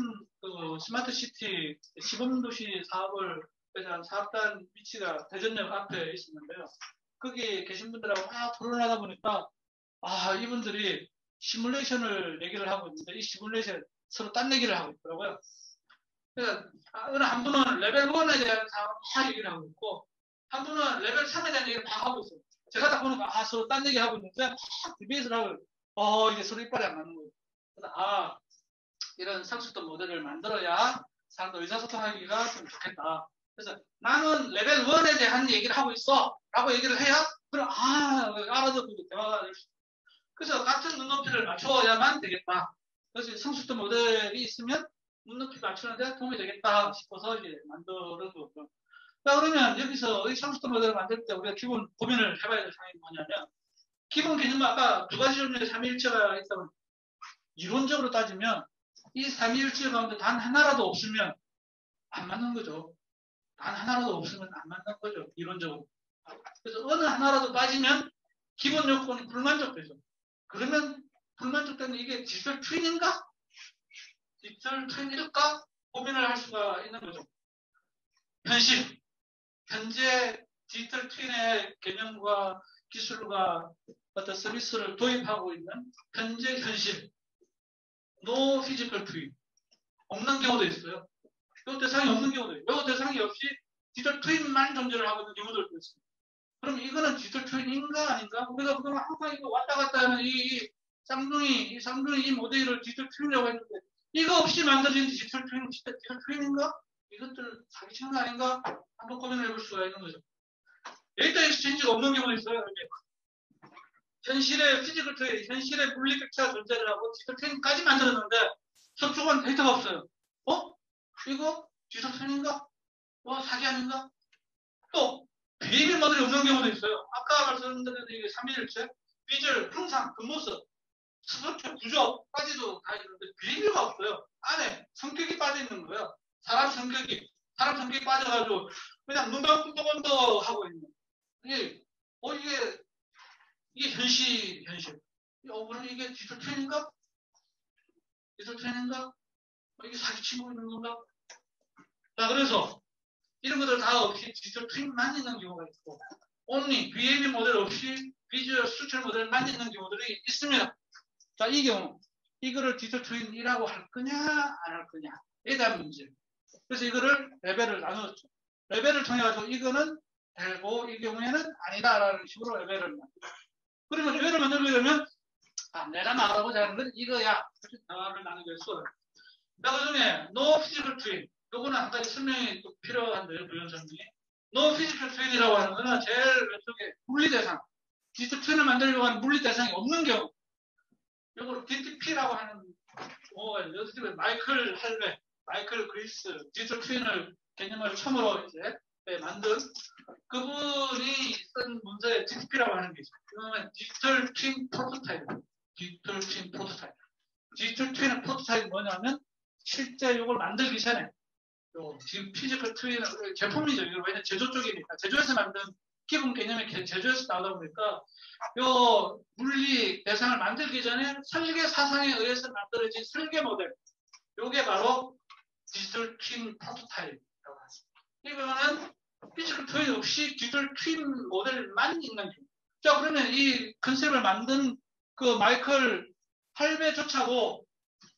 스마트 시티 시범도시 사업을 대한 사업단 위치가 대전역 앞에 있었는데요. 거기 계신 분들하고 토론을 하다 보니까 이분들이 시뮬레이션을 얘기를 하고 있는데 이 시뮬레이션 서로 딴 얘기를 하고 있더라고요. 그래서 어느 한 분은 레벨 1에 대한 다 얘기를 하고 있고 한 분은 레벨 3에 대한 얘기를 다 하고 있어요. 제가 딱 보니까 서로 딴 얘기 하고 있는데 막 디베이트를 하고 이게 서로 이빨이 안 맞는 거예요. 그래서 이런 성숙도 모델을 만들어야 사람들 의사소통하기가 좀 좋겠다. 그래서 나는 레벨 1에 대한 얘기를 하고 있어 라고 얘기를 해야 그럼 알아듣고 대화가 될 수 있어요. 그래서 같은 눈높이를 맞춰야만 되겠다. 그래서 성숙도 모델이 있으면 눈높이 맞추는데 도움이 되겠다 싶어서 이제 만드는 거죠. 자, 그러면 여기서 이 성숙도 모델을 만들 때 우리가 기본 고민을 해봐야 될 사항이 뭐냐면, 기본 개념은 아까 두 가지 종류의 삼위일체가 있다고, 이론적으로 따지면 이 삼위일체 가운데 단 하나라도 없으면 안 맞는 거죠. 단 하나라도 없으면 안 맞는 거죠. 이론적으로. 그래서 어느 하나라도 빠지면 기본 요건이 불만족되죠. 그러면 불만족되는 이게 디지털 트윈인가? 디지털 트윈일까? 고민을 할 수가 있는 거죠. 현실. 현재 디지털 트윈의 개념과 기술과 어떤 서비스를 도입하고 있는 현재 현실. No physical twin. 없는 경우도 있어요. 요 대상이 없는 경우도 있어요. 요 대상이 없이 디지털 트윈만 존재를 하고 있는 경우들도 있어요. 그럼 이거는 디지털 트윈인가 아닌가? 우리가 그동안 항상 이거 왔다 갔다 하는 이 쌍둥이 이 모델을 디지털 트윈이라고 했는데, 이거 없이 만들어진 디지털 트윈인가? 이것들 사기치는 거 아닌가? 한번 고민을 해볼 수가 있는 거죠. 데이터 익스체인지가 없는 경우도 있어요. 현실의 피지컬 트윈, 현실의 물리 객체가 존재를 하고 디지털 트윈까지 만들었는데 접촉한 데이터가 없어요. 이거 디지털 트윈인가? 사기 아닌가? 또 비밀 모델이 없는 경우도 있어요. 아까 말씀드린 이게 삼위일체, 비주얼, 형상, 겉모습, 스트럭처, 구조까지도 다 있는데 비밀가 없어요. 안에 성격이 빠져 있는 거예요. 사람 성격이 빠져가지고 그냥 눈감 끈덕끈덕 하고 있는. 이게 현실. 그럼 이게 디지털 트윈인가? 이게 사기치고 있는 건가? 자, 그래서 이런 것들 다 없이 디지털 트윈만 있는 경우가 있고, only BAB 모델 없이 비주얼 수출 모델만 있는 경우들이 있습니다. 자, 이 경우 이거를 디지털 트윈이라고 할 거냐 안 할 거냐, 에 대한 문제. 그래서 이거를 레벨을 나누었죠. 레벨을 통해 가지고 이거는 되고 이 경우에는 아니다라는 식으로 레벨을 만들어요. 그러면 레벨을 만들려면 내가 말하고자 하는 건 이거야. 대화를 나누게 했어요. 자, 그 중에 no physical twin, 요거는 한 가지 설명이 또 필요한데요. 부연 설명이. no physical twin이라고 하는 거는 제일 왼쪽에 물리 대상, 디지털 트윈을 만들려고 하는 물리 대상이 없는 경우, 요걸 DTP라고 하는 요즘에 마이클 할베, 마이클 그리스 디지털 트윈을 개념을 처음으로 이제 만든 그분이 쓴 문서에 DTP라고 하는 게 있어요. 그러면 디지털 트윈 프로토타입. 디지털 트윈의 프로토타입이 뭐냐면 실제 이걸 만들기 전에 지금 피지컬 트윈 제품이죠. 이거 왜냐면 제조 쪽이니까 제조에서 만든 기본 개념이 제조에서 나오다 보니까 요 물리 대상을 만들기 전에 설계 사상에 의해서 만들어진 설계 모델, 요게 바로 디지털 트윈 프로토타입이라고 합니다. 이거는 피지컬 트윈 없이 디지털 트윈 모델만 있는 경우. 자, 그러면 이 컨셉을 만든 그 마이클 할베조차도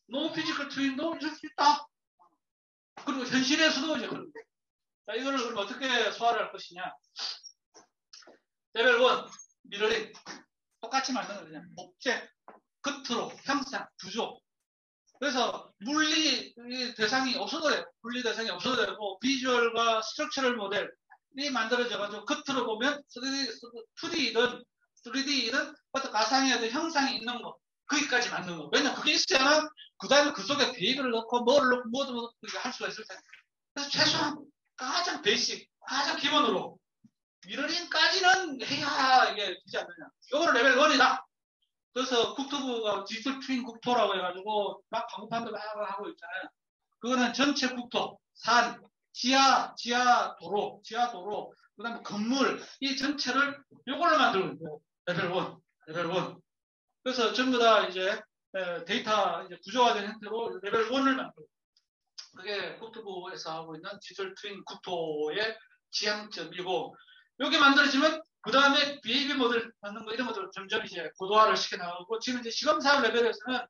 노 피지컬 트윈도 있을 수 있다. 그리고 현실에서도 이제 그런 거. 자, 이거를 그럼 어떻게 소화를 할 것이냐. 레벨 1, 미러링. 똑같이 만드는 거냐. 목재, 겉으로, 형상, 구조. 그래서 물리 대상이 없어도 돼요. 물리 대상이 없어도 되고, 비주얼과 스트럭처럴 모델이 만들어져가지고, 겉으로 보면 2D이든 어떤 가상의 어떤 형상이 있는 거. 거기까지 만드는 거. 왜냐면 그게 있어야만 그 다음에 그 속에 베이비를 넣고 뭐를 넣고 뭐도 넣고 할 수가 있을 텐데. 그래서 최소한 가장 베이직, 가장 기본으로 미러링까지는 해야 이게 되지 않느냐. 요거는 레벨 1이다. 그래서 국토부가 디지털 트윈 국토라고 해가지고 막 광고판도 막 하고 있잖아요. 그거는 전체 국토, 산, 지하도로, 그 다음에 건물, 이 전체를 요걸로 만들고 있고, 레벨 1. 그래서 전부 다 이제 데이터 이제 구조화된 형태로 레벨 1을 만들고, 그게 국토부에서 하고 있는 디지털 트윈 국토의 지향점이고, 여기 만들어지면 그 다음에 BAB 모델 만든 거 이런 것들 점점 이제 고도화를 시켜나가고, 지금 이제 시범사업 레벨에서는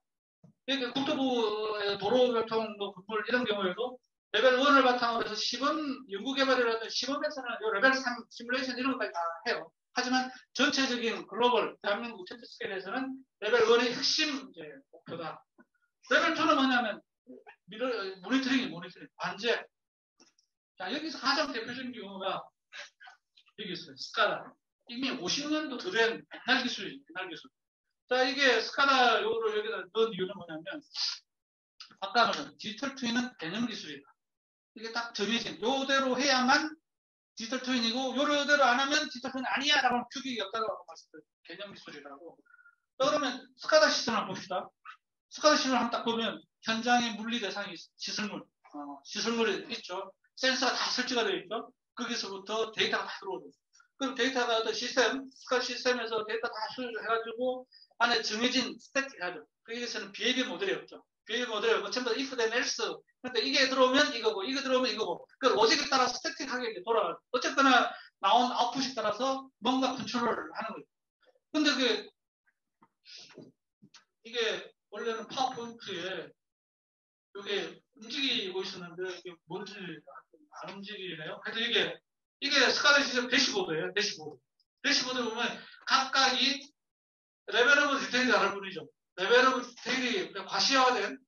국토부 도로교통 건물 이런 경우에도 레벨 1을 바탕으로 해서 시범 연구개발이라든 시범에서는 요 레벨 3 시뮬레이션 이런 것까지 다 해요. 하지만 전체적인 글로벌 대한민국 전체 스케일에서는 레벨 1이 핵심 이제 목표다. 레벨 2는 뭐냐면 모니터링, 관제. 자, 여기서 가장 대표적인 경우가 여기 있어요. 스카다. 이미 50년도 더 된 옛날 기술이죠. 자, 이게 스카다 요거를 여기다 넣은 이유는 뭐냐면, 아까 말한 디지털 트윈은 개념 기술이다. 이게 딱 정해진, 요대로 해야만 디지털 트윈이고, 요대로 안 하면 디지털 트윈 아니야! 라고 규격이 없다고 말씀드린 개념 기술이라고. 그러면 스카다 시스템을 봅시다. 스카다 시스템을 한번 딱 보면, 현장의 물리 대상이 시설물, 시설물이 있죠. 센서가 다 설치가 되어 있죠. 거기서부터 데이터가 다 들어오죠. 그럼 데이터가 어떤 시스템, 스카다 시스템에서 데이터 다 수집해가지고, 안에 정해진 스태틱 하죠. 거기에서는 비헤이비어 모델이 없죠. 비헤이비어 모델이 없고 전부 다 if then else. 근데 이게 들어오면 이거고 이거 들어오면 이거고 그 로직에 따라 스태틱하게 돌아가요. 어쨌거나 나온 아웃풋에 따라서 뭔가 컨트롤을 하는 거예요. 근데 이게 원래는 파워포인트에 이게 움직이고 있었는데 이게 뭔지 안 움직이네요. 그래서 이게 스카다 시스템 대시보드예요. 대시보드 보면 각각이 레벨 오브 디테일이 다를 뿐이죠. 레벨 오브 디테일이 과시화된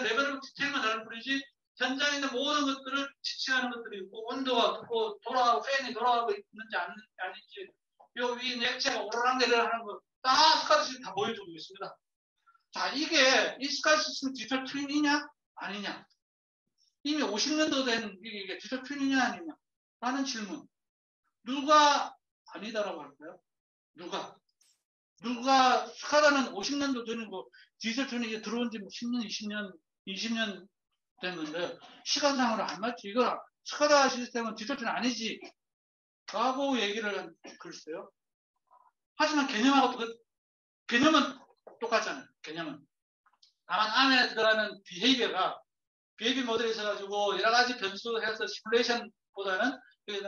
레벨 오브 디테일만 다를 뿐이지 현장에 있는 모든 것들을 지칭하는 것들이 있고 온도가 어떻고 돌아가고 팬이 돌아가고 있는지 아닌지 요 위 액체가 오르락내리락 거 다 스카다 시스템 다 보여주고 있습니다. 자, 이게 이 스카다 시스템 디지털 트윈이냐 아니냐, 이미 50년도 된 이게 디지털 트윈이냐 아니냐 라는 질문. 누가 아니다라고 할까요? 누가 스카다는 50년도 전이고 디지털 트윈이 이제 들어온 지 10년, 20년 됐는데 시간상으로 안 맞지. 이거 스카다 시스템은 디지털 트윈 아니지 라고 얘기를 글쎄요. 하지만 개념은 똑같잖아요. 개념은. 다만 안에 들어가는 비헤이비어 모델이 있어가지고 여러 가지 변수해서 시뮬레이션보다는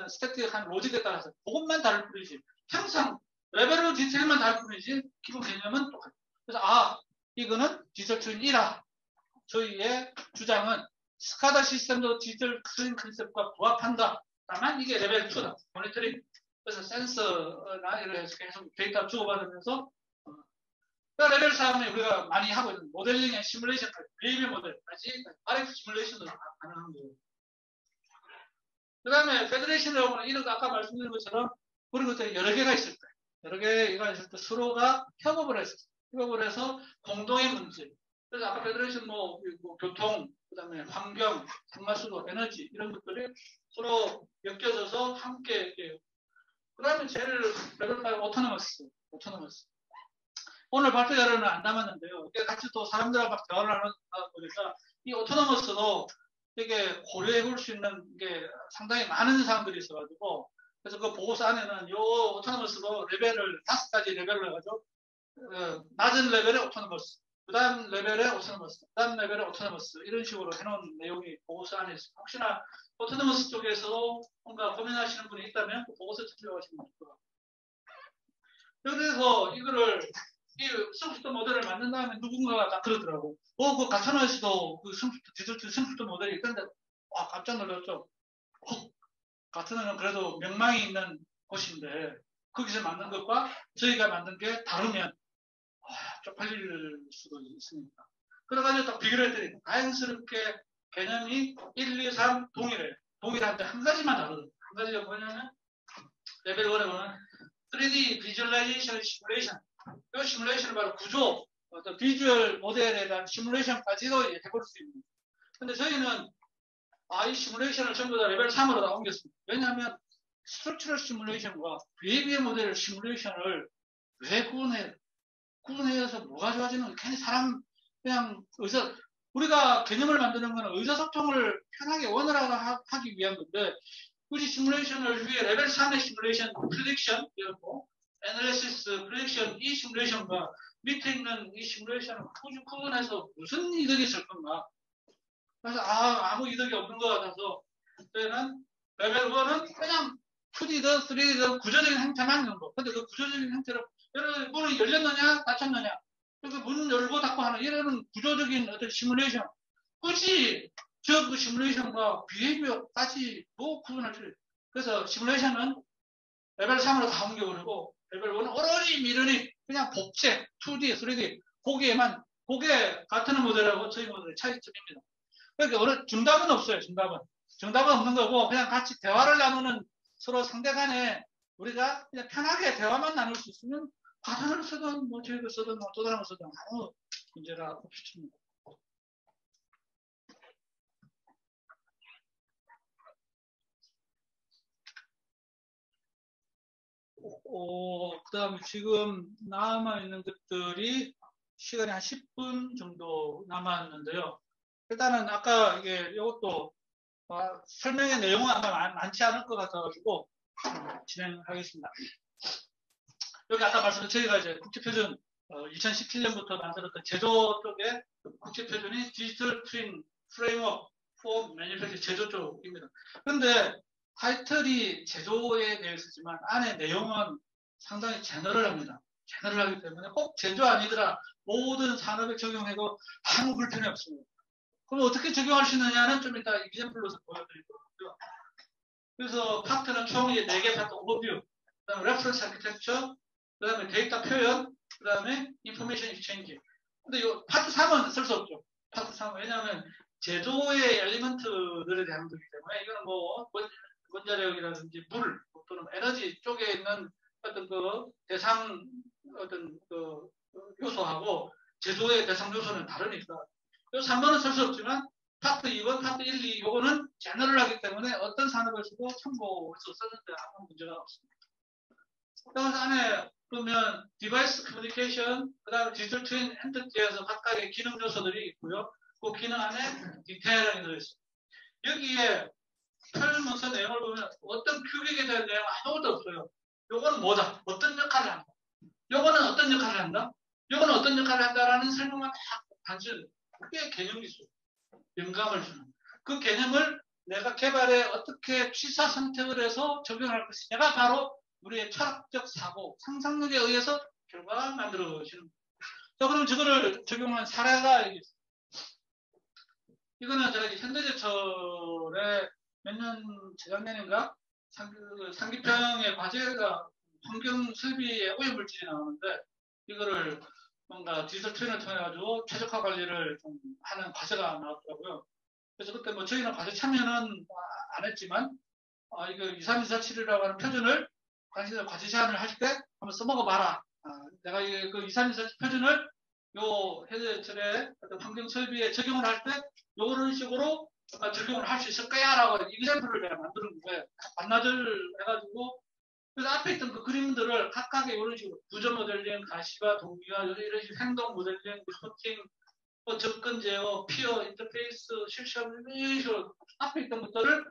스태틱한 로직에 따라서 그것만 다를 뿐이지 항상 레벨 오브 디테일만 다를 뿐이지 기본 개념은 똑같아요. 그래서 이거는 디지털 트윈이라 저희의 주장은 스카다 시스템도 디지털 트윈 컨셉과 부합한다. 다만 이게 레벨 2다. 모니터링. 그래서 센서나 이런 해서 계속 데이터 주고받으면서 레벨 3에 우리가 많이 하고 있는 모델링 앤 시뮬레이션까지, 비헤이비어 모델까지 RF 시뮬레이션도 가능한 거예요. 그 다음에 페더레이션이라고 하는 이런 거 아까 말씀드린 것처럼 그런 것들이 여러 개가 있을 때, 여러 개가 있을 때 서로가 협업을 해서 공동의 문제. 그래서 아까 페더레이션 뭐 교통, 그 다음에 환경, 상마수도, 에너지 이런 것들이 서로 엮여져서 함께 그 다음에 제일 레벨 5 오토노머스. 오늘 발표 자료는 안 남았는데요. 같이 또 사람들하고 막 대화를 하다 보니까 이 오토노머스도 되게 고려해 볼 수 있는 게 상당히 많은 사람들이 있어가지고 그래서 그 보고서 안에는 요 오토노머스도 레벨을 5가지 레벨로 해가지고 낮은 레벨의 오토노머스, 그 다음 레벨의 오토노머스, 그 다음 레벨의 오토노머스 이런 식으로 해놓은 내용이 보고서 안에 있습니다. 혹시나 오토노머스 쪽에서도 뭔가 고민하시는 분이 있다면 그 보고서 참조하시면 좋을 것 같아요. 그래서 이 성숙도 모델을 만든 다음에 누군가가 딱 그러더라고. 그 가타노에서도 그 디지털 성숙도 모델이 있던데, 깜짝 놀랐죠. 가타노는 그래도 명망이 있는 곳인데, 거기서 만든 것과 저희가 만든 게 다르면, 쪽팔릴 수도 있으니까. 그래가지고 딱 비교를 했더니, 자연스럽게 개념이 1, 2, 3 동일해요. 동일한데 한 가지만 다르더라고요. 한 가지가 뭐냐면, 레벨 1에 보면, 3D 비주얼라이제이션 시뮬레이션. 이 시뮬레이션은 바로 구조, 어떤 비주얼 모델에 대한 시뮬레이션까지도 해볼 수 있는. 근데 저희는 이 시뮬레이션을 전부 다 레벨 3으로 다 옮겼습니다. 왜냐하면 스트럭처럴 시뮬레이션과 비헤이비어 모델 시뮬레이션을 왜 구분해서 뭐가 좋아지는 괜히 사람 그냥 우리가 개념을 만드는 거는 의사소통을 편하게 원활하게 위한 건데 굳이 시뮬레이션을 위해 레벨 3의 시뮬레이션, 프리딕션 이런 거 애널리시스, 프리딕션 이 시뮬레이션과 밑에 있는 이 시뮬레이션을 굳이 구분해서 무슨 이득이 있을 건가? 그래서 아무 이득이 없는 것 같아서 저희는 레벨 1은 그냥 2D든 3D든 구조적인 형태만 있는 거. 근데 그 구조적인 형태로 여러분 문이 열렸느냐 닫혔느냐 그 문 열고 닫고 하는 이런 구조적인 어떤 시뮬레이션 굳이 그 시뮬레이션과 비헤이비어까지 뭐 구분할 필요 없어요. 그래서 시뮬레이션은 레벨 3으로 다 옮겨버리고 레벨 1은 오로지 미러링 그냥 복제 2D, 3D 그게 같은 모델하고 저희 모델의 차이점입니다. 그러니까 정답은 없어요. 정답은 없는 거고 그냥 같이 대화를 나누는 서로 상대 간에 우리가 그냥 편하게 대화만 나눌 수 있으면 파산을 쓰든 뭐 저희를 쓰든 뭐 또 다른 걸 쓰든 아무 문제가 없습니다. 그 다음에 지금 남아있는 것들이 시간이 한 10분 정도 남았는데요. 일단은 아까 이게 이것도 설명의 내용은 아마 많지 않을 것 같아가지고 진행하겠습니다. 여기 아까 말씀드린 저희가 이제 국제표준 2017년부터 만들었던 제조 쪽에 국제표준이 디지털 트윈 프레임워크 포 매니팩처 제조 쪽입니다. 그런데 타이틀이 제조에 대해 있지만 안에 내용은 상당히 제너럴합니다. 제너럴하기 때문에 꼭 제조 아니더라 모든 산업에 적용해도 아무 불편이 없습니다. 그럼 어떻게 적용할 수 있느냐는 좀 이따 이젠플로서 보여드릴 거고요. 그래서 파트는 총 4개 파트 오버뷰, 그 다음에 레퍼런스 아키텍처, 그 다음에 데이터 표현, 그 다음에 인포메이션 익스체인지. 근데 이 파트 3은 쓸 수 없죠. 파트 3은. 왜냐하면 제조의 엘리먼트들에 대한 거기 때문에 이거는 뭐 원자력이라든지 물 또는 에너지 쪽에 있는 어떤 그 대상 어떤 그 요소하고 제조의 대상 요소는 다르니까. 이 3번은 쓸 수 없지만 파트 2번, 파트 1, 2 요거는 제너럴 하기 때문에 어떤 산업에서도 참고해서 쓰는데 아무 문제가 없습니다. 그래서 안에 보면 디바이스 커뮤니케이션, 그 다음에 디지털 트윈 엔티티에서 각각의 기능 요소들이 있고요. 그 기능 안에 디테일하게 들어있어요. 여기에 설문서 내용을 보면 어떤 큐빅에 대한 내용 아무것도 없어요. 요거는 뭐다? 어떤 역할을 한다? 요거는 어떤 역할을 한다? 요거는 어떤 역할을 한다라는 설명만 딱 단순 그게 개념이 있어요. 영감을 주는. 그 개념을 내가 개발에 어떻게 취사 선택을 해서 적용할 것이냐가 바로 우리의 철학적 사고, 상상력에 의해서 결과가 만들어지는. 자, 그럼 저거를 적용한 사례가 있습니다. 이거는 제가 현대제철에 몇 년, 재작년인가? 상기평의 과제가 환경 설비에 오염물질이 나오는데, 이거를 뭔가 디지털 트윈을 통해가지고 최적화 관리를 좀 하는 과제가 나왔더라고요. 그래서 그때 뭐 저희는 과제 참여는 안 했지만, 이거 23247이라고 하는 표준을 당신들 과제 제안을 할 때 한번 써먹어봐라. 내가 그 23247 표준을 요 현대제철의 어떤 환경 설비에 적용을 할 때 요런 식으로 적용을 할 수 있을 거야 라고 이그샘플을 내가 만드는 거예요. 반나절 해가지고 그래서 앞에 있던 그 그림들을 각각의 이런 식으로 구조 모델링, 가시화, 동기화, 이런 식으로 행동 모델링, 리포팅, 접근 제어, 피어, 인터페이스, 실시험 이런 식으로 앞에 있던 것들을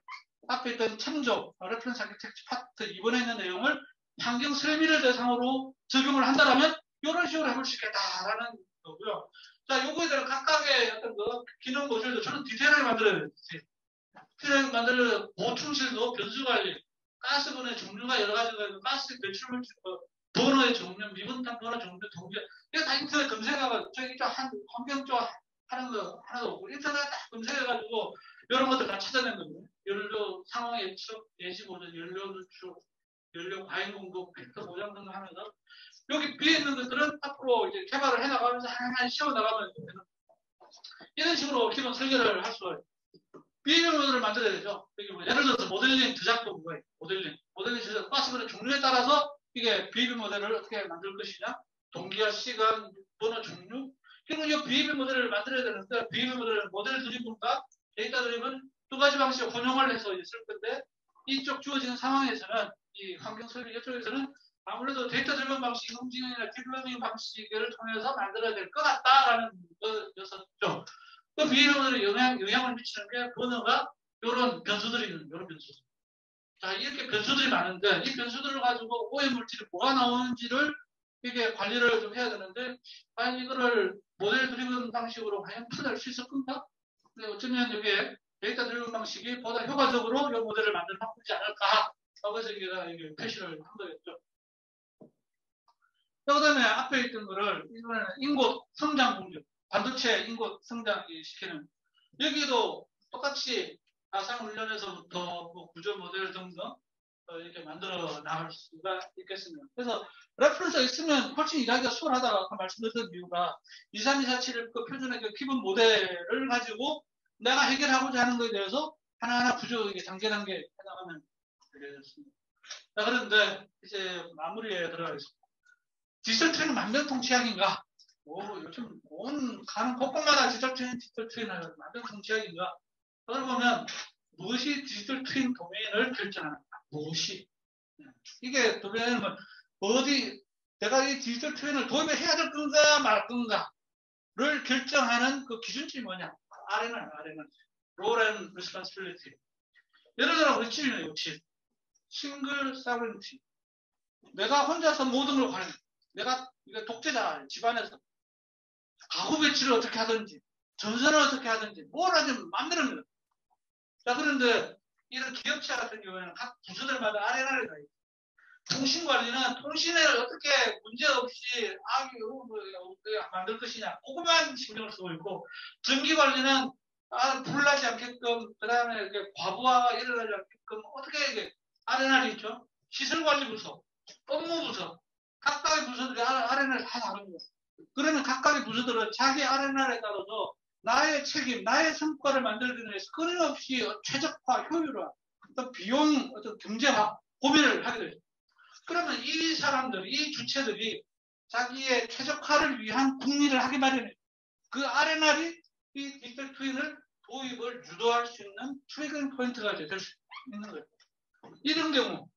앞에 있던 참조, 레퍼런스 아키텍처 파트 2번에 있는 내용을 환경 설비를 대상으로 적용을 한다면 이런 식으로 해볼 수 있겠다라는 거고요. 자, 요거에 대한 각각의 어떤 그 기능 모듈도 저는 디테일하게 만들어야 돼요. 디테일하게 만들어야 보충실도 변수관리, 가스분의 종류가 여러 가지가 있고 가스 배출물질, 버너의 종류, 미분탄 버너 종류, 동기 이거 다 인터넷 검색해가지고 저기 한 환경 쪽 하는 거 하나도 없고 인터넷 딱 검색해가지고 이런 것들 다 찾아낸 거거든요. 연료 상황 예측, 예시 보전, 연료 누출, 연료 과잉 공급, 팩터 보장 등을 하면서 여기 비어 있는 것들은 앞으로 이제 개발을 해나가면서 하나하나 씌워나가면 되는 이런 식으로 기본 설계를 할 수가 있어요. 비밀모델을 만들어야 되죠. 여기 뭐 예를 들어서 모델링 드작도 그거예요. 모델링 드작 가스분의 종류에 따라서 이게 비밀 모델을 어떻게 만들 것이냐, 동기화 시간, 번호 종류. 그리고 이 비밀 모델을 만들어야 되는데 비밀 모델은 모델 드리븐과 데이터 드리븐 두 가지 방식을 혼용을 해서 쓸 건데 이쪽 주어지는 상황에서는 이 환경 설비 이쪽에서는 아무래도 데이터 드리븐 방식, 인공지능이나 딥러닝 방식을 통해서 만들어야 될 것 같다라는 것이었죠. 그 비밀모델에 영향을 미치는 게 번호가 이런 변수들이 있는 이런 변수들. 자, 이렇게 변수들이 많은데 이 변수들을 가지고 오염물질이 뭐가 나오는지를 이게 관리를 좀 해야 되는데 과연 이거를 모델 드리븐 방식으로 과연 풀어낼 수 있을 건가? 근데 어쩌면 이게 데이터 드리븐 방식이 보다 효과적으로 이 모델을 만들 방법이지 않을까 하고 해서 제가 이게 표시를 한 거였죠. 그 다음에 앞에 있던 거를 이번에는 인구 성장 공정. 반도체 인구 성장시키는 여기도 똑같이 가상훈련에서부터 뭐 구조 모델 등등 이렇게 만들어 나갈 수가 있겠습니다. 그래서 레퍼런스가 있으면 훨씬 일하기가 수월하다고 아까 말씀드렸던 이유가 23247 그 표준의 그 기본 모델을 가지고 내가 해결하고자 하는 것에 대해서 하나하나 구조 단계 해나가면 되겠습니다. 자, 그런데 이제 마무리에 들어가겠습니다. 디지털 트윈은 만병통치약인가? 요즘 가는 곳곳마다 디지털 트윈을 만병통치약인가? 그걸 보면 무엇이 디지털 트윈 도메인을 결정하는가? 무엇이? 이게 도메인은 내가 이 디지털 트윈을 도입을 해야 될 건가 말 건가를 결정하는 그 기준점이 뭐냐? R는 Role and Responsibility. 예를 들어 우리 집이네요. 집. 싱글 sovereignty. 내가 혼자서 모든 걸 관리. 내가 독재자 집안에서 가구 배치를 어떻게 하든지 전선을 어떻게 하든지 뭘 하든 마음대로 합니다. 자, 그런데 이런 기업체 같은 경우에는 각 부서들마다 아래나를 다 있고, 통신관리는 통신을 어떻게 문제없이 만들 것이냐, 그것만 신경을 쓰고 있고, 전기관리는 불나지 않게끔, 그 다음에 과부하가 일어나지 않게끔 어떻게 아래날이 있죠. 시설관리부서, 업무부서, 각각의 부서들이 아래날을 다 다릅니다. 그러면 각각의 부서들은 자기 아래날에 따라서 나의 책임, 나의 성과를 만들기 위해서 끊임없이 최적화, 효율화, 어떤 비용, 어떤 경제화 고민을 하게 되죠. 그러면 이 사람들, 이 주체들이 자기의 최적화를 위한 국리를 하기 마련해요. 그 아래날이 이 디지털 트윈을 도입을 유도할 수 있는 트리거링 포인트가 될 수 있는 거예요. 이런 경우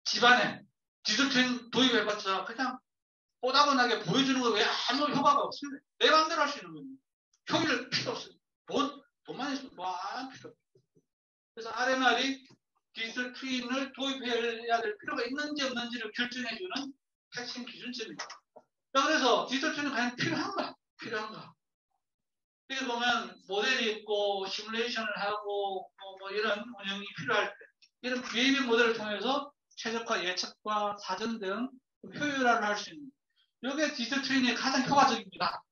집안에 디지털 트윈 도입해봤자 그냥 뽀다분하게 보여주는 거 외에 아무 효과가 없습니다. 내 마음대로 할 수 있는 거예요. 효율 필요 없어요. 돈만 있으면 뭐 필요 없어요. 그래서 RMR이 디지털 트윈을 도입해야 될 필요가 있는지 없는지를 결정해주는 핵심 기준점입니다. 자, 그래서 디지털 트윈이 과연 필요한가? 여기 보면 모델이 있고 시뮬레이션을 하고 뭐 이런 운영이 필요할 때 이런 BAB 모델을 통해서 최적화, 예측과 사전 등 효율화를 할 수 있는 이게 디지털 트윈이 가장 효과적입니다.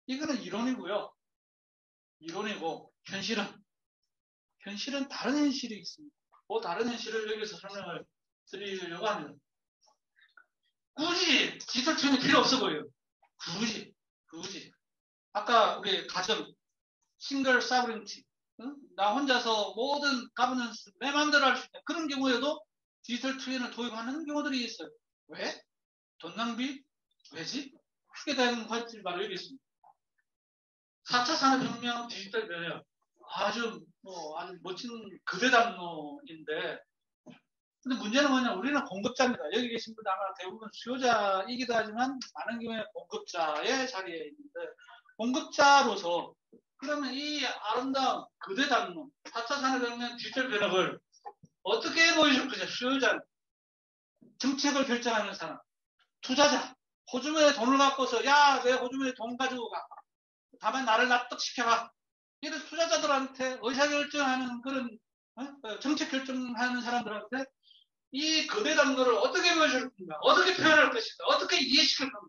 이거는 이론이고요. 이론이고 현실은 다른 현실이 있습니다. 그 다른 현실을 여기서 설명을 드리려고 합니다. 굳이 디지털 트윈이 필요 없어 보여요. 굳이. 아까 우리 가정 싱글 사브린티 나 혼자서 모든 가버넌스 내 마음대로 할 수 있다. 그런 경우에도 디지털 트윈을 도입하는 경우들이 있어요. 왜? 돈 낭비? 왜지? 크게 되는 관점이 바로 여기 있습니다. 4차 산업혁명 디지털 변혁 아주 멋진 그대담론인데 근데 문제는 뭐냐 우리는 공급자입니다. 여기 계신 분들 아마 대부분 수요자이기도 하지만 많은 경우에 공급자의 자리에 있는데 공급자로서 그러면 이 아름다운 그대담론 4차 산업혁명 디지털 변혁을 어떻게 보여줄 거냐 수요자는 정책을 결정하는 사람 투자자 호주머니에 돈을 갖고서 야 내 호주머니에 돈 가지고 가 다만 나를 납득시켜봐 이런 투자자들한테 의사결정하는 그런 정책 결정하는 사람들한테 이 거대한 거를 어떻게 보여줄 건가 어떻게 표현할 것인가 어떻게 이해시킬 건가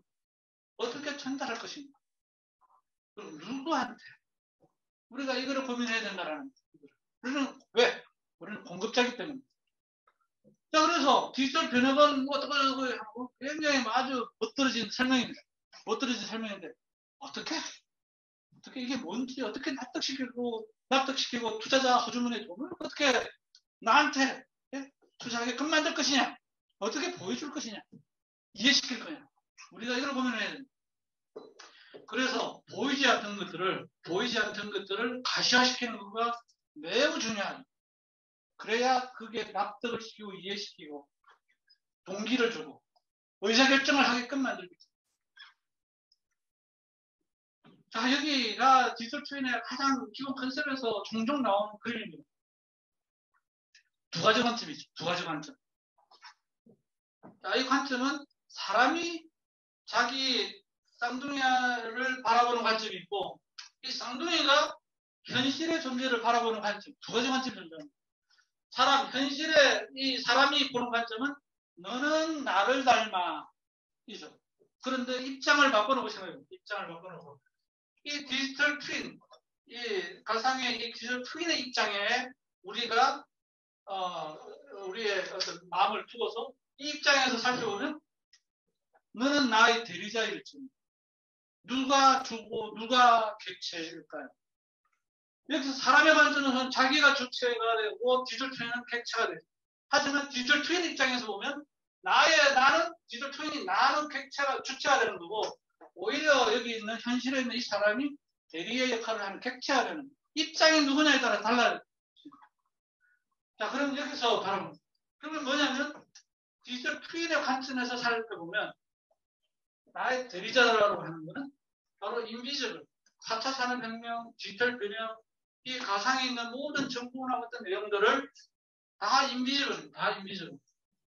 어떻게 전달할 것인가 그럼 누구한테 우리가 이거를 고민해야 된다라는 우리는 왜? 우리는 공급자이기 때문에 자 그래서 디지털 변혁은 어떻게 하고 굉장히 아주 멋들어진 설명인데 어떻게 이게 뭔지 어떻게 납득시키고 투자자 호주머니에 돈을 어떻게 나한테 투자하게끔 만들 것이냐 어떻게 보여줄 것이냐 이해시킬 거냐 우리가 이걸 고민해야 됩니다. 그래서 보이지 않던 것들을 가시화시키는 것가 매우 중요합니다. 그래야 그게 납득을 시키고 이해시키고 동기를 주고 의사결정을 하게끔 만들겠죠. 자, 여기가 디지털 트윈의 가장 기본 컨셉에서 종종 나오는 그림입니다. 두 가지 관점이죠. 자, 이 관점은 사람이 자기 쌍둥이를 바라보는 관점이 있고 이 쌍둥이가 현실의 존재를 바라보는 관점, 두 가지 관점이 존재합니다. 현실의 사람이 보는 관점은 너는 나를 닮아 이죠. 그런데 입장을 바꿔놓고 생각해요. 이 디지털 트윈, 이 가상의 이 디지털 트윈의 입장에 우리가 우리의 어떤 마음을 두고서 이 입장에서 살펴보면 너는 나의 대리자일지 누가 주고 누가 객체일까요? 여기서 사람의 관점에서는 자기가 주체가 되고 디지털 트윈은 객체가 되죠. 하지만 디지털 트윈 입장에서 보면 나는 디지털 트윈이 나는 주체가 되는 거고, 오히려 여기 있는 현실에 있는 이 사람이 대리의 역할을 하는 객체가 되는, 입장이 누구냐에 따라 달라요. 자, 그럼 여기서 바로, 그러면 뭐냐면, 디지털 트윈의 관점에서 살펴보면, 나의 대리자라고 하는 거는 바로 인비저블, 4차 산업혁명, 디지털 변형, 이 가상에 있는 모든 정보나 어떤 내용들을 다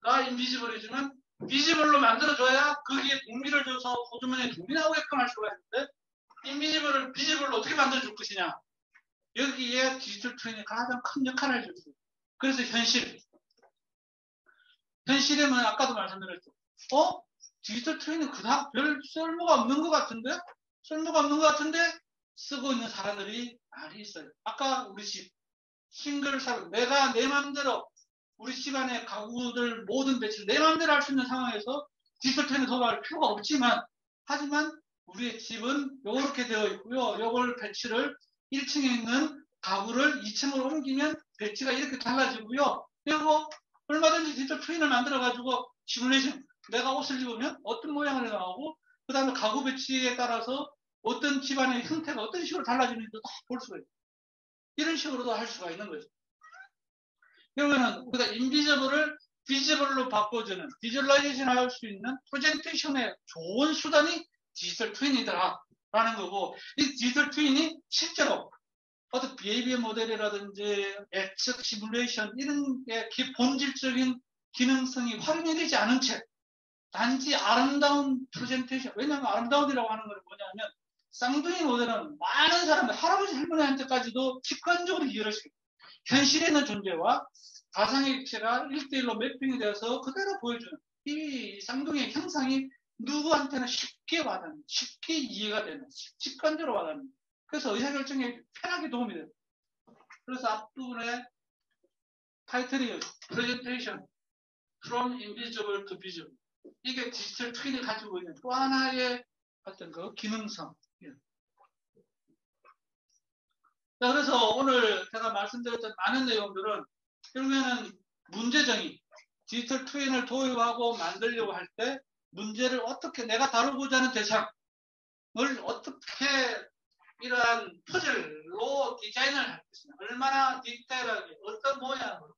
인비지블이지만 비지블로 만들어줘야 거기에 동기를 줘서 호주머니에 돈이 나오게끔 할 수가 있는데, 인비지블을 비지블로 어떻게 만들어줄 것이냐. 여기에 디지털 트윈이 가장 큰 역할을 해줬어요. 그래서 현실에는 아까도 말씀드렸죠. 디지털 트윈은 그닥 별 쓸모가 없는 것 같은데 쓰고 있는 사람들이 많이 있어요. 아까 우리 집 싱글 사업, 내가 내 마음대로 우리 집안의 가구들 모든 배치를 내 마음대로 할 수 있는 상황에서 디지털 트윈을 도와할 필요가 없지만, 하지만 우리의 집은 이렇게 되어 있고요. 요걸 배치를 1층에 있는 가구를 2층으로 옮기면 배치가 이렇게 달라지고요. 그리고 얼마든지 디지털 트윈을 만들어가지고 시뮬레이션, 내가 옷을 입으면 어떤 모양으로 나오고, 그 다음에 가구 배치에 따라서 어떤 집안의 형태가 어떤 식으로 달라지는지도 다 볼 수가 있어요. 이런 식으로도 할 수가 있는 거죠. 그러면은 우리가 인비저블을 비저블로 바꿔주는, 비주얼라이제이션 할 수 있는 프레젠테이션의 좋은 수단이 디지털 트윈이더라 라는 거고, 이 디지털 트윈이 실제로 어떤 비헤이비어 모델이라든지 예측 시뮬레이션 이런 게 본질적인 기능성이 활용이 되지 않은 채 단지 아름다운 프레젠테이션, 왜냐하면 아름다운이라고 하는 건 뭐냐면, 쌍둥이 모델은 많은 사람들, 할아버지 할머니한테까지도 직관적으로 이해를 시켜요. 현실에 있는 존재와 가상의 입체가 1대1로 매핑이 되어서 그대로 보여주는 이 쌍둥이의 형상이 누구한테나 쉽게 와닿는, 쉽게 이해가 되는, 직관적으로 와닿는, 그래서 의사결정에 편하게 도움이 돼요. 그래서 앞부분에 타이틀이 Presentation from Invisible to Visible, 이게 디지털 트윈이 가지고 있는 또 하나의 어떤 그 기능성. 자, 그래서 오늘 제가 말씀드렸던 많은 내용들은 결국에는 문제정의, 디지털 트윈을 도입하고 만들려고 할 때 문제를 어떻게, 내가 다루고자 하는 대상을 어떻게 이러한 퍼즐로 디자인을 할 것이냐, 얼마나 디테일하게, 어떤 모양으로,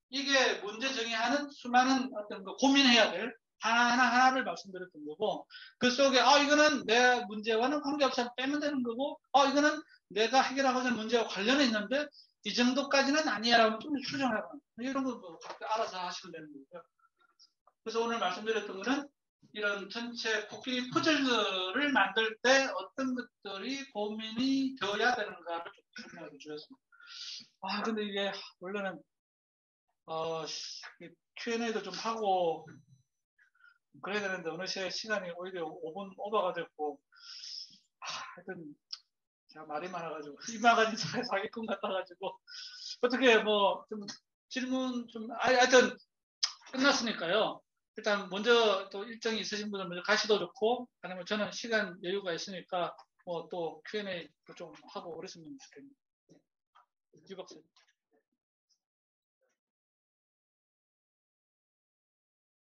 이게 문제 정의하는 수많은 어떤 그 고민해야 될 하나를 말씀드렸던 거고, 그 속에 이거는 내 문제와는 관계없이 빼면 되는 거고, 이거는 내가 해결하고자 하는 문제와 관련이 있는데 이 정도까지는 아니야라고 좀 추정하고, 이런 거 각자 알아서 하시면 되는 거고요. 그래서 오늘 말씀드렸던 거는 이런 전체 코끼리 퍼즐을 만들 때 어떤 것들이 고민이 되어야 되는가를 좀 설명해 주셨습니다. 근데 이게 원래는 Q&A도 좀 하고 그래야 되는데 어느새 시간이 오히려 5분 오버가 됐고, 하여튼 제가 말이 많아가지고 이마가진 사기꾼 같아가지고, 어떻게 뭐 좀 질문 좀 하여튼 끝났으니까요. 일단 먼저 또 일정이 있으신 분은 먼저 가시도 좋고, 아니면 저는 시간 여유가 있으니까 뭐 또 Q&A 좀 하고 그랬으면 좋겠네요. 유 박사님.